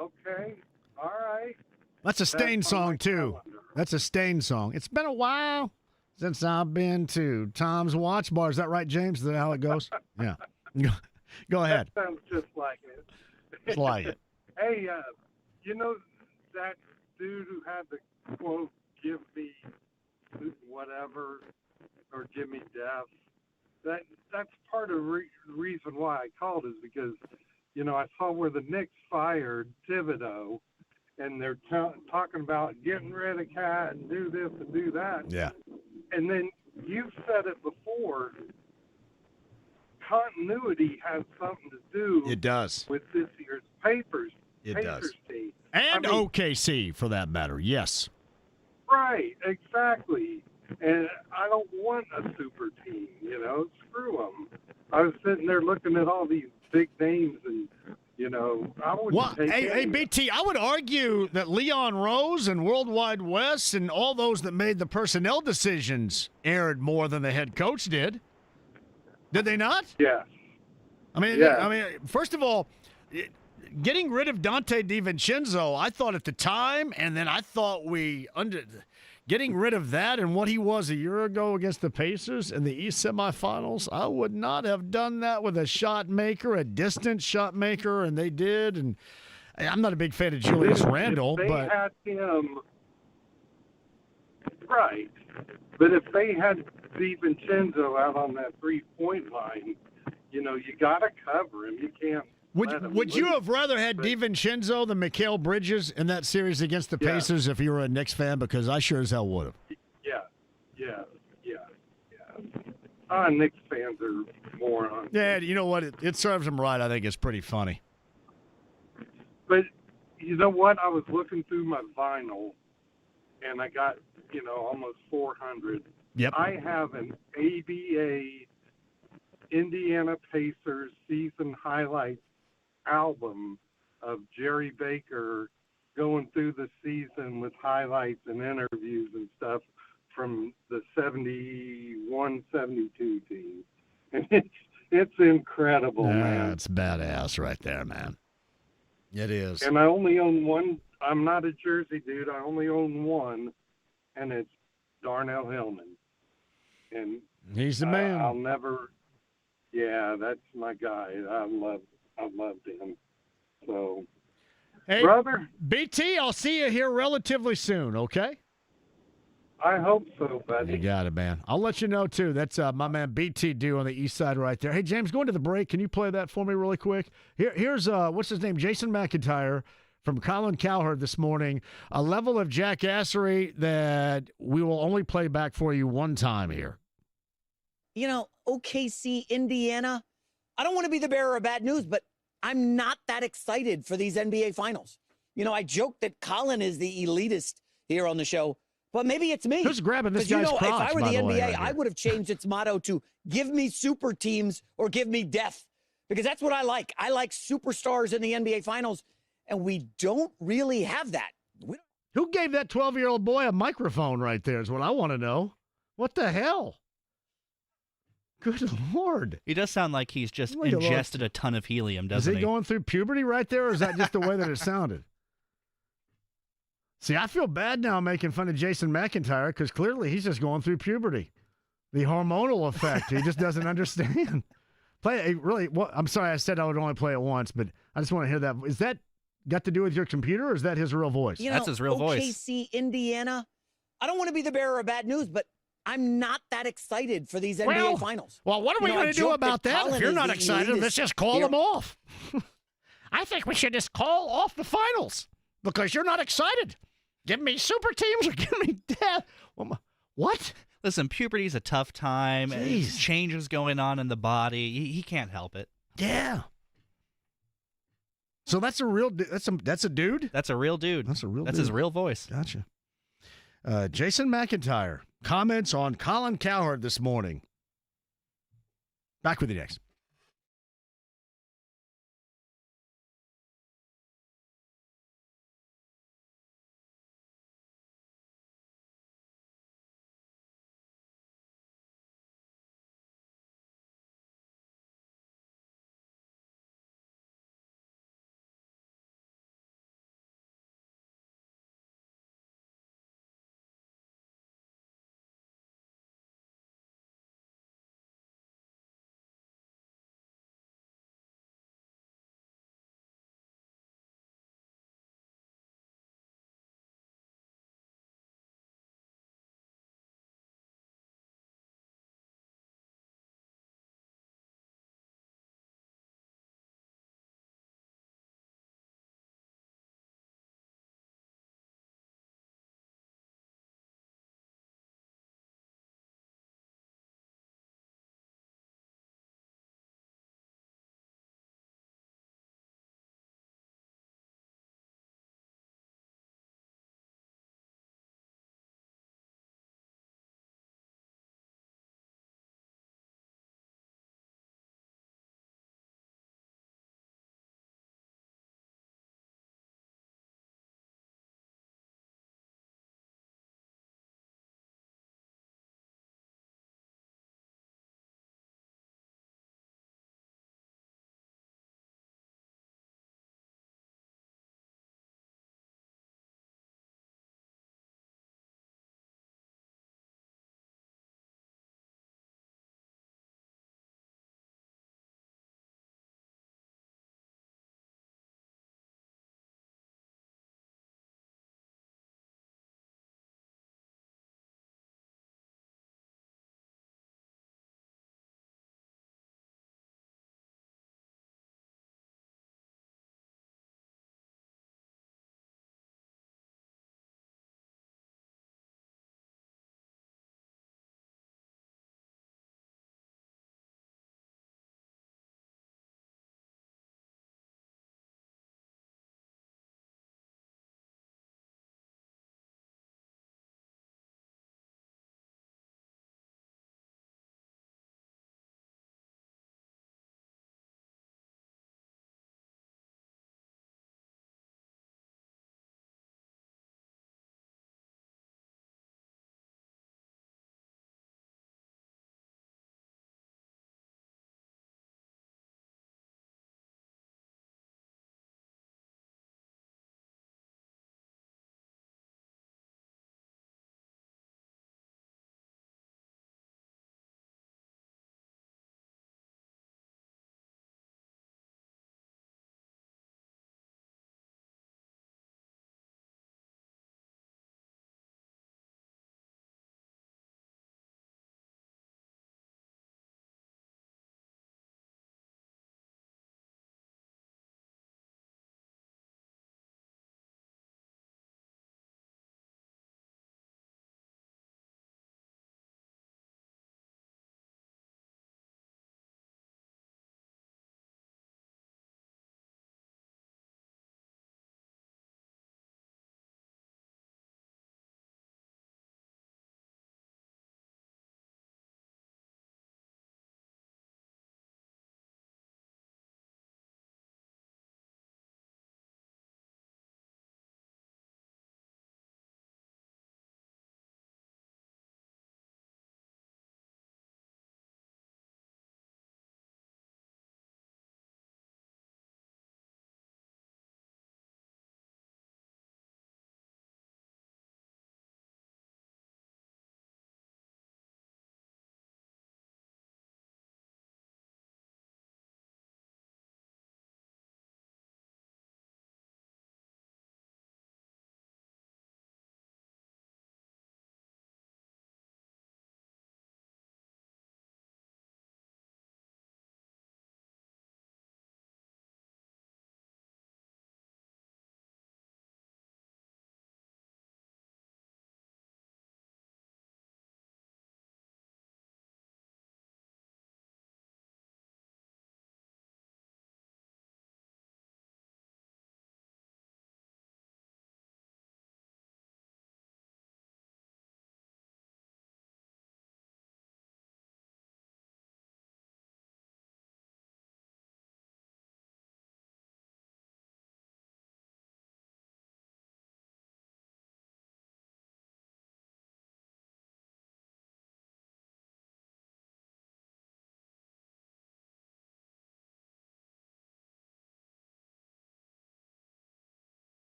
Okay. All right. That's a Stain song, too. That's a Stain song. It's been a while since I've been to Tom's Watch Bar. Is that right, James? Is that how it goes? Yeah. Go ahead. That sounds just like it. It's like it. Hey, you know that dude who had the quote, give me whatever, or give me death? That's part of the reason why I called is because, you know, I saw where the Knicks fired Thibodeau, and they're talking about getting rid of Cat and do this and do that. Yeah. And then you've said it before, continuity has something to do. It does. With this year's Pacers does. team. And OKC, for that matter, yes. Right, exactly. And I don't want a super team, you know, screw them. I was sitting there looking at all these big names and, you know, I wouldn't take Hey, BT, I would argue that Leon Rose and Worldwide West and all those that made the personnel decisions erred more than the head coach did. Did they not? Yeah. I mean, first of all, getting rid of Dante DiVincenzo, I thought at the time, and then I thought getting rid of that and what he was a year ago against the Pacers in the East semifinals, I would not have done that with a shot maker, a distant shot maker, and they did. And I'm not a big fan of Julius Randle, if they but had him right. But if they had DiVincenzo out on that 3-point line, you know, you got to cover him. You can't. Would you have rather had DiVincenzo than Mikal Bridges in that series against the Pacers if you were a Knicks fan? Because I sure as hell would have. Yeah. Knicks fans are morons. Yeah, you know what? It serves them right. I think it's pretty funny. But you know what? I was looking through my vinyl, and I got, you know, almost 400. Yep. I have an ABA Indiana Pacers season highlights album of Jerry Baker going through the season with highlights and interviews and stuff from the 71-72 team. And it's incredible, man. It's badass right there, man. It is. And I only own one. I'm not a jersey dude. I only own one, and it's Darnell Hillman. And he's the man. I'll never. Yeah, that's my guy. I loved him. So, hey, brother, BT, I'll see you here relatively soon. Okay. I hope so, buddy. You got it, man. I'll let you know too. That's my man BT Do on the east side right there. Hey, James, going to the break. Can you play that for me really quick? Here's what's his name? Jason McIntyre from Colin Cowherd this morning. A level of jackassery that we will only play back for you one time here. You know, OKC, Indiana, I don't want to be the bearer of bad news, but I'm not that excited for these NBA finals. You know, I joke that Colin is the elitist here on the show, but maybe it's me. Who's grabbing this guy's crotch, if I were the NBA, right I would have changed its motto to give me super teams or give me death, because that's what I like. I like superstars in the NBA finals. and we don't really have that. Who gave that 12-year-old boy a microphone right there is what I want to know. What the hell? Good Lord. He does sound like he's just ingested a ton of helium, doesn't he? Is he going through puberty right there, or is that just the way that it sounded? See, I feel bad now making fun of Jason McIntyre because clearly he's just going through puberty. The hormonal effect. He just doesn't understand. I'm sorry I said I would only play it once, but I just want to hear that. Is that got to do with your computer, or is that his real voice? That's his real voice. OKC, Indiana. I don't want to be the bearer of bad news, but I'm not that excited for these NBA finals. Well, what are we going to do about that? If you're not excited, let's just call them off. I think we should just call off the finals because you're not excited. Give me super teams or give me death. What? Listen, puberty's a tough time. Jeez. Changes going on in the body. He can't help it. Yeah. So that's a real. That's a dude. That's a real dude. That's a real. That's dude. his real voice. Gotcha. Jason McIntyre comments on Colin Cowherd this morning. Back with you next.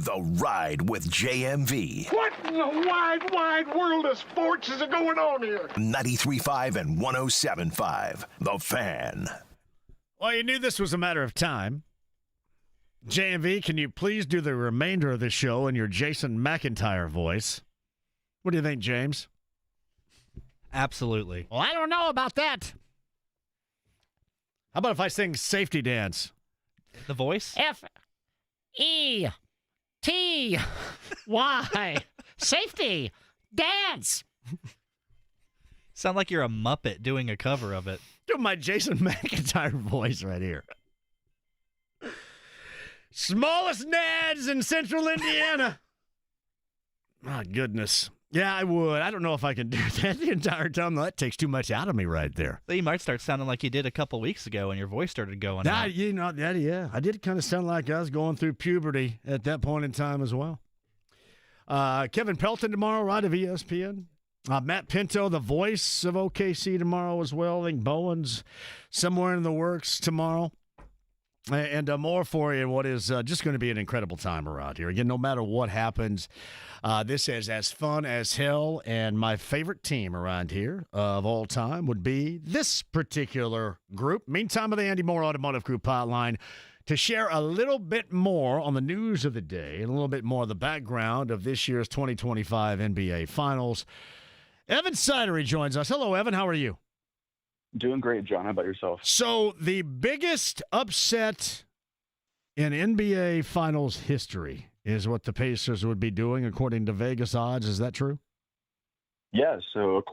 The Ride with JMV. What in the wide, wide world of sports is going on here? 93.5 and 107.5. The Fan. Well, you knew this was a matter of time. JMV, can you please do the remainder of the show in your Jason McIntyre voice? What do you think, James? Absolutely. Well, I don't know about that. How about if I sing Safety Dance? The voice? F-E-T-Y. Safety Dance. Sound like you're a Muppet doing a cover of it. Do my Jason McIntyre voice right here. Smallest nads in central Indiana. My goodness. Yeah, I would. I don't know if I can do that the entire time. That takes too much out of me right there. So you might start sounding like you did a couple weeks ago when your voice started going out. Yeah. I did kind of sound like I was going through puberty at that point in time as well. Kevin Pelton tomorrow, right, of ESPN. Matt Pinto, the voice of OKC tomorrow as well. I think Bowen's somewhere in the works tomorrow. And more for you in what is just going to be an incredible time around here. Again, no matter what happens, this is as fun as hell. And my favorite team around here of all time would be this particular group. Meantime, of the Andy Moore Automotive Group hotline to share a little bit more on the news of the day and a little bit more of the background of this year's 2025 NBA Finals. Evan Sidery joins us. Hello, Evan. How are you? Doing great, John. How about yourself? So the biggest upset in NBA Finals history is what the Pacers would be doing, according to Vegas odds. Is that true? Yeah. So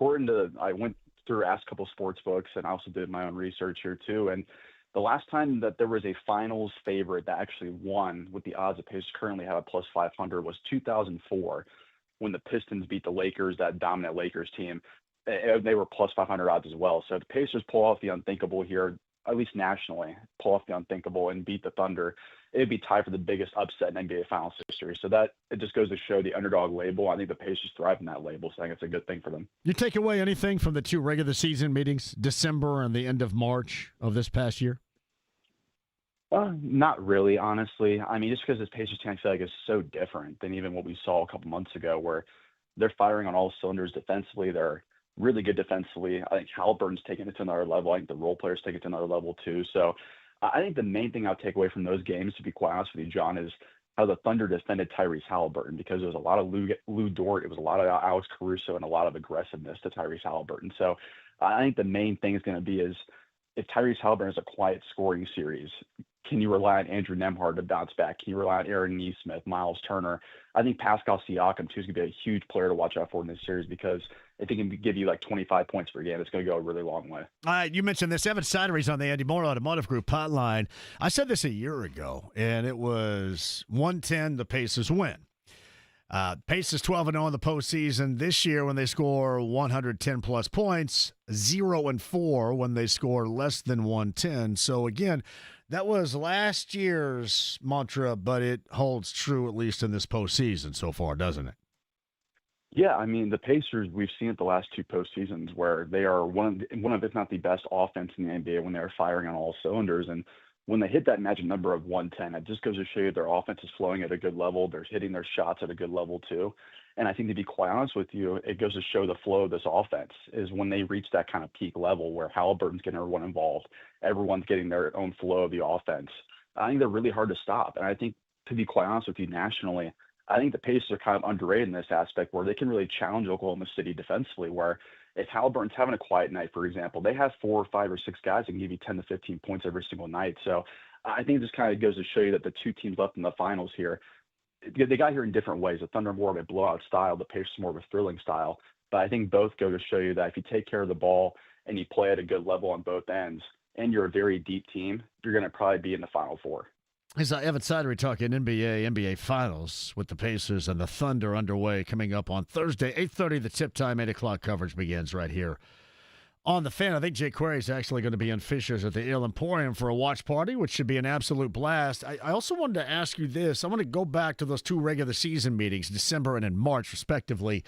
I went through Ask a Couple Sports Books, and I also did my own research here too. And the last time that there was a Finals favorite that actually won with the odds the Pacers currently have at plus 500 was 2004, when the Pistons beat the Lakers, that dominant Lakers team. They were plus 500 odds as well. So if the Pacers pull off the unthinkable here, at least nationally, pull off the unthinkable and beat the Thunder, it'd be tied for the biggest upset in NBA Finals history. So that it just goes to show the underdog label. I think the Pacers thrive in that label, so I think it's a good thing for them. You take away anything from the two regular season meetings, December and the end of March of this past year? Not really, honestly. I mean, just because this Pacers team, I feel like, is so different than even what we saw a couple months ago, where they're firing on all cylinders defensively. They're really good defensively. I think Halliburton's taking it to another level. I think the role players take it to another level too. So I think the main thing I'll take away from those games, to be quite honest with you, John, is how the Thunder defended Tyrese Halliburton, because there was a lot of Lou Dort, it was a lot of Alex Caruso, and a lot of aggressiveness to Tyrese Halliburton. So I think the main thing is going to be is if Tyrese Halliburton is a quiet scoring series, can you rely on Andrew Nembhard to bounce back? Can you rely on Aaron Nesmith, Miles Turner? I think Pascal Siakam, too, is going to be a huge player to watch out for in this series, because if he can give you like 25 points per game, it's going to go a really long way. You mentioned this. Evan Sidery's on the Andy Moore Automotive Group hotline. I said this a year ago, and it was 110, the Pacers win. Pacers 12-0 in the postseason this year when they score 110-plus points, 0-4 when they score less than 110. So, again, that was last year's mantra, but it holds true at least in this postseason so far, doesn't it? Yeah, I mean, the Pacers, we've seen it the last two postseasons where they are one of, if not the best offense in the NBA when they're firing on all cylinders. And when they hit that magic number of 110, it just goes to show you their offense is flowing at a good level. They're hitting their shots at a good level too. And I think, to be quite honest with you, it goes to show the flow of this offense is when they reach that kind of peak level where Halliburton's getting everyone involved, everyone's getting their own flow of the offense. I think they're really hard to stop. And I think, to be quite honest with you, nationally, I think the Pacers are kind of underrated in this aspect where they can really challenge Oklahoma City defensively, where if Halliburton's having a quiet night, for example, they have 4 or 5 or 6 guys that can give you 10 to 15 points every single night. So I think this kind of goes to show you that the two teams left in the finals here, they got here in different ways. The Thunder more of a blowout style, the Pacers more of a thrilling style. But I think both go to show you that if you take care of the ball and you play at a good level on both ends, and you're a very deep team, you're going to probably be in the Final Four. It's Evan Sidery talking NBA Finals with the Pacers and the Thunder underway coming up on Thursday, 8:30. The tip time, 8 o'clock coverage begins right here on the Fan. I think Jay Query is actually going to be in Fishers at the Ale Emporium for a watch party, which should be an absolute blast. I also wanted to ask you this. I want to go back to those two regular season meetings, December and in March, respectively.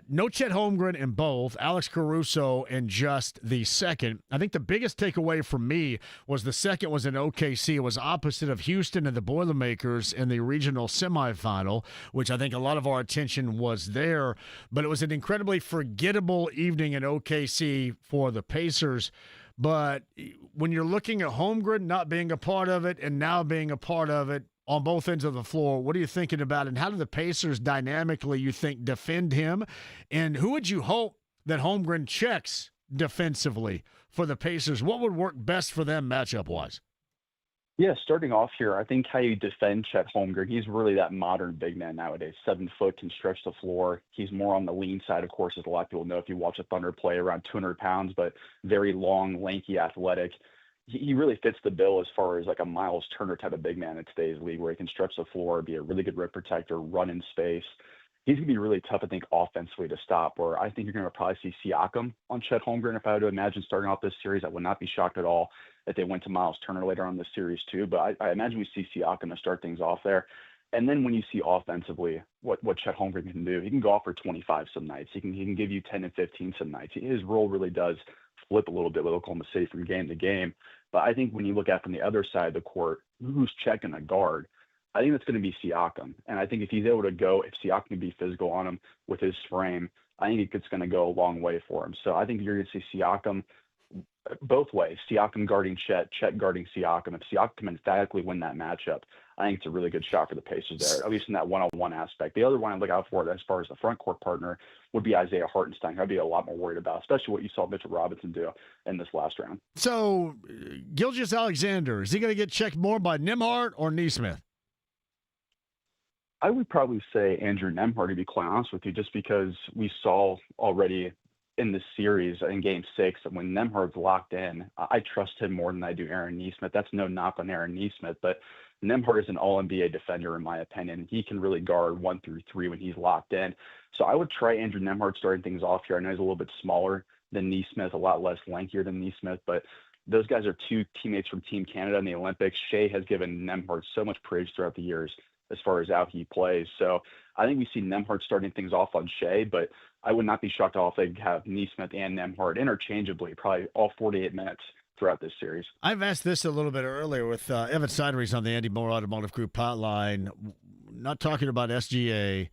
No Chet Holmgren in both, Alex Caruso in just the second. I think the biggest takeaway for me was the second was in OKC. It was opposite of Houston and the Boilermakers in the regional semifinal, which I think a lot of our attention was there. But it was an incredibly forgettable evening in OKC for the Pacers. But when you're looking at Holmgren not being a part of it and now being a part of it, on both ends of the floor, what are you thinking about, and how do the Pacers dynamically, you think, defend him? And who would you hope that Holmgren checks defensively for the Pacers? What would work best for them matchup-wise? Yeah, starting off here, I think how you defend Chet Holmgren, he's really that modern big man nowadays. 7 foot, can stretch the floor. He's more on the lean side, of course, as a lot of people know if you watch a Thunder play, around 200 pounds, but very long, lanky, athletic. He really fits the bill as far as like a Miles Turner type of big man in today's league, where he can stretch the floor, be a really good rim protector, run in space. He's going to be really tough, I think, offensively to stop, where I think you're going to probably see Siakam on Chet Holmgren. If I were to imagine starting off this series, I would not be shocked at all if they went to Miles Turner later on in the series too. But I imagine we see Siakam to start things off there. And then when you see offensively what Chet Holmgren can do, he can go off for 25 some nights. He can give you 10 and 15 some nights. His role really does flip a little bit with Oklahoma City from game to game. But I think when you look at from the other side of the court, who's checking a guard, I think that's going to be Siakam. And I think if he's able to go, if Siakam can be physical on him with his frame, I think it's going to go a long way for him. So I think you're going to see Siakam both ways, Siakam guarding Chet, Chet guarding Siakam. If Siakam can emphatically win that matchup, I think it's a really good shot for the Pacers there, at least in that one-on-one aspect. The other one I look out for as far as the front court partner would be Isaiah Hartenstein. I'd be a lot more worried about, especially what you saw Mitchell Robinson do in this last round. So, Gilgeous-Alexander, is he going to get checked more by Nembhard or Nesmith? I would probably say Andrew Nembhard, to be quite honest with you, just because we saw already in this series in Game 6 that when Nembhard's locked in, I trust him more than I do Aaron Nesmith. That's no knock on Aaron Nesmith, but Nembhard is an all-NBA defender, in my opinion. He can really guard 1 through 3 when he's locked in. So I would try Andrew Nembhard starting things off here. I know he's a little bit smaller than Nesmith, a lot less lankier than Nesmith, but those guys are two teammates from Team Canada in the Olympics. Shea has given Nembhard so much praise throughout the years as far as how he plays. So I think we see Nembhard starting things off on Shea, but I would not be shocked at all if they have Nesmith and Nembhard interchangeably, probably all 48 minutes throughout this series. I've asked this a little bit earlier with Evan Sideries on the Andy Moore Automotive Group hotline, not talking about SGA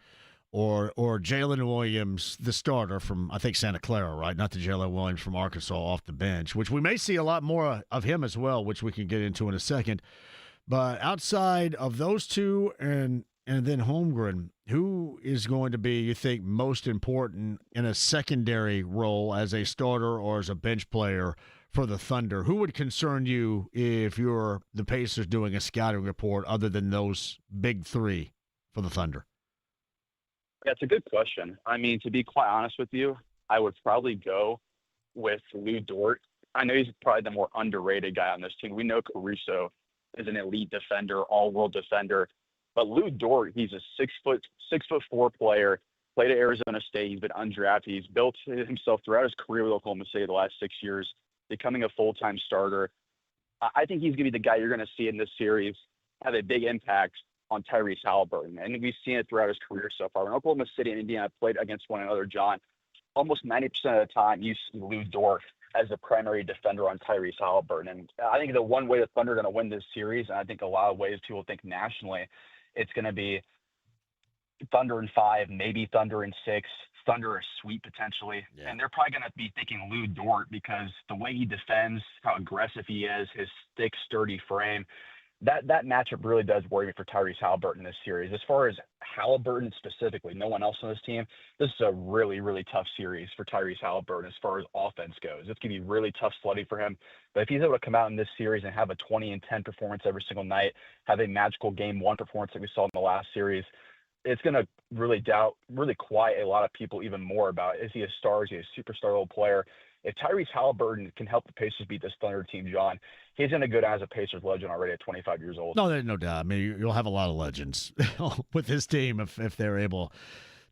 or Jalen Williams, the starter from, I think, Santa Clara, right? Not the Jalen Williams from Arkansas off the bench, which we may see a lot more of him as well, which we can get into in a second. But outside of those two and then Holmgren, who is going to be, you think, most important in a secondary role as a starter or as a bench player for the Thunder? Who would concern you if you're the Pacers doing a scouting report other than those big three for the Thunder? Yeah, it's a good question. I mean, to be quite honest with you, I would probably go with Lou Dort. I know he's probably the more underrated guy on this team. We know Caruso is an elite defender, all-world defender. But Lou Dort, he's a 6'4" player, played at Arizona State. He's been undrafted. He's built himself throughout his career with Oklahoma City the last 6 years, becoming a full-time starter. I think he's going to be the guy you're going to see in this series have a big impact on Tyrese Halliburton. And we've seen it throughout his career so far. When Oklahoma City and Indiana played against one another, John, almost 90% of the time you see Lou Dort as the primary defender on Tyrese Halliburton. And I think the one way the Thunder are going to win this series, and I think a lot of ways people think nationally, it's going to be Thunder in 5, maybe Thunder in 6, Thunder a sweep potentially. Yeah. And they're probably going to be thinking Lou Dort because the way he defends, how aggressive he is, his thick, sturdy frame, that matchup really does worry me for Tyrese Halliburton this series. As far as Halliburton specifically, no one else on this team, this is a really, really tough series for Tyrese Halliburton as far as offense goes. It's going to be really tough sledding for him. But if he's able to come out in this series and have a 20-10 performance every single night, have a magical game 1 performance like we saw in the last series, it's going to really quiet a lot of people even more about, is he a star? Is he a superstar level player? If Tyrese Halliburton can help the Pacers beat this Thunder team, John, he's going to go down as a Pacers legend already at 25 years old. No, there's no doubt. I mean, you'll have a lot of legends with this team if they're able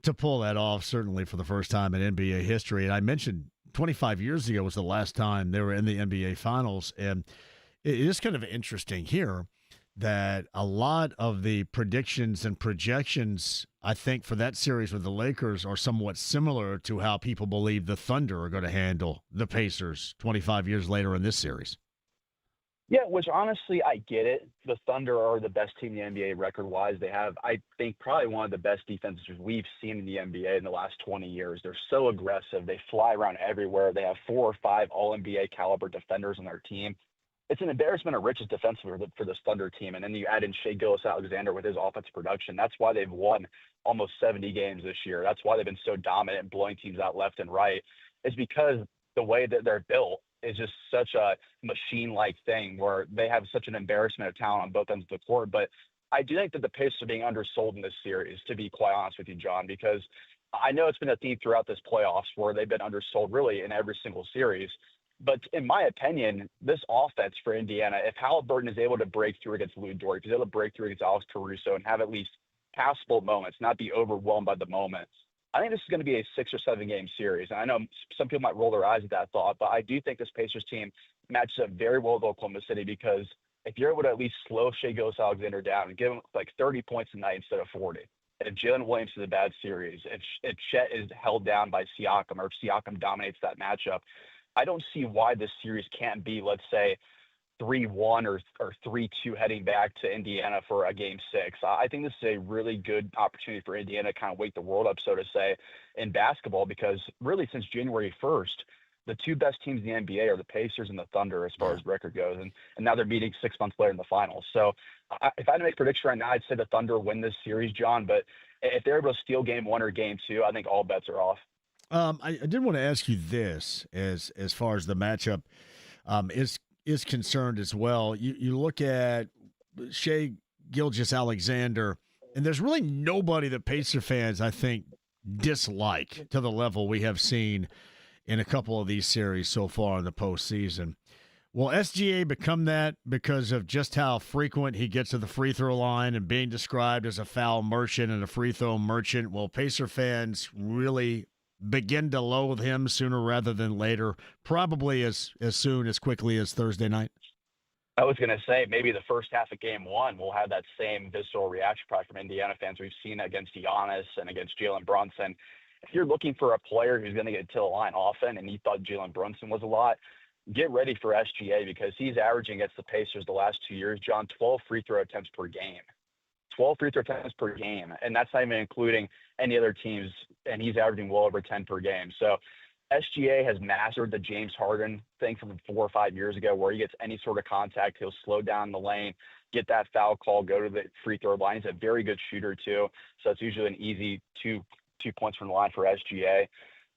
to pull that off, certainly for the first time in NBA history. And I mentioned 25 years ago was the last time they were in the NBA Finals. And it is kind of interesting here that a lot of the predictions and projections, I think, for that series with the Lakers are somewhat similar to how people believe the Thunder are going to handle the Pacers 25 years later in this series. Yeah, which honestly, I get it. The Thunder are the best team in the NBA record-wise. They have, I think, probably one of the best defenses we've seen in the NBA in the last 20 years. They're so aggressive. They fly around everywhere. They have 4 or 5 All-NBA caliber defenders on their team. It's an embarrassment of riches defensively for this Thunder team. And then you add in Shai Gilgeous-Alexander with his offensive production. That's why they've won almost 70 games this year. That's why they've been so dominant and blowing teams out left and right. It's because the way that they're built is just such a machine-like thing where they have such an embarrassment of talent on both ends of the court. But I do think that the Pacers are being undersold in this series, to be quite honest with you, John, because I know it's been a theme throughout this playoffs where they've been undersold really in every single series. But in my opinion, this offense for Indiana, if Halliburton is able to break through against Lou Dort, if he's able to break through against Alex Caruso and have at least passable moments, not be overwhelmed by the moment, I think this is going to be a 6 or 7 game series. And I know some people might roll their eyes at that thought, but I do think this Pacers team matches up very well with Oklahoma City because if you're able to at least slow Shai Gilgeous-Alexander down and give him like 30 points a night instead of 40, and if Jalen Williams is a bad series, if Chet is held down by Siakam or if Siakam dominates that matchup, I don't see why this series can't be, let's say, 3-1 or 3-2 heading back to Indiana for a game 6. I think this is a really good opportunity for Indiana to kind of wake the world up, so to say, in basketball because really since January 1st, the 2 best teams in the NBA are the Pacers and the Thunder as far as record goes. And now they're meeting 6 months later in the finals. So if I had to make a prediction right now, I'd say the Thunder win this series, John. But if they're able to steal game 1 or game 2, I think all bets are off. I did want to ask you this as far as the matchup is concerned as well. You look at Shai Gilgeous-Alexander, and there's really nobody that Pacer fans, I think, dislike to the level we have seen in a couple of these series so far in the postseason. Will SGA become that because of just how frequent he gets to the free throw line and being described as a foul merchant and a free throw merchant? Will Pacer fans really begin to loathe him sooner rather than later, probably as quickly as Thursday night? I was going to say maybe the first half of game 1 will have that same visceral reaction probably from Indiana fans we've seen against Giannis and against Jalen Brunson. If you're looking for a player who's going to get to the line often and you thought Jalen Brunson was a lot, get ready for SGA because he's averaging against the Pacers the last 2 years, John, 12 free throw attempts per game. 12 free throw attempts per game, and that's not even including any other teams, and he's averaging well over 10 per game. So SGA has mastered the James Harden thing from 4 or 5 years ago where he gets any sort of contact, he'll slow down the lane, get that foul call, go to the free throw line. He's a very good shooter too, so it's usually an easy two points from the line for SGA.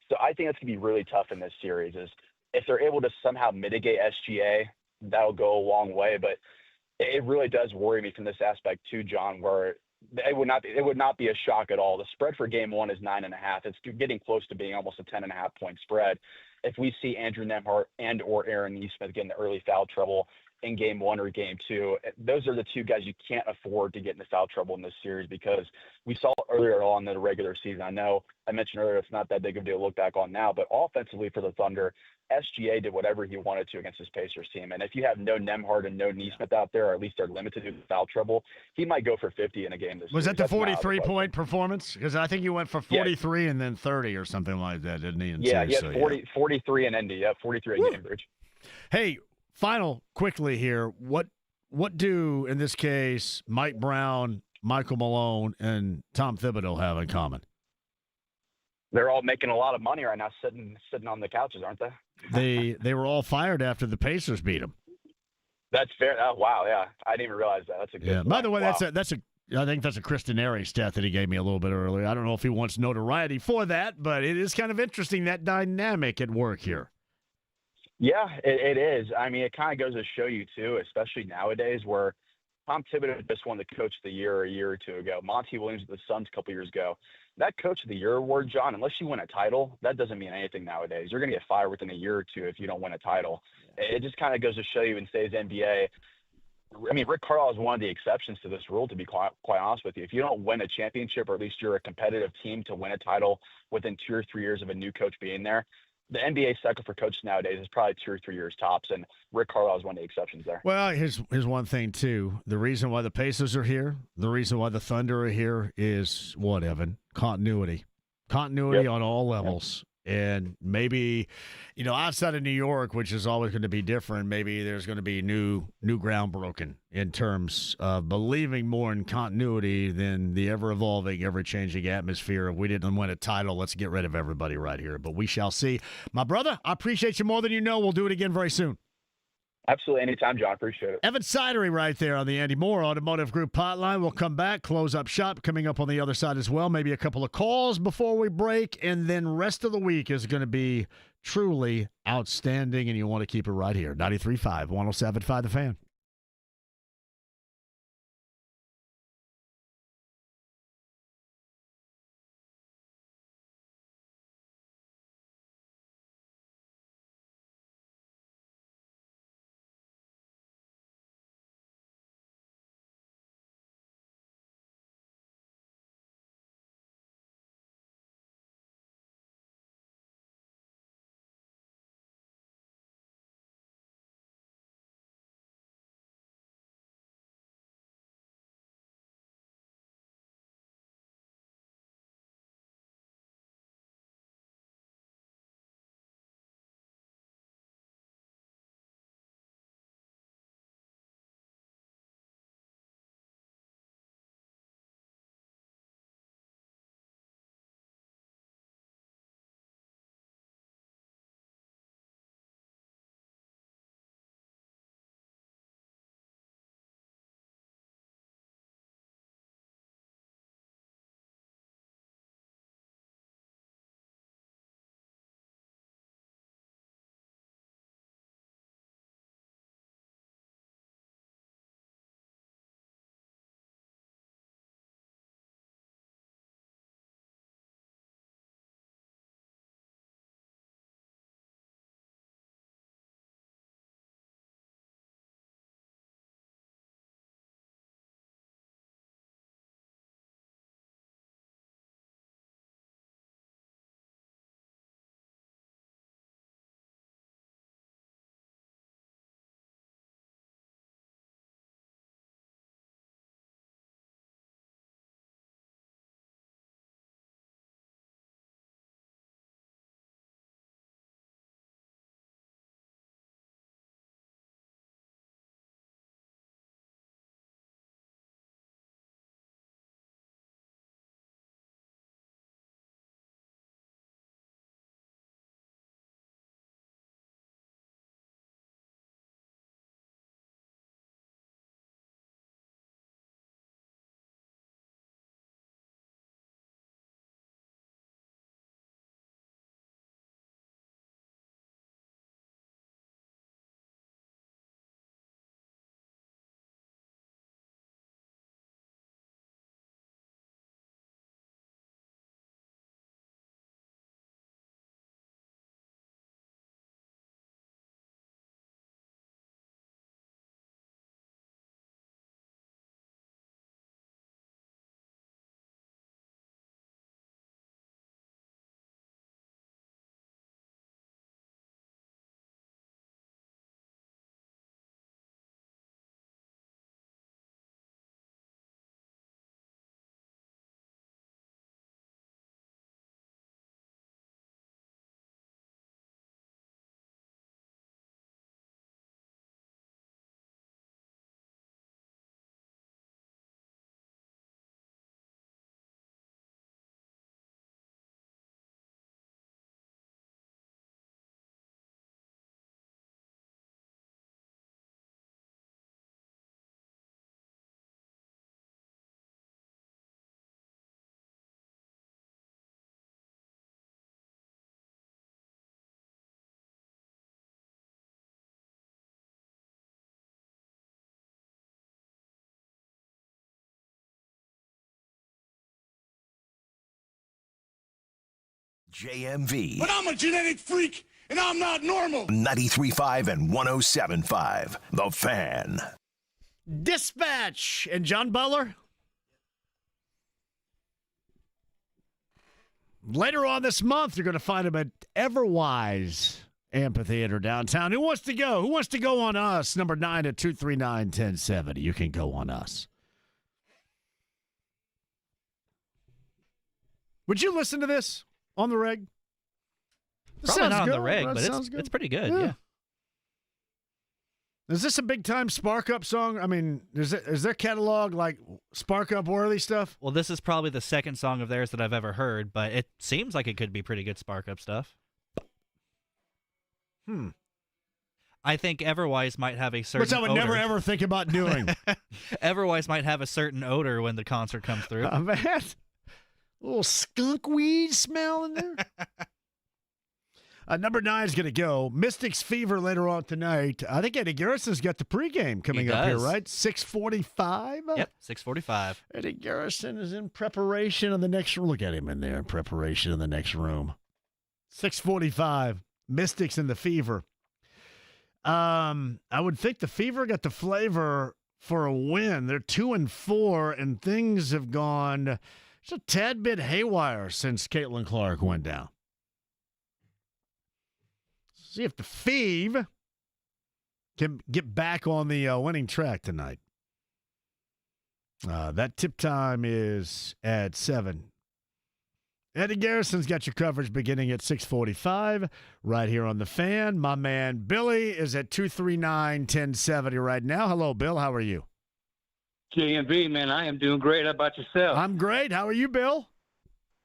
So I think that's going to be really tough in this series is if they're able to somehow mitigate SGA, that'll go a long way, but it really does worry me from this aspect too, John, where it would not be a shock at all. The spread for game 1 is 9.5. It's getting close to being almost a 10.5 point spread. If we see Andrew Nembhard and or Aaron Nesmith get into early foul trouble in game 1 or game 2, those are the 2 guys you can't afford to get into foul trouble in this series because we saw earlier on in the regular season. I know I mentioned earlier it's not that big of a deal to look back on now, but offensively for the Thunder, SGA did whatever he wanted to against his Pacers team. And if you have no Nembhard and no Nesmith out there, or at least they're limited to foul trouble, he might go for 50 in a game this Was series. that the 43-point performance? Because I think he went for 43 and then 30 or something like that, didn't he? Yeah, 43 in Indy. Yeah, 43 in Cambridge. Hey, final quickly here. What do, in this case, Mike Brown, Michael Malone, and Tom Thibodeau have in common? They're all making a lot of money right now sitting on the couches, aren't they? They were all fired after the Pacers beat them. That's fair. Oh, wow, yeah. I didn't even realize that. That's a good point. By the way, wow. I think that's a Chris Denari stat that he gave me a little bit earlier. I don't know if he wants notoriety for that, but it is kind of interesting, that dynamic at work here. Yeah, it is. I mean, it kind of goes to show you, too, especially nowadays where Tom Thibodeau just won the Coach of the Year a year or two ago. Monty Williams with the Suns a couple years ago. That Coach of the Year award, John, unless you win a title, that doesn't mean anything nowadays. You're going to get fired within a year or two if you don't win a title. It just kind of goes to show you in today's NBA. I mean, Rick Carlisle is one of the exceptions to this rule, to be quite honest with you. If you don't win a championship, or at least you're a competitive team to win a title within 2 or 3 years of a new coach being there, the NBA cycle for coaches nowadays is probably 2 or 3 years tops, and Rick Carlisle is one of the exceptions there. Well, here's one thing, too. The reason why the Pacers are here, the reason why the Thunder are here is what, Evan? Continuity. Continuity on all levels. And maybe, outside of New York, which is always going to be different, maybe there's going to be new ground broken in terms of believing more in continuity than the ever-evolving, ever-changing atmosphere of we didn't win a title, let's get rid of everybody right here. But we shall see. My brother, I appreciate you more than you know. We'll do it again very soon. Absolutely. Anytime, John. Appreciate it. Evan Sidery right there on the Andy Moore Automotive Group hotline. We'll come back, close up shop coming up on the other side as well. Maybe a couple of calls before we break, and then rest of the week is going to be truly outstanding, and you want to keep it right here. 93.5, 107.5 The Fan. JMV. But I'm a genetic freak, and I'm not normal. 93.5 and 107.5. The Fan. Dispatch and John Butler. Later on this month, you're going to find him at Everwise Amphitheater downtown. Who wants to go? Who wants to go on us? Number 9 at 239-1070. You can go on us. Would you listen to this on the reg? Probably not on the reg, but it's pretty good. Yeah. Is this a big-time Spark Up song? I mean, is their catalog like Spark Up-worthy stuff? Well, this is probably the second song of theirs that I've ever heard, but it seems like it could be pretty good Spark Up stuff. I think Everwise might have a certain Which I would never, ever think about doing. Everwise might have a certain odor when the concert comes through. Oh, man. A little skunk weed smell in there. Number 9 is going to go. Mystics Fever later on tonight. I think Eddie Garrison's got the pregame coming up here, right? 6:45? Yep, 6:45. Eddie Garrison is in preparation in the next room. Look at him in there in preparation in the next room. 6:45. Mystics and the Fever. I would think the Fever got the flavor for a win. They're 2-4, and things have gone just a tad bit haywire since Caitlin Clark went down. See if the Fever can get back on the winning track tonight. That tip time is at 7. Eddie Garrison's got your coverage beginning at 6:45 right here on The Fan. My man Billy is at 239-1070 right now. Hello, Bill. How are you? JMV, man, I am doing great. How about yourself? I'm great. How are you, Bill?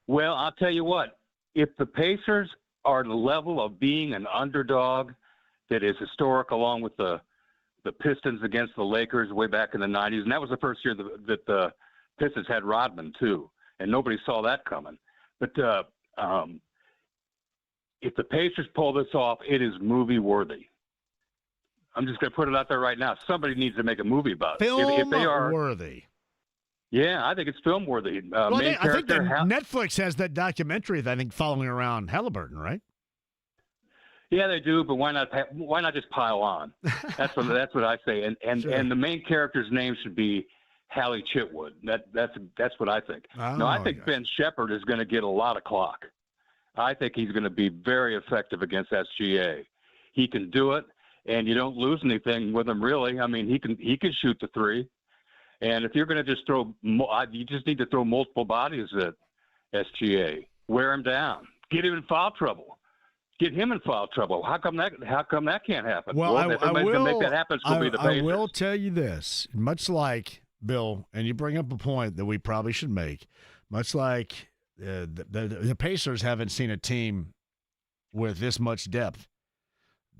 Well, I'll tell you what. If the Pacers are the level of being an underdog that is historic, along with the Pistons against the Lakers way back in the 90s, and that was the first year that the Pistons had Rodman, too, and nobody saw that coming. But if the Pacers pull this off, it is movie-worthy. I'm just going to put it out there right now. Somebody needs to make a movie about it. If they are worthy. Yeah, I think it's film-worthy. Well, I think that Netflix has that documentary, I think, following around Halliburton, right? Yeah, they do, but why not just pile on? That's what I say. And Sure. and the main character's name should be Hallie Chitwood. That's what I think. Oh, No, I think Ben Shepherd is going to get a lot of clock. I think he's going to be very effective against SGA. He can do it, and you don't lose anything with him really. I mean, he can shoot the three. And if you're going to just you just need to throw multiple bodies at SGA, wear him down, get him in foul trouble. Get him in foul trouble. How come that can't happen? Well, if somebody's going to make that happen, it's going to be the Pacers. I will tell you this, much like Bill, and you bring up a point that we probably should make, much like the Pacers haven't seen a team with this much depth.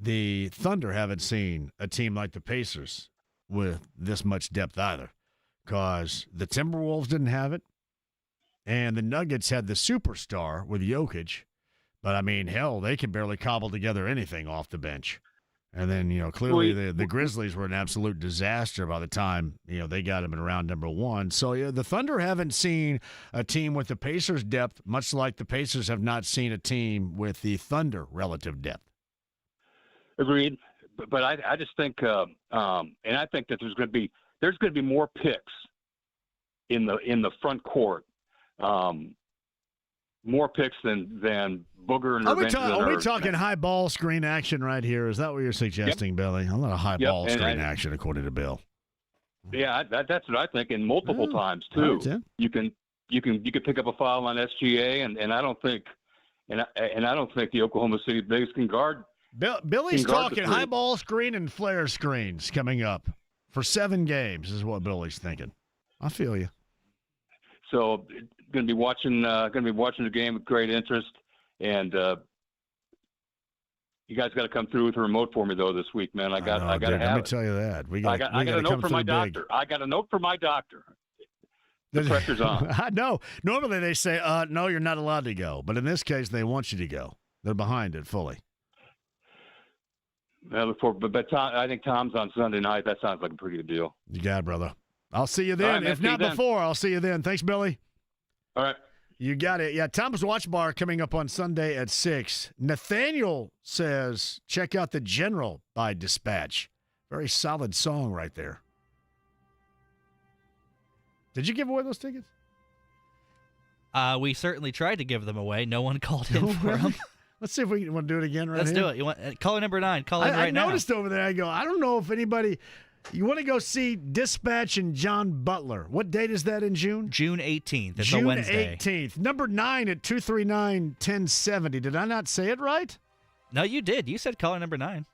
The Thunder haven't seen a team like the Pacers with this much depth either, because the Timberwolves didn't have it, and the Nuggets had the superstar with Jokic. But, I mean, hell, they can barely cobble together anything off the bench. And then, clearly the Grizzlies were an absolute disaster by the time, they got them in round number 1. So, the Thunder haven't seen a team with the Pacers' depth, much like the Pacers have not seen a team with the Thunder relative depth. Agreed. But I just think, and I think that there's going to be more picks in the front court. More picks than Booger and Are we talking high ball screen action right here? Is that what you're suggesting, Yep. Billy? A lot of high ball screen action, according to Bill. Yeah, that's what I think, and multiple times too. Right, You can pick up a foul on SGA, and I don't think the Oklahoma City Bigs can guard. Billy's talking high ball screen and flare screens coming up for 7 games is what Billy's thinking. I feel you. So going to be watching the game with great interest, and you guys got to come through with a remote for me though this week, man. I got to have it. Let me tell you that I got a note from my doctor. I got a note from my doctor. The pressure's on. I know. Normally they say, no, you're not allowed to go. But in this case, they want you to go. They're behind it fully. But Tom, I think Tom's on Sunday night. That sounds like a pretty good deal. You got it, brother. I'll see you then. All right, man, if not before, I'll see you then. Thanks, Billy. All right. You got it. Yeah, Tom's Watch Bar coming up on Sunday at 6. Nathaniel says, check out The General by Dispatch. Very solid song right there. Did you give away those tickets? We certainly tried to give them away. No one called in for them. Let's see if we want to do it again Let's do it. You want caller number 9? Call in right now. I noticed over there. I go. I don't know if anybody. You want to go see Dispatch and John Butler. What date is that in June? June 18th. It's June a Wednesday. 18th. Number 9 at 239-1070. Did I not say it right? No, you did. You said caller number 9.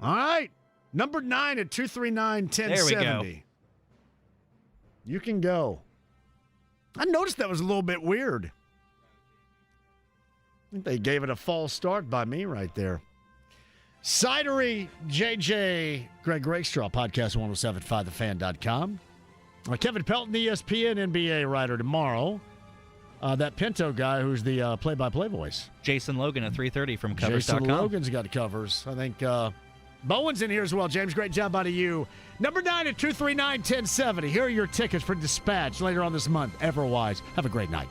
All right. Number 9 at 239-1070. There we go. You can go. I noticed that was a little bit weird. I think they gave it a false start by me right there. Sidery, JJ, Greg Rakestraw, podcast 1075thefan.com. Kevin Pelton, ESPN NBA writer tomorrow. That Pinto guy who's the play-by-play voice. Jason Logan at 3:30 from Covers.com. Jason Logan's got covers. I think Bowen's in here as well. James, great job out of you. Number 9 at 239-1070. Here are your tickets for Dispatch later on this month. Everwise. Have a great night.